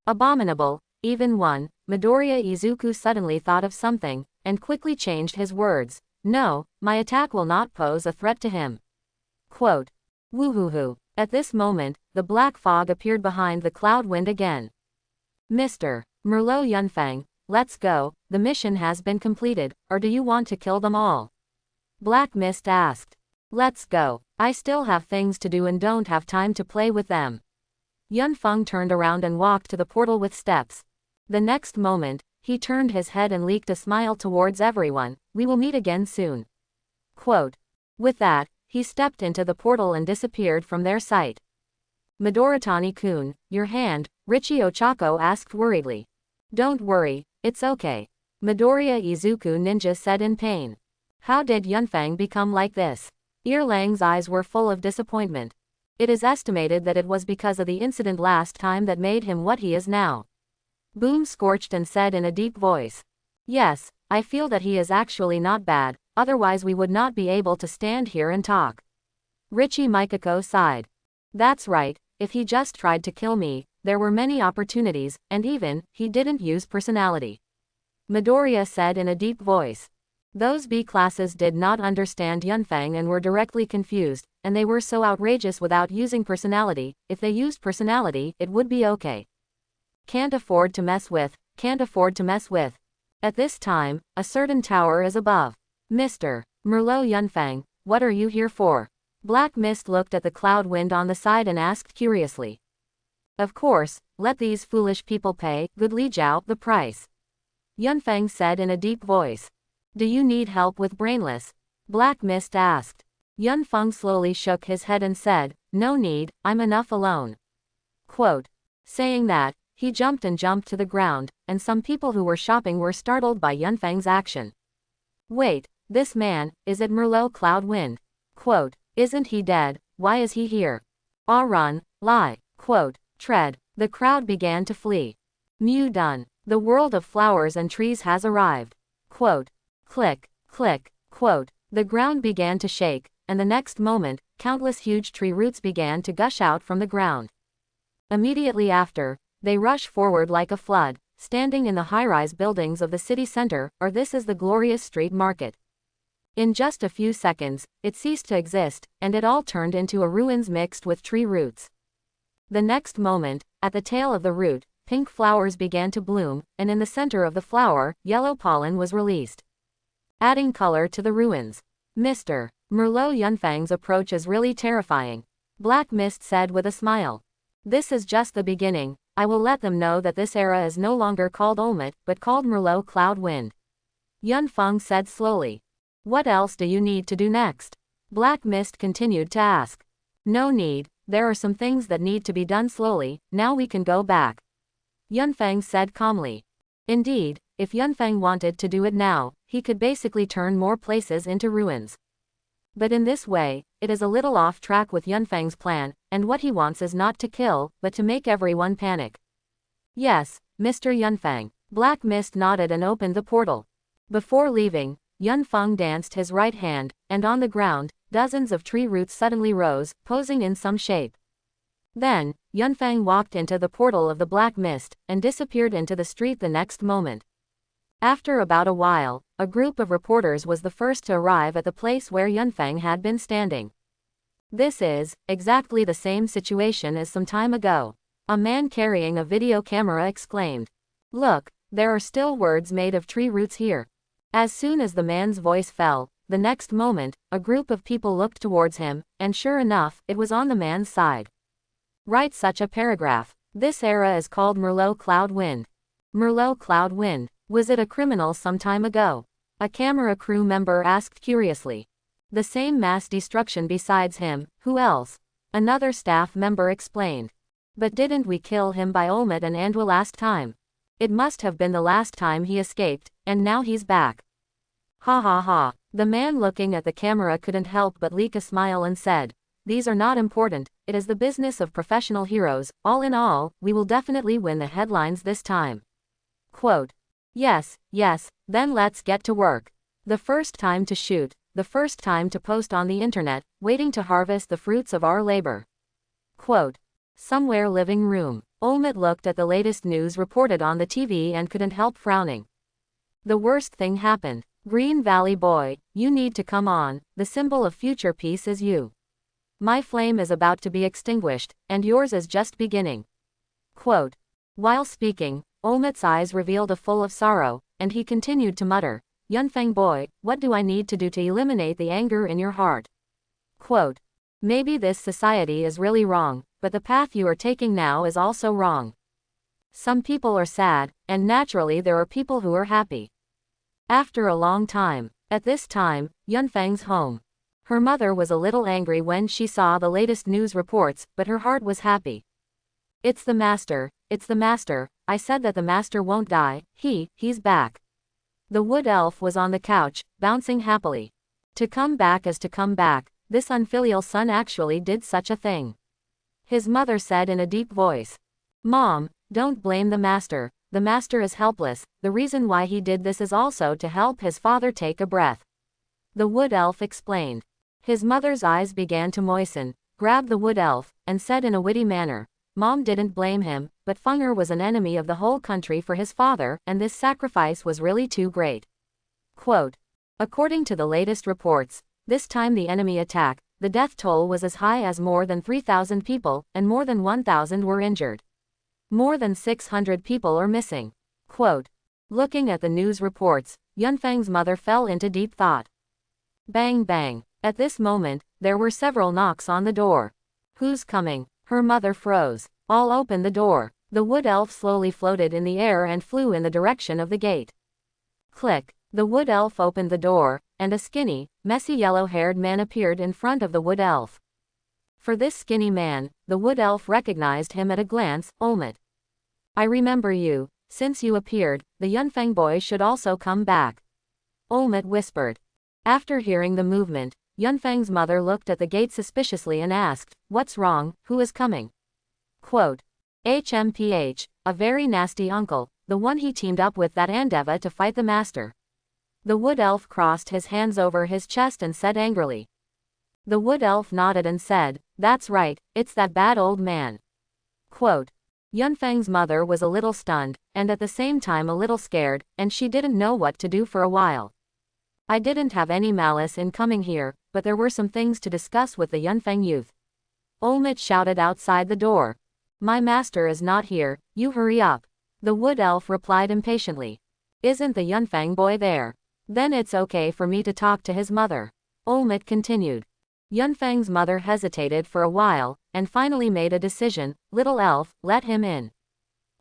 Abominable. Even one. Midoriya Izuku suddenly thought of something, and quickly changed his words. No, my attack will not pose a threat to him. Quote. Woohoo. At this moment, the black fog appeared behind the cloud wind again. Mr. Merlot Yunfang, let's go, the mission has been completed, or do you want to kill them all? Black Mist asked. Let's go, I still have things to do and don't have time to play with them. Yunfeng turned around and walked to the portal with steps. The next moment, he turned his head and leaked a smile towards everyone. We will meet again soon. Quote. With that, he stepped into the portal and disappeared from their sight. Midoritani-kun, your hand, Richie Ochako asked worriedly. Don't worry, it's okay. Midoriya Izuku Ninja said in pain. How did Yunfang become like this? Erlang's eyes were full of disappointment. It is estimated that it was because of the incident last time that made him what he is now. Boom scorched and said in a deep voice. Yes, I feel that he is actually not bad, otherwise we would not be able to stand here and talk. Richie Mikako sighed. That's right, if he just tried to kill me, there were many opportunities, and even, he didn't use personality. Midoriya said in a deep voice. Those B classes did not understand Yunfang and were directly confused, and they were so outrageous without using personality. If they used personality, it would be okay. Can't afford to mess with. At this time, a certain tower is above. Mr. Merlot Yunfang, what are you here for? Black Mist looked at the cloud wind on the side and asked curiously. Of course, let these foolish people pay, good Li Jiao, the price. Yunfang said in a deep voice. Do you need help with Brainless? Black Mist asked. Yunfeng slowly shook his head and said, no need, I'm enough alone. Quote. Saying that, he jumped to the ground, and some people who were shopping were startled by Yunfeng's action. Wait, this man, is it Merlot Cloud Wind? Quote. Isn't he dead? Why is he here? Ah run, lie. Quote. Tread. The crowd began to flee. Mew done. The world of flowers and trees has arrived. Quote. Click, click, quote. The ground began to shake, and the next moment, countless huge tree roots began to gush out from the ground. Immediately after, they rush forward like a flood, standing in the high-rise buildings of the city center, or this is the glorious street market. In just a few seconds, it ceased to exist, and it all turned into a ruins mixed with tree roots. The next moment, at the tail of the root, pink flowers began to bloom, and in the center of the flower, yellow pollen was released, adding color to the ruins. Mr. Merlot Yunfang's approach is really terrifying. Black Mist said with a smile. This is just the beginning. I will let them know that this era is no longer called Olmec, but called Merlot Cloud Wind. Yunfeng said slowly. What else do you need to do next? Black Mist continued to ask. No need, there are some things that need to be done slowly, now we can go back. Yunfeng said calmly. Indeed, if Yunfeng wanted to do it now, he could basically turn more places into ruins. But in this way, it is a little off track with Yunfeng's plan, and what he wants is not to kill, but to make everyone panic. Yes, Mr. Yunfeng. Black Mist nodded and opened the portal. Before leaving, Yunfeng danced his right hand, and on the ground, dozens of tree roots suddenly rose, posing in some shape. Then, Yunfeng walked into the portal of the Black Mist, and disappeared into the street the next moment. After about a while, a group of reporters was the first to arrive at the place where Yunfeng had been standing. This is exactly the same situation as some time ago. A man carrying a video camera exclaimed. Look, there are still words made of tree roots here. As soon as the man's voice fell, the next moment, a group of people looked towards him, and sure enough, it was on the man's side. Write such a paragraph. This era is called Merlot Cloud Wind. Merlot Cloud Wind. Was it a criminal some time ago? A camera crew member asked curiously. The same mass destruction besides him, who else? Another staff member explained. But didn't we kill him by Olmet and Andwa last time? It must have been the last time he escaped, and now he's back. Ha ha ha. The man looking at the camera couldn't help but leak a smile and said, these are not important, it is the business of professional heroes, all in all, we will definitely win the headlines this time. Quote. Yes, then let's get to work. The first time to shoot, the first time to post on the internet, waiting to harvest the fruits of our labor. Quote. Somewhere living room. Olmet looked at the latest news reported on the TV and couldn't help frowning. The worst thing happened. Green Valley boy, you need to come on, the symbol of future peace is you. My flame is about to be extinguished, and yours is just beginning. Quote. While speaking, Olmet's eyes revealed a full of sorrow, and he continued to mutter, Yunfeng boy, what do I need to do to eliminate the anger in your heart? Quote. Maybe this society is really wrong, but the path you are taking now is also wrong. Some people are sad, and naturally there are people who are happy. After a long time. At this time, Yunfeng's home. Her mother was a little angry when she saw the latest news reports, but her heart was happy. It's the master, I said that the master won't die, he's back. The wood elf was on the couch, bouncing happily. To come back is to come back, this unfilial son actually did such a thing. His mother said in a deep voice. Mom, don't blame the master is helpless, the reason why he did this is also to help his father take a breath. The wood elf explained. His mother's eyes began to moisten, grabbed the wood elf, and said in a witty manner, Mom didn't blame him, but Funger was an enemy of the whole country for his father, and this sacrifice was really too great. Quote. According to the latest reports, this time the enemy attack, the death toll was as high as more than 3,000 people, and more than 1,000 were injured. More than 600 people are missing. Quote. Looking at the news reports, Yunfeng's mother fell into deep thought. Bang bang. At this moment, there were several knocks on the door. Who's coming? Her mother froze. I'll open the door. The wood elf slowly floated in the air and flew in the direction of the gate. Click. The wood elf opened the door, and a skinny, messy yellow-haired man appeared in front of the wood elf. For this skinny man, the wood elf recognized him at a glance, Olmet. I remember you. Since you appeared, the Yunfeng boy should also come back. Olmet whispered. After hearing the movement, Yunfeng's mother looked at the gate suspiciously and asked, What's wrong, who is coming? Quote. HMPH, a very nasty uncle, the one he teamed up with that Andeva to fight the master. The wood elf crossed his hands over his chest and said angrily. The wood elf nodded and said, That's right, it's that bad old man. Quote. Yunfeng's mother was a little stunned, and at the same time a little scared, and she didn't know what to do for a while. I didn't have any malice in coming here, but there were some things to discuss with the Yunfeng youth. Olmet shouted outside the door. My master is not here, you hurry up. The wood elf replied impatiently. Isn't the Yunfeng boy there? Then it's okay for me to talk to his mother. Olmet continued. Yunfeng's mother hesitated for a while, and finally made a decision, Little elf, let him in.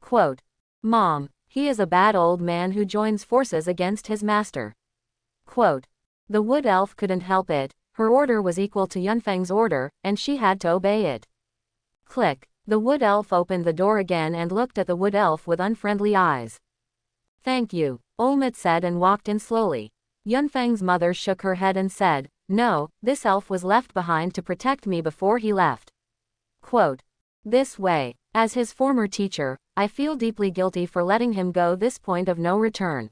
Quote. Mom, he is a bad old man who joins forces against his master. Quote. The wood elf couldn't help it, her order was equal to Yunfeng's order, and she had to obey it. Click. The wood elf opened the door again and looked at the wood elf with unfriendly eyes. Thank you, Olmet said and walked in slowly. Yunfeng's mother shook her head and said, No, this elf was left behind to protect me before he left. Quote. This way. As his former teacher, I feel deeply guilty for letting him go this point of no return.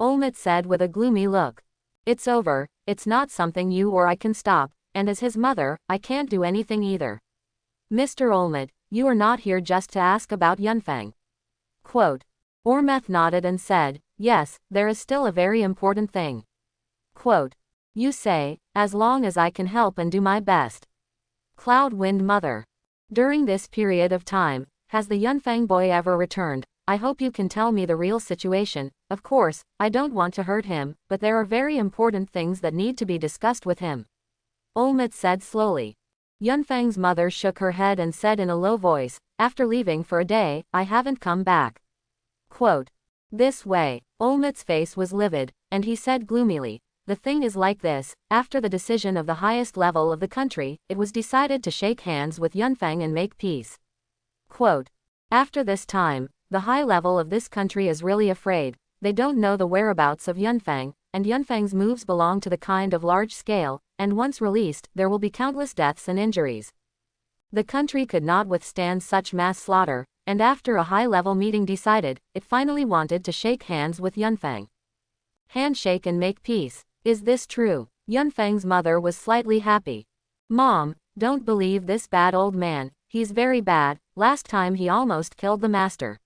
Olmet said with a gloomy look. It's over, it's not something you or I can stop, and as his mother, I can't do anything either. Mr. Olmet, you are not here just to ask about Yunfeng. Quote. Ormeth nodded and said, Yes, there is still a very important thing. Quote. You say, as long as I can help and do my best. Cloud Wind Mother. During this period of time, has the Yunfeng boy ever returned? I hope you can tell me the real situation. Of course, I don't want to hurt him, but there are very important things that need to be discussed with him. Olmet said slowly. Yunfeng's mother shook her head and said in a low voice, After leaving for a day, I haven't come back. Quote. This way. Olmet's face was livid, and he said gloomily, The thing is like this, after the decision of the highest level of the country, it was decided to shake hands with Yunfeng and make peace. Quote. After this time, the high level of this country is really afraid, they don't know the whereabouts of Yunfeng, and Yunfeng's moves belong to the kind of large scale, and once released, there will be countless deaths and injuries. The country could not withstand such mass slaughter, and after a high-level meeting decided, it finally wanted to shake hands with Yunfeng. Handshake and make peace. Is this true? Yunfeng's mother was slightly happy. Mom, don't believe this bad old man, he's very bad, last time he almost killed the master.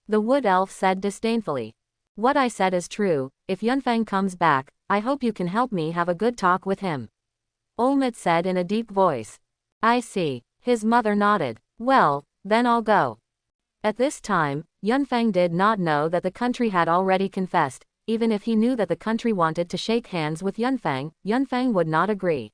The wood elf said disdainfully. What I said is true. If Yunfang comes back, I hope you can help me have a good talk with him. Olmec said in a deep voice. I see. His mother nodded. Well, then I'll go. At this time, Yunfang did not know that the country had already confessed. Even if he knew that the country wanted to shake hands with Yunfang, Yunfang would not agree.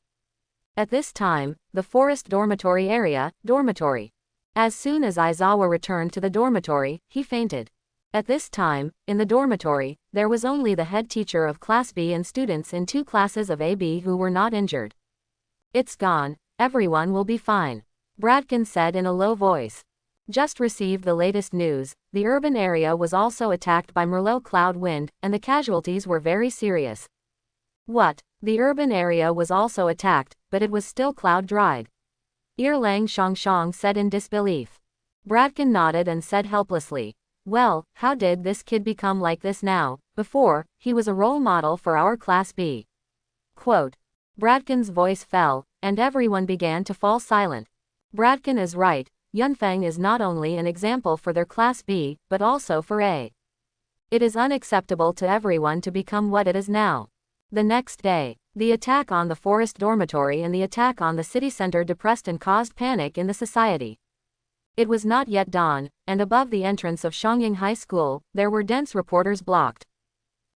At this time, the forest dormitory area, dormitory. As soon as Aizawa returned to the dormitory, he fainted. At this time, in the dormitory, there was only the head teacher of Class B and students in 2 classes of AB who were not injured. It's gone, everyone will be fine, Bradkin said in a low voice. Just received the latest news, the urban area was also attacked by Merlot cloud wind, and the casualties were very serious. What? The urban area was also attacked, but it was still cloud-dried. Erlang Shangshang said in disbelief. Bradkin nodded and said helplessly, well, how did this kid become like this now? Before, he was a role model for our Class B. Quote. Bradkin's voice fell, and everyone began to fall silent. Bradkin is right. Yunfang is not only an example for their Class B, but also for A. It is unacceptable to everyone to become what it is now. The next day, the attack on the forest dormitory and the attack on the city center depressed and caused panic in the society. It was not yet dawn, and above the entrance of Shangying High School, there were dense reporters blocked.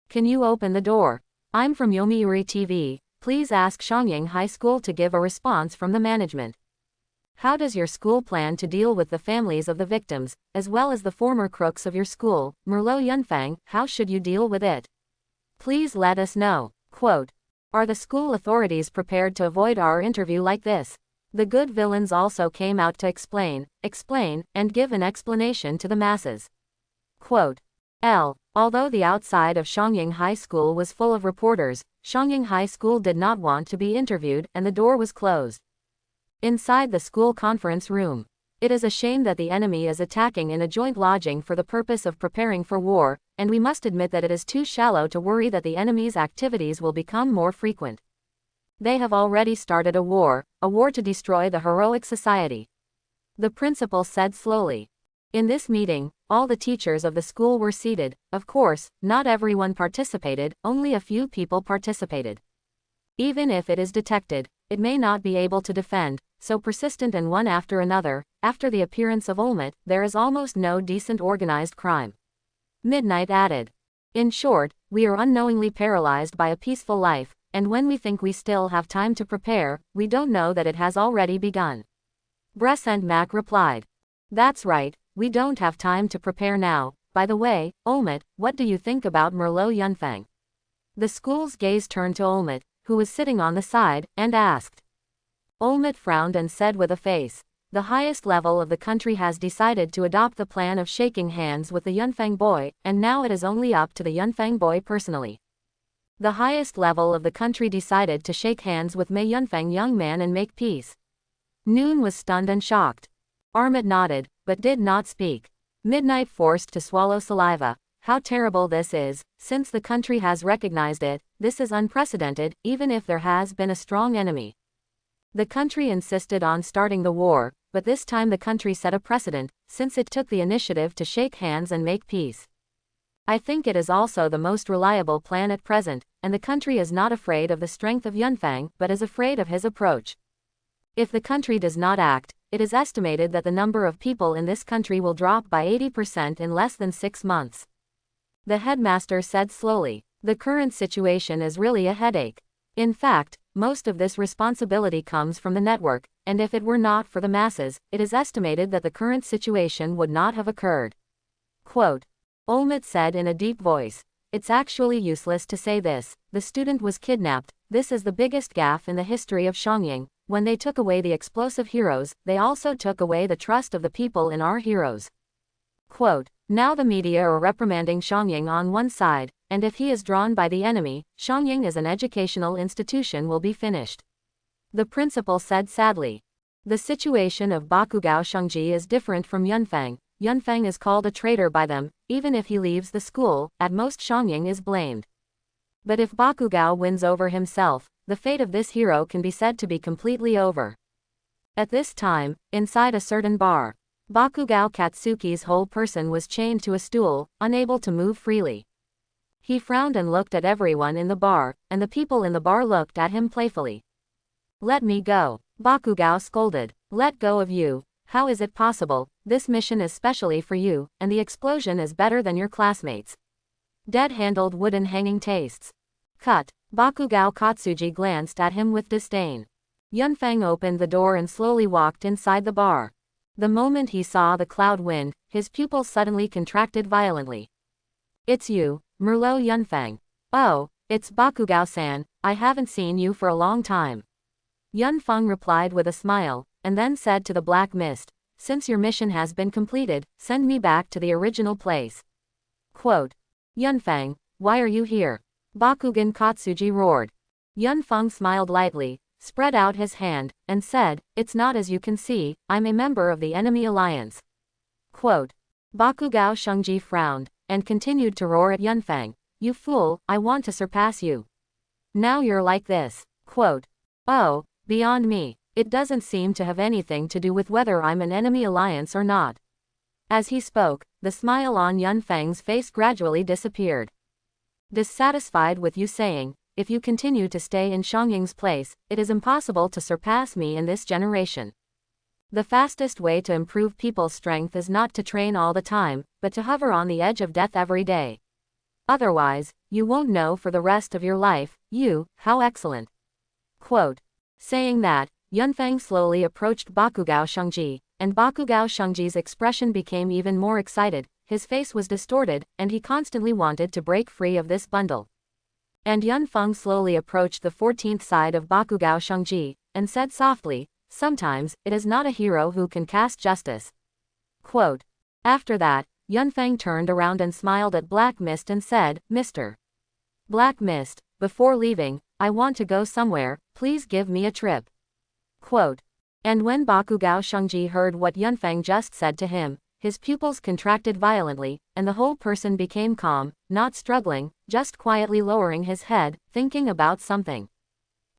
Can you open the door? I'm from Yomiuri TV, please ask Shangying High School to give a response from the management. How does your school plan to deal with the families of the victims, as well as the former crooks of your school, Merlot Yunfang, how should you deal with it? Please let us know. Quote. Are the school authorities prepared to avoid our interview like this? The good villains also came out to explain, and give an explanation to the masses. Quote. Although the outside of Shangying High School was full of reporters, Shangying High School did not want to be interviewed and the door was closed. Inside the school conference room. It is a shame that the enemy is attacking in a joint lodging for the purpose of preparing for war, and we must admit that it is too shallow to worry that the enemy's activities will become more frequent. They have already started a war to destroy the heroic society. The principal said slowly. In this meeting, all the teachers of the school were seated. Of course, not everyone participated, only a few people participated. Even if it is detected, it may not be able to defend, so persistent and one after another. After the appearance of Olmec, there is almost no decent organized crime. Midnight added. In short, we are unknowingly paralyzed by a peaceful life, and when we think we still have time to prepare, we don't know that it has already begun. Brescent Mac replied. That's right, we don't have time to prepare now. By the way, Olmec, what do you think about Merlot Yunfang? The school's gaze turned to Olmec, who was sitting on the side, and asked. Olmec frowned and said with a face. The highest level of the country has decided to adopt the plan of shaking hands with the Yunfang boy, and now it is only up to the Yunfang boy personally. The highest level of the country decided to shake hands with Mei Yunfang young man and make peace. Noon was stunned and shocked. Armit nodded, but did not speak. Midnight forced to swallow saliva. How terrible this is, since the country has recognized it, this is unprecedented, even if there has been a strong enemy. The country insisted on starting the war, but this time the country set a precedent, since it took the initiative to shake hands and make peace. I think it is also the most reliable plan at present, and the country is not afraid of the strength of Yunfang, but is afraid of his approach. If the country does not act, it is estimated that the number of people in this country will drop by 80% in less than 6 months. The headmaster said slowly, the current situation is really a headache. In fact, most of this responsibility comes from the network, and if it were not for the masses, it is estimated that the current situation would not have occurred. Quote. Olmec said in a deep voice. It's actually useless to say this. The student was kidnapped. This is the biggest gaffe in the history of Shangying. When they took away the explosive heroes, they also took away the trust of the people in our heroes. Quote. Now the media are reprimanding Shangying on one side, and if he is drawn by the enemy, Shangying as an educational institution will be finished. The principal said sadly. The situation of Bakugao Shangji is different from Yunfang. Yunfang is called a traitor by them. Even if he leaves the school, at most Shangying is blamed. But if Bakugao wins over himself, the fate of this hero can be said to be completely over. At this time, inside a certain bar, Bakugao Katsuki's whole person was chained to a stool, unable to move freely. He frowned and looked at everyone in the bar, and the people in the bar looked at him playfully. Let me go. Bakugao scolded. Let go of you. How is it possible? This mission is specially for you, and the explosion is better than your classmates. Dead-handled wooden hanging tastes. Cut. Bakugao Katsuji glanced at him with disdain. Yunfeng opened the door and slowly walked inside the bar. The moment he saw the cloud wind, his pupils suddenly contracted violently. It's you, Merlot Yunfeng. Oh, it's Bakugao-san, I haven't seen you for a long time. Yunfeng replied with a smile, and then said to the black mist, since your mission has been completed, send me back to the original place. Quote. Yunfeng, why are you here? Bakugan Katsuji roared. Yunfeng smiled lightly, spread out his hand, and said, it's not as you can see, I'm a member of the enemy alliance. Quote. Bakugao Shungji frowned, and continued to roar at Yunfeng, you fool, I want to surpass you. Now you're like this. Quote. Oh, beyond me, it doesn't seem to have anything to do with whether I'm an enemy alliance or not. As he spoke, the smile on Yunfeng's face gradually disappeared. Dissatisfied with you saying, if you continue to stay in Xiangying's place, it is impossible to surpass me in this generation. The fastest way to improve people's strength is not to train all the time, but to hover on the edge of death every day. Otherwise, you won't know for the rest of your life, how excellent. Quote. Saying that, Yunfeng slowly approached Bakugao Shungji, and Bakugao Shungji's expression became even more excited, his face was distorted, and he constantly wanted to break free of this bundle. And Yunfeng slowly approached the 14th side of Bakugao Shungji, and said softly, sometimes, it is not a hero who can cast justice. Quote. After that, Yunfeng turned around and smiled at Black Mist and said, Mr. Black Mist, before leaving, I want to go somewhere, please give me a trip. Quote. And when Bakugao Shungji heard what Yunfeng just said to him, his pupils contracted violently, and the whole person became calm, not struggling, just quietly lowering his head, thinking about something.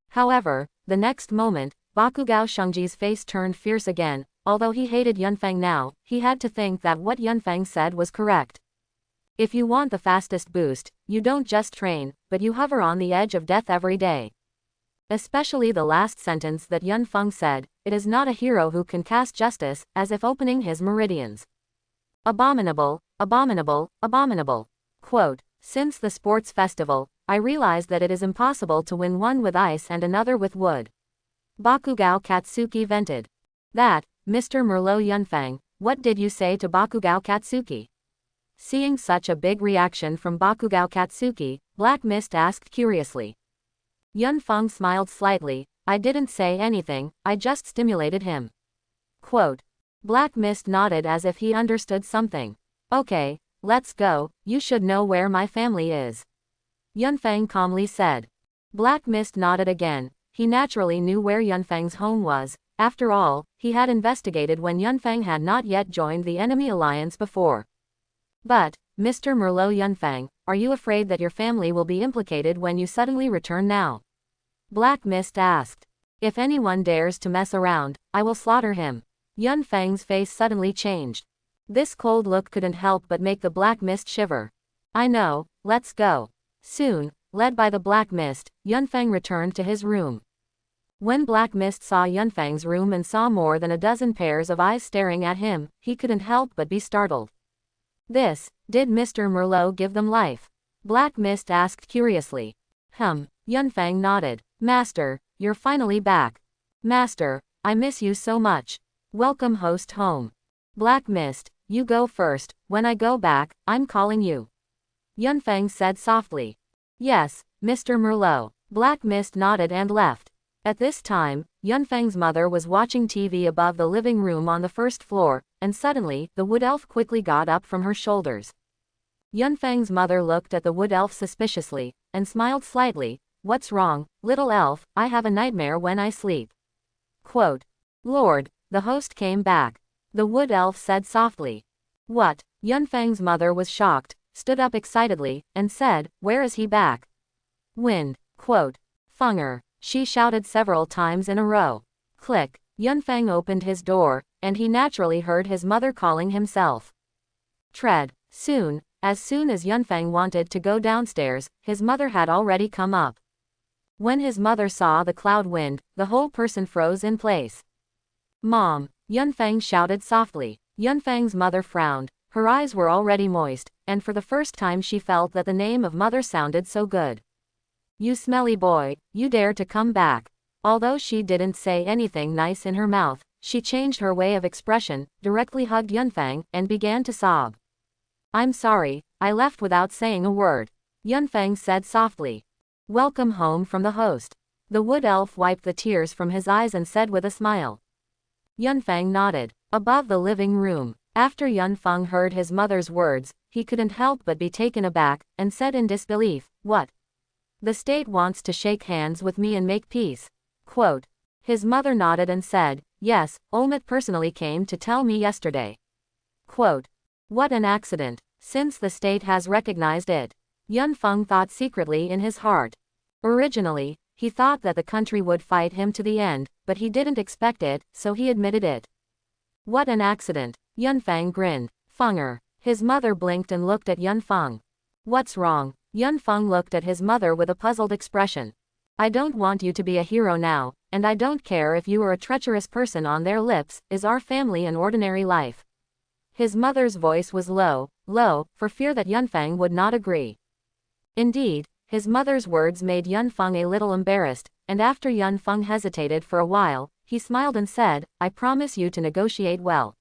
However, the next moment, Bakugao Shungji's face turned fierce again. Although he hated Yunfeng now, he had to think that what Yunfeng said was correct. If you want the fastest boost, you don't just train, but you hover on the edge of death every day. Especially the last sentence that Yunfeng said, it is not a hero who can cast justice, as if opening his meridians. Abominable, abominable, abominable. Quote. Since the sports festival, I realized that it is impossible to win one with ice and another with wood. Bakugao Katsuki vented. That, Mr. Merlot Yunfeng, what did you say to Bakugao Katsuki? Seeing such a big reaction from Bakugao Katsuki, Black Mist asked curiously. Yunfeng smiled slightly, I didn't say anything, I just stimulated him. Quote. Black Mist nodded as if he understood something. Okay, let's go, you should know where my family is. Yunfeng calmly said. Black Mist nodded again, he naturally knew where Yunfeng's home was, after all, he had investigated when Yunfeng had not yet joined the enemy alliance before. But, Mr. Merlot Yunfeng, are you afraid that your family will be implicated when you suddenly return now? Black Mist asked. If anyone dares to mess around, I will slaughter him. Yunfeng's face suddenly changed. This cold look couldn't help but make the Black Mist shiver. I know, let's go. Soon, led by the Black Mist, Yunfeng returned to his room. When Black Mist saw Yunfeng's room and saw more than a dozen pairs of eyes staring at him, he couldn't help but be startled. Did Mr. Merlot give them life? Black Mist asked curiously. Yunfeng nodded. Master, you're finally back. Master, I miss you so much. Welcome host home. Black Mist, you go first, when I go back, I'm calling you. Yunfeng said softly. Yes, Mr. Merlot. Black Mist nodded and left. At this time, Yunfeng's mother was watching TV above the living room on the first floor, and suddenly, the wood elf quickly got up from her shoulders. Yunfeng's mother looked at the wood elf suspiciously, and smiled slightly. What's wrong, little elf? I have a nightmare when I sleep. Quote. Lord, the host came back. The wood elf said softly. What? Yunfeng's mother was shocked, stood up excitedly, and said, where is he back? Wind. Quote. Funger. She shouted several times in a row. Click. Yunfeng opened his door, and he naturally heard his mother calling himself. Tread. Soon, As soon as Yunfeng wanted to go downstairs, his mother had already come up. When his mother saw the cloud wind, the whole person froze in place. "Mom!" Yunfeng shouted softly. Yunfeng's mother frowned. Her eyes were already moist, and for the first time she felt that the name of mother sounded so good. "You smelly boy, you dare to come back." Although she didn't say anything nice in her mouth, she changed her way of expression, directly hugged Yunfeng, and began to sob. "I'm sorry, I left without saying a word," Yunfeng said softly. "Welcome home from the host." The wood elf wiped the tears from his eyes and said with a smile. Yunfeng nodded. Above the living room, after Yunfeng heard his mother's words, he couldn't help but be taken aback, and said in disbelief, "What? The state wants to shake hands with me and make peace?" Quote. His mother nodded and said, "Yes, Olmec personally came to tell me yesterday." Quote. "What an accident, since the state has recognized it." Yunfeng thought secretly in his heart. Originally, he thought that the country would fight him to the end, but he didn't expect it, so he admitted it. "What an accident." Yunfeng grinned. "Fenger." His mother blinked and looked at Yunfeng. "What's wrong?" Yunfeng looked at his mother with a puzzled expression. "I don't want you to be a hero now, and I don't care if you are a treacherous person on their lips, is our family an ordinary life?" His mother's voice was low, for fear that Yunfeng would not agree. Indeed, his mother's words made Yunfeng a little embarrassed, and after Yunfeng hesitated for a while, he smiled and said, "I promise you to negotiate well."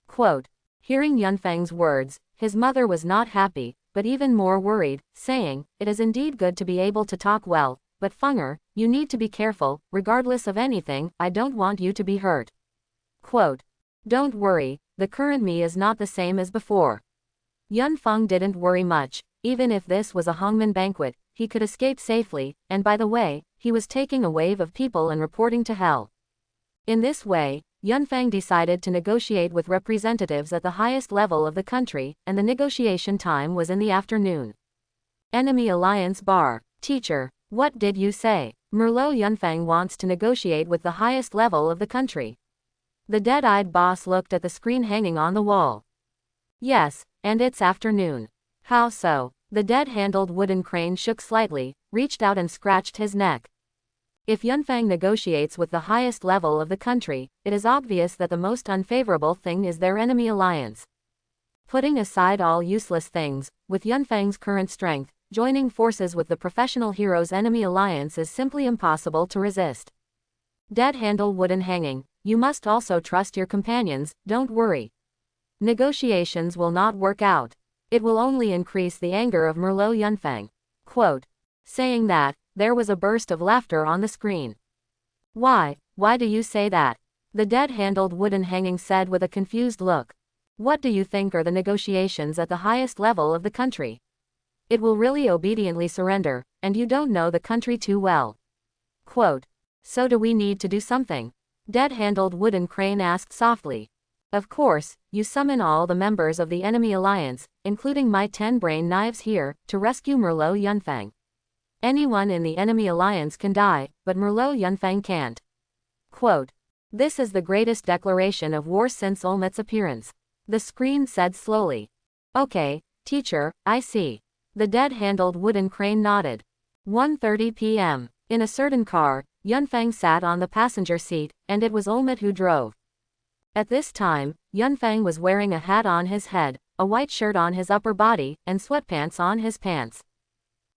Quote. Hearing Yunfeng's words, his mother was not happy, but even more worried, saying, "It is indeed good to be able to talk well, but Fenger, you need to be careful, regardless of anything, I don't want you to be hurt." Quote. "Don't worry, the current me is not the same as before." Yunfeng didn't worry much. Even if this was a hangman banquet, he could escape safely, and by the way, he was taking a wave of people and reporting to hell. In this way, Yunfeng decided to negotiate with representatives at the highest level of the country, and the negotiation time was in the afternoon. Enemy Alliance Bar. "Teacher, what did you say?" Merlot. "Yunfeng wants to negotiate with the highest level of the country." The dead-eyed boss looked at the screen hanging on the wall. "Yes, and it's afternoon." "How so?" The dead-handled wooden crane shook slightly, reached out and scratched his neck. "If Yunfeng negotiates with the highest level of the country, it is obvious that the most unfavorable thing is their enemy alliance. Putting aside all useless things, with Yunfeng's current strength, joining forces with the professional hero's enemy alliance is simply impossible to resist." Dead-handled wooden hanging. "You must also trust your companions, don't worry. Negotiations will not work out. It will only increase the anger of Merlot Yunfeng." Quote. Saying that, there was a burst of laughter on the screen. Why do you say that?" The dead-handled wooden hanging said with a confused look. "What do you think are the negotiations at the highest level of the country? It will really obediently surrender, and you don't know the country too well." Quote. "So do we need to do something?" Dead-handled wooden crane asked softly. "Of course, you summon all the members of the enemy alliance, including my 10 brain knives here, to rescue Merlot Yunfeng. Anyone in the enemy alliance can die, but Merlot Yunfeng can't." Quote. "This is the greatest declaration of war since Olmet's appearance," the screen said slowly. "Okay, teacher, I see." The dead-handled wooden crane nodded. 1:30 p.m. In a certain car, Yunfeng sat on the passenger seat, and it was Olmet who drove. At this time, Yunfeng was wearing a hat on his head, a white shirt on his upper body, and sweatpants on his pants.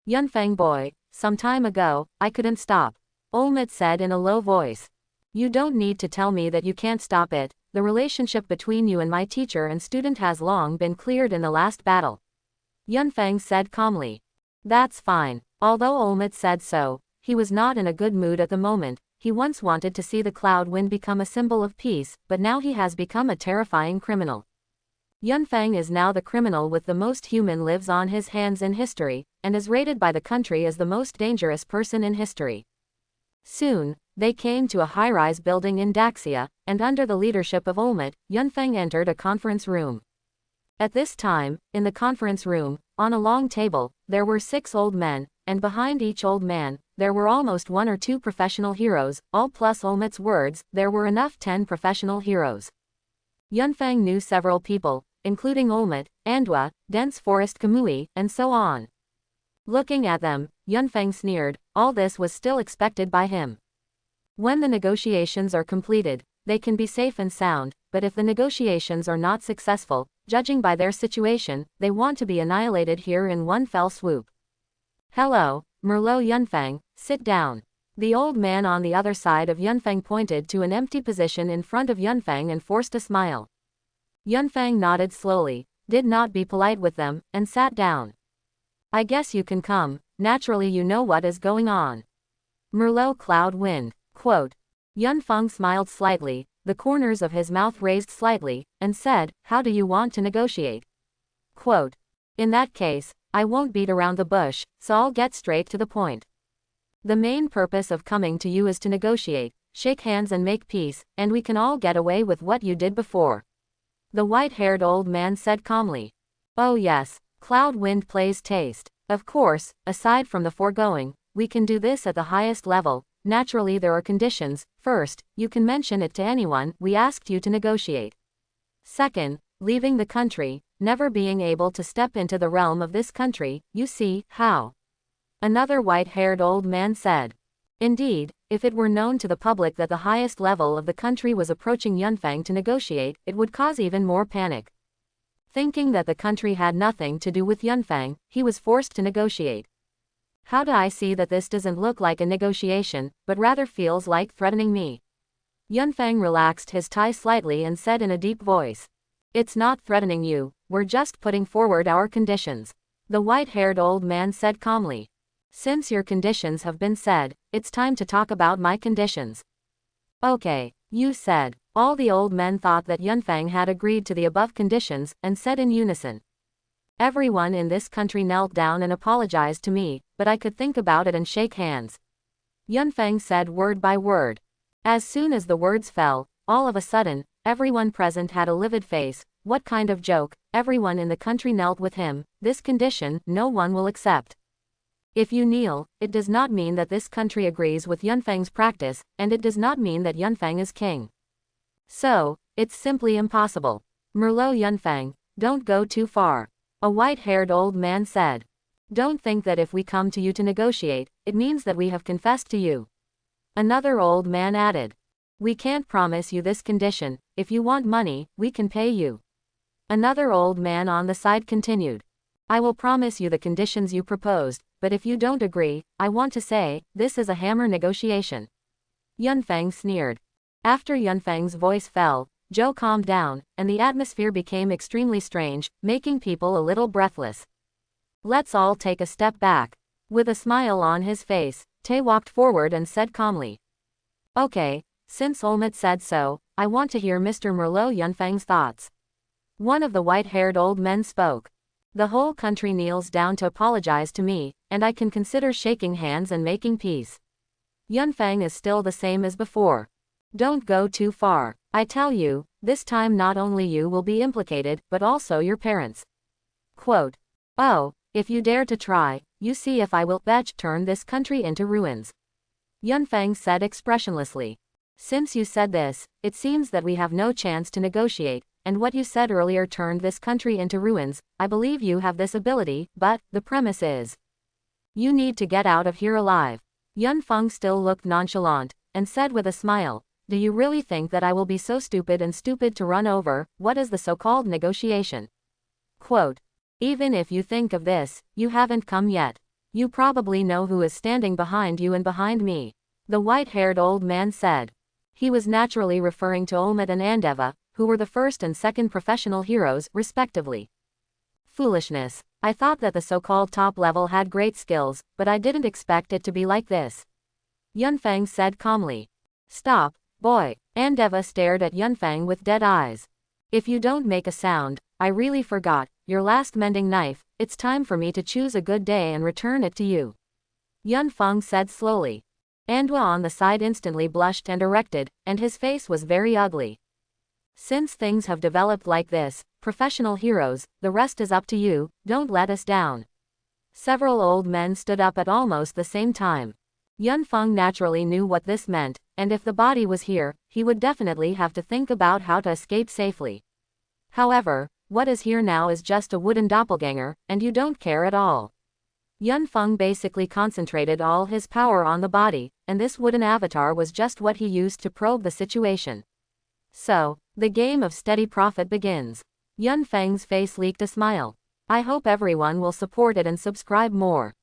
"Yunfeng boy, some time ago, I couldn't stop," Olmet said in a low voice. "You don't need to tell me that you can't stop it. The relationship between you and my teacher and student has long been cleared in the last battle," Yunfeng said calmly. "That's fine." Although Olmet said so, he was not in a good mood at the moment. He once wanted to see the cloud wind become a symbol of peace, but now he has become a terrifying criminal. Yunfeng is now the criminal with the most human lives on his hands in history, and is rated by the country as the most dangerous person in history. Soon, they came to a high-rise building in Daxia, and under the leadership of Olmet, Yunfeng entered a conference room. At this time, in the conference room, on a long table, there were 6 old men, and behind each old man, there were almost 1 or 2 professional heroes, all plus Olmet's words, there were enough 10 professional heroes. Yunfeng knew several people, including Olmec, Andwa, dense forest Kamui, and so on. Looking at them, Yunfeng sneered, all this was still expected by him. When the negotiations are completed, they can be safe and sound, but if the negotiations are not successful, judging by their situation, they want to be annihilated here in one fell swoop. Hello, Merlot Yunfeng, sit down. The old man on the other side of Yunfeng pointed to an empty position in front of Yunfeng and forced a smile. Yunfeng nodded slowly, did not be polite with them, and sat down. I guess you can come, naturally you know what is going on. Merlot Cloud Wind, quote. Yunfeng smiled slightly, the corners of his mouth raised slightly, and said, how do you want to negotiate? Quote. In that case, I won't beat around the bush, so I'll get straight to the point. The main purpose of coming to you is to negotiate, shake hands and make peace, and we can all get away with what you did before. The white-haired old man said calmly. Oh yes, Cloud Wind plays taste. Of course, aside from the foregoing, we can do this at the highest level. Naturally there are conditions. First, you can mention it to anyone we asked you to negotiate. Second, leaving the country, never being able to step into the realm of this country, you see, how? Another white-haired old man said. Indeed, if it were known to the public that the highest level of the country was approaching Yunfeng to negotiate, it would cause even more panic. Thinking that the country had nothing to do with Yunfeng, he was forced to negotiate. How do I see that this doesn't look like a negotiation, but rather feels like threatening me? Yunfeng relaxed his tie slightly and said in a deep voice. It's not threatening you, we're just putting forward our conditions. The white-haired old man said calmly. Since your conditions have been said, it's time to talk about my conditions. Okay, you said. All the old men thought that Yunfeng had agreed to the above conditions, and said in unison. Everyone in this country knelt down and apologized to me, but I could think about it and shake hands. Yunfeng said word by word. As soon as the words fell, all of a sudden, everyone present had a livid face. What kind of joke? Everyone in the country knelt with him. This condition, no one will accept. If you kneel, it does not mean that this country agrees with Yunfeng's practice, and it does not mean that Yunfeng is king. So, it's simply impossible. Merlot Yunfeng, don't go too far. A white-haired old man said. Don't think that if we come to you to negotiate, it means that we have confessed to you. Another old man added. We can't promise you this condition. If you want money, we can pay you. Another old man on the side continued. I will promise you the conditions you proposed, but if you don't agree, I want to say, this is a hammer negotiation. Yunfeng sneered. After Yunfeng's voice fell, Zhou calmed down, and the atmosphere became extremely strange, making people a little breathless. Let's all take a step back. With a smile on his face, Tay walked forward and said calmly. Okay, since Olmec said so, I want to hear Mr. Merlot Yunfeng's thoughts. One of the white-haired old men spoke. The whole country kneels down to apologize to me, and I can consider shaking hands and making peace. Yunfeng is still the same as before. Don't go too far. I tell you, this time not only you will be implicated, but also your parents. Quote. Oh, if you dare to try, you see if I will turn this country into ruins. Yunfeng said expressionlessly. Since you said this, it seems that we have no chance to negotiate, and what you said earlier turned this country into ruins. I believe you have this ability, but the premise is you need to get out of here alive. Yunfeng still looked nonchalant, and said with a smile, do you really think that I will be so stupid to run over what is the so-called negotiation? Quote. Even if you think of this, you haven't come yet. You probably know who is standing behind you and behind me. The white-haired old man said. He was naturally referring to Olmec and Andeva, who were the first and second professional heroes, respectively. Foolishness. I thought that the so-called top level had great skills, but I didn't expect it to be like this. Yunfeng said calmly. Stop, boy. Andeva stared at Yunfeng with dead eyes. If you don't make a sound, I really forgot, your last mending knife, it's time for me to choose a good day and return it to you. Yunfeng said slowly. Andwa on the side instantly blushed and erected, and his face was very ugly. Since things have developed like this, professional heroes, the rest is up to you, don't let us down. Several old men stood up at almost the same time. Yunfeng naturally knew what this meant, and if the body was here, he would definitely have to think about how to escape safely. However, What is here now is just a wooden doppelganger, and you don't care at all. Yun Feng basically concentrated all his power on the body, and this wooden avatar was just what he used to probe the situation. So, the game of steady profit begins. Yun Feng's face leaked a smile. I hope everyone will support it and subscribe more.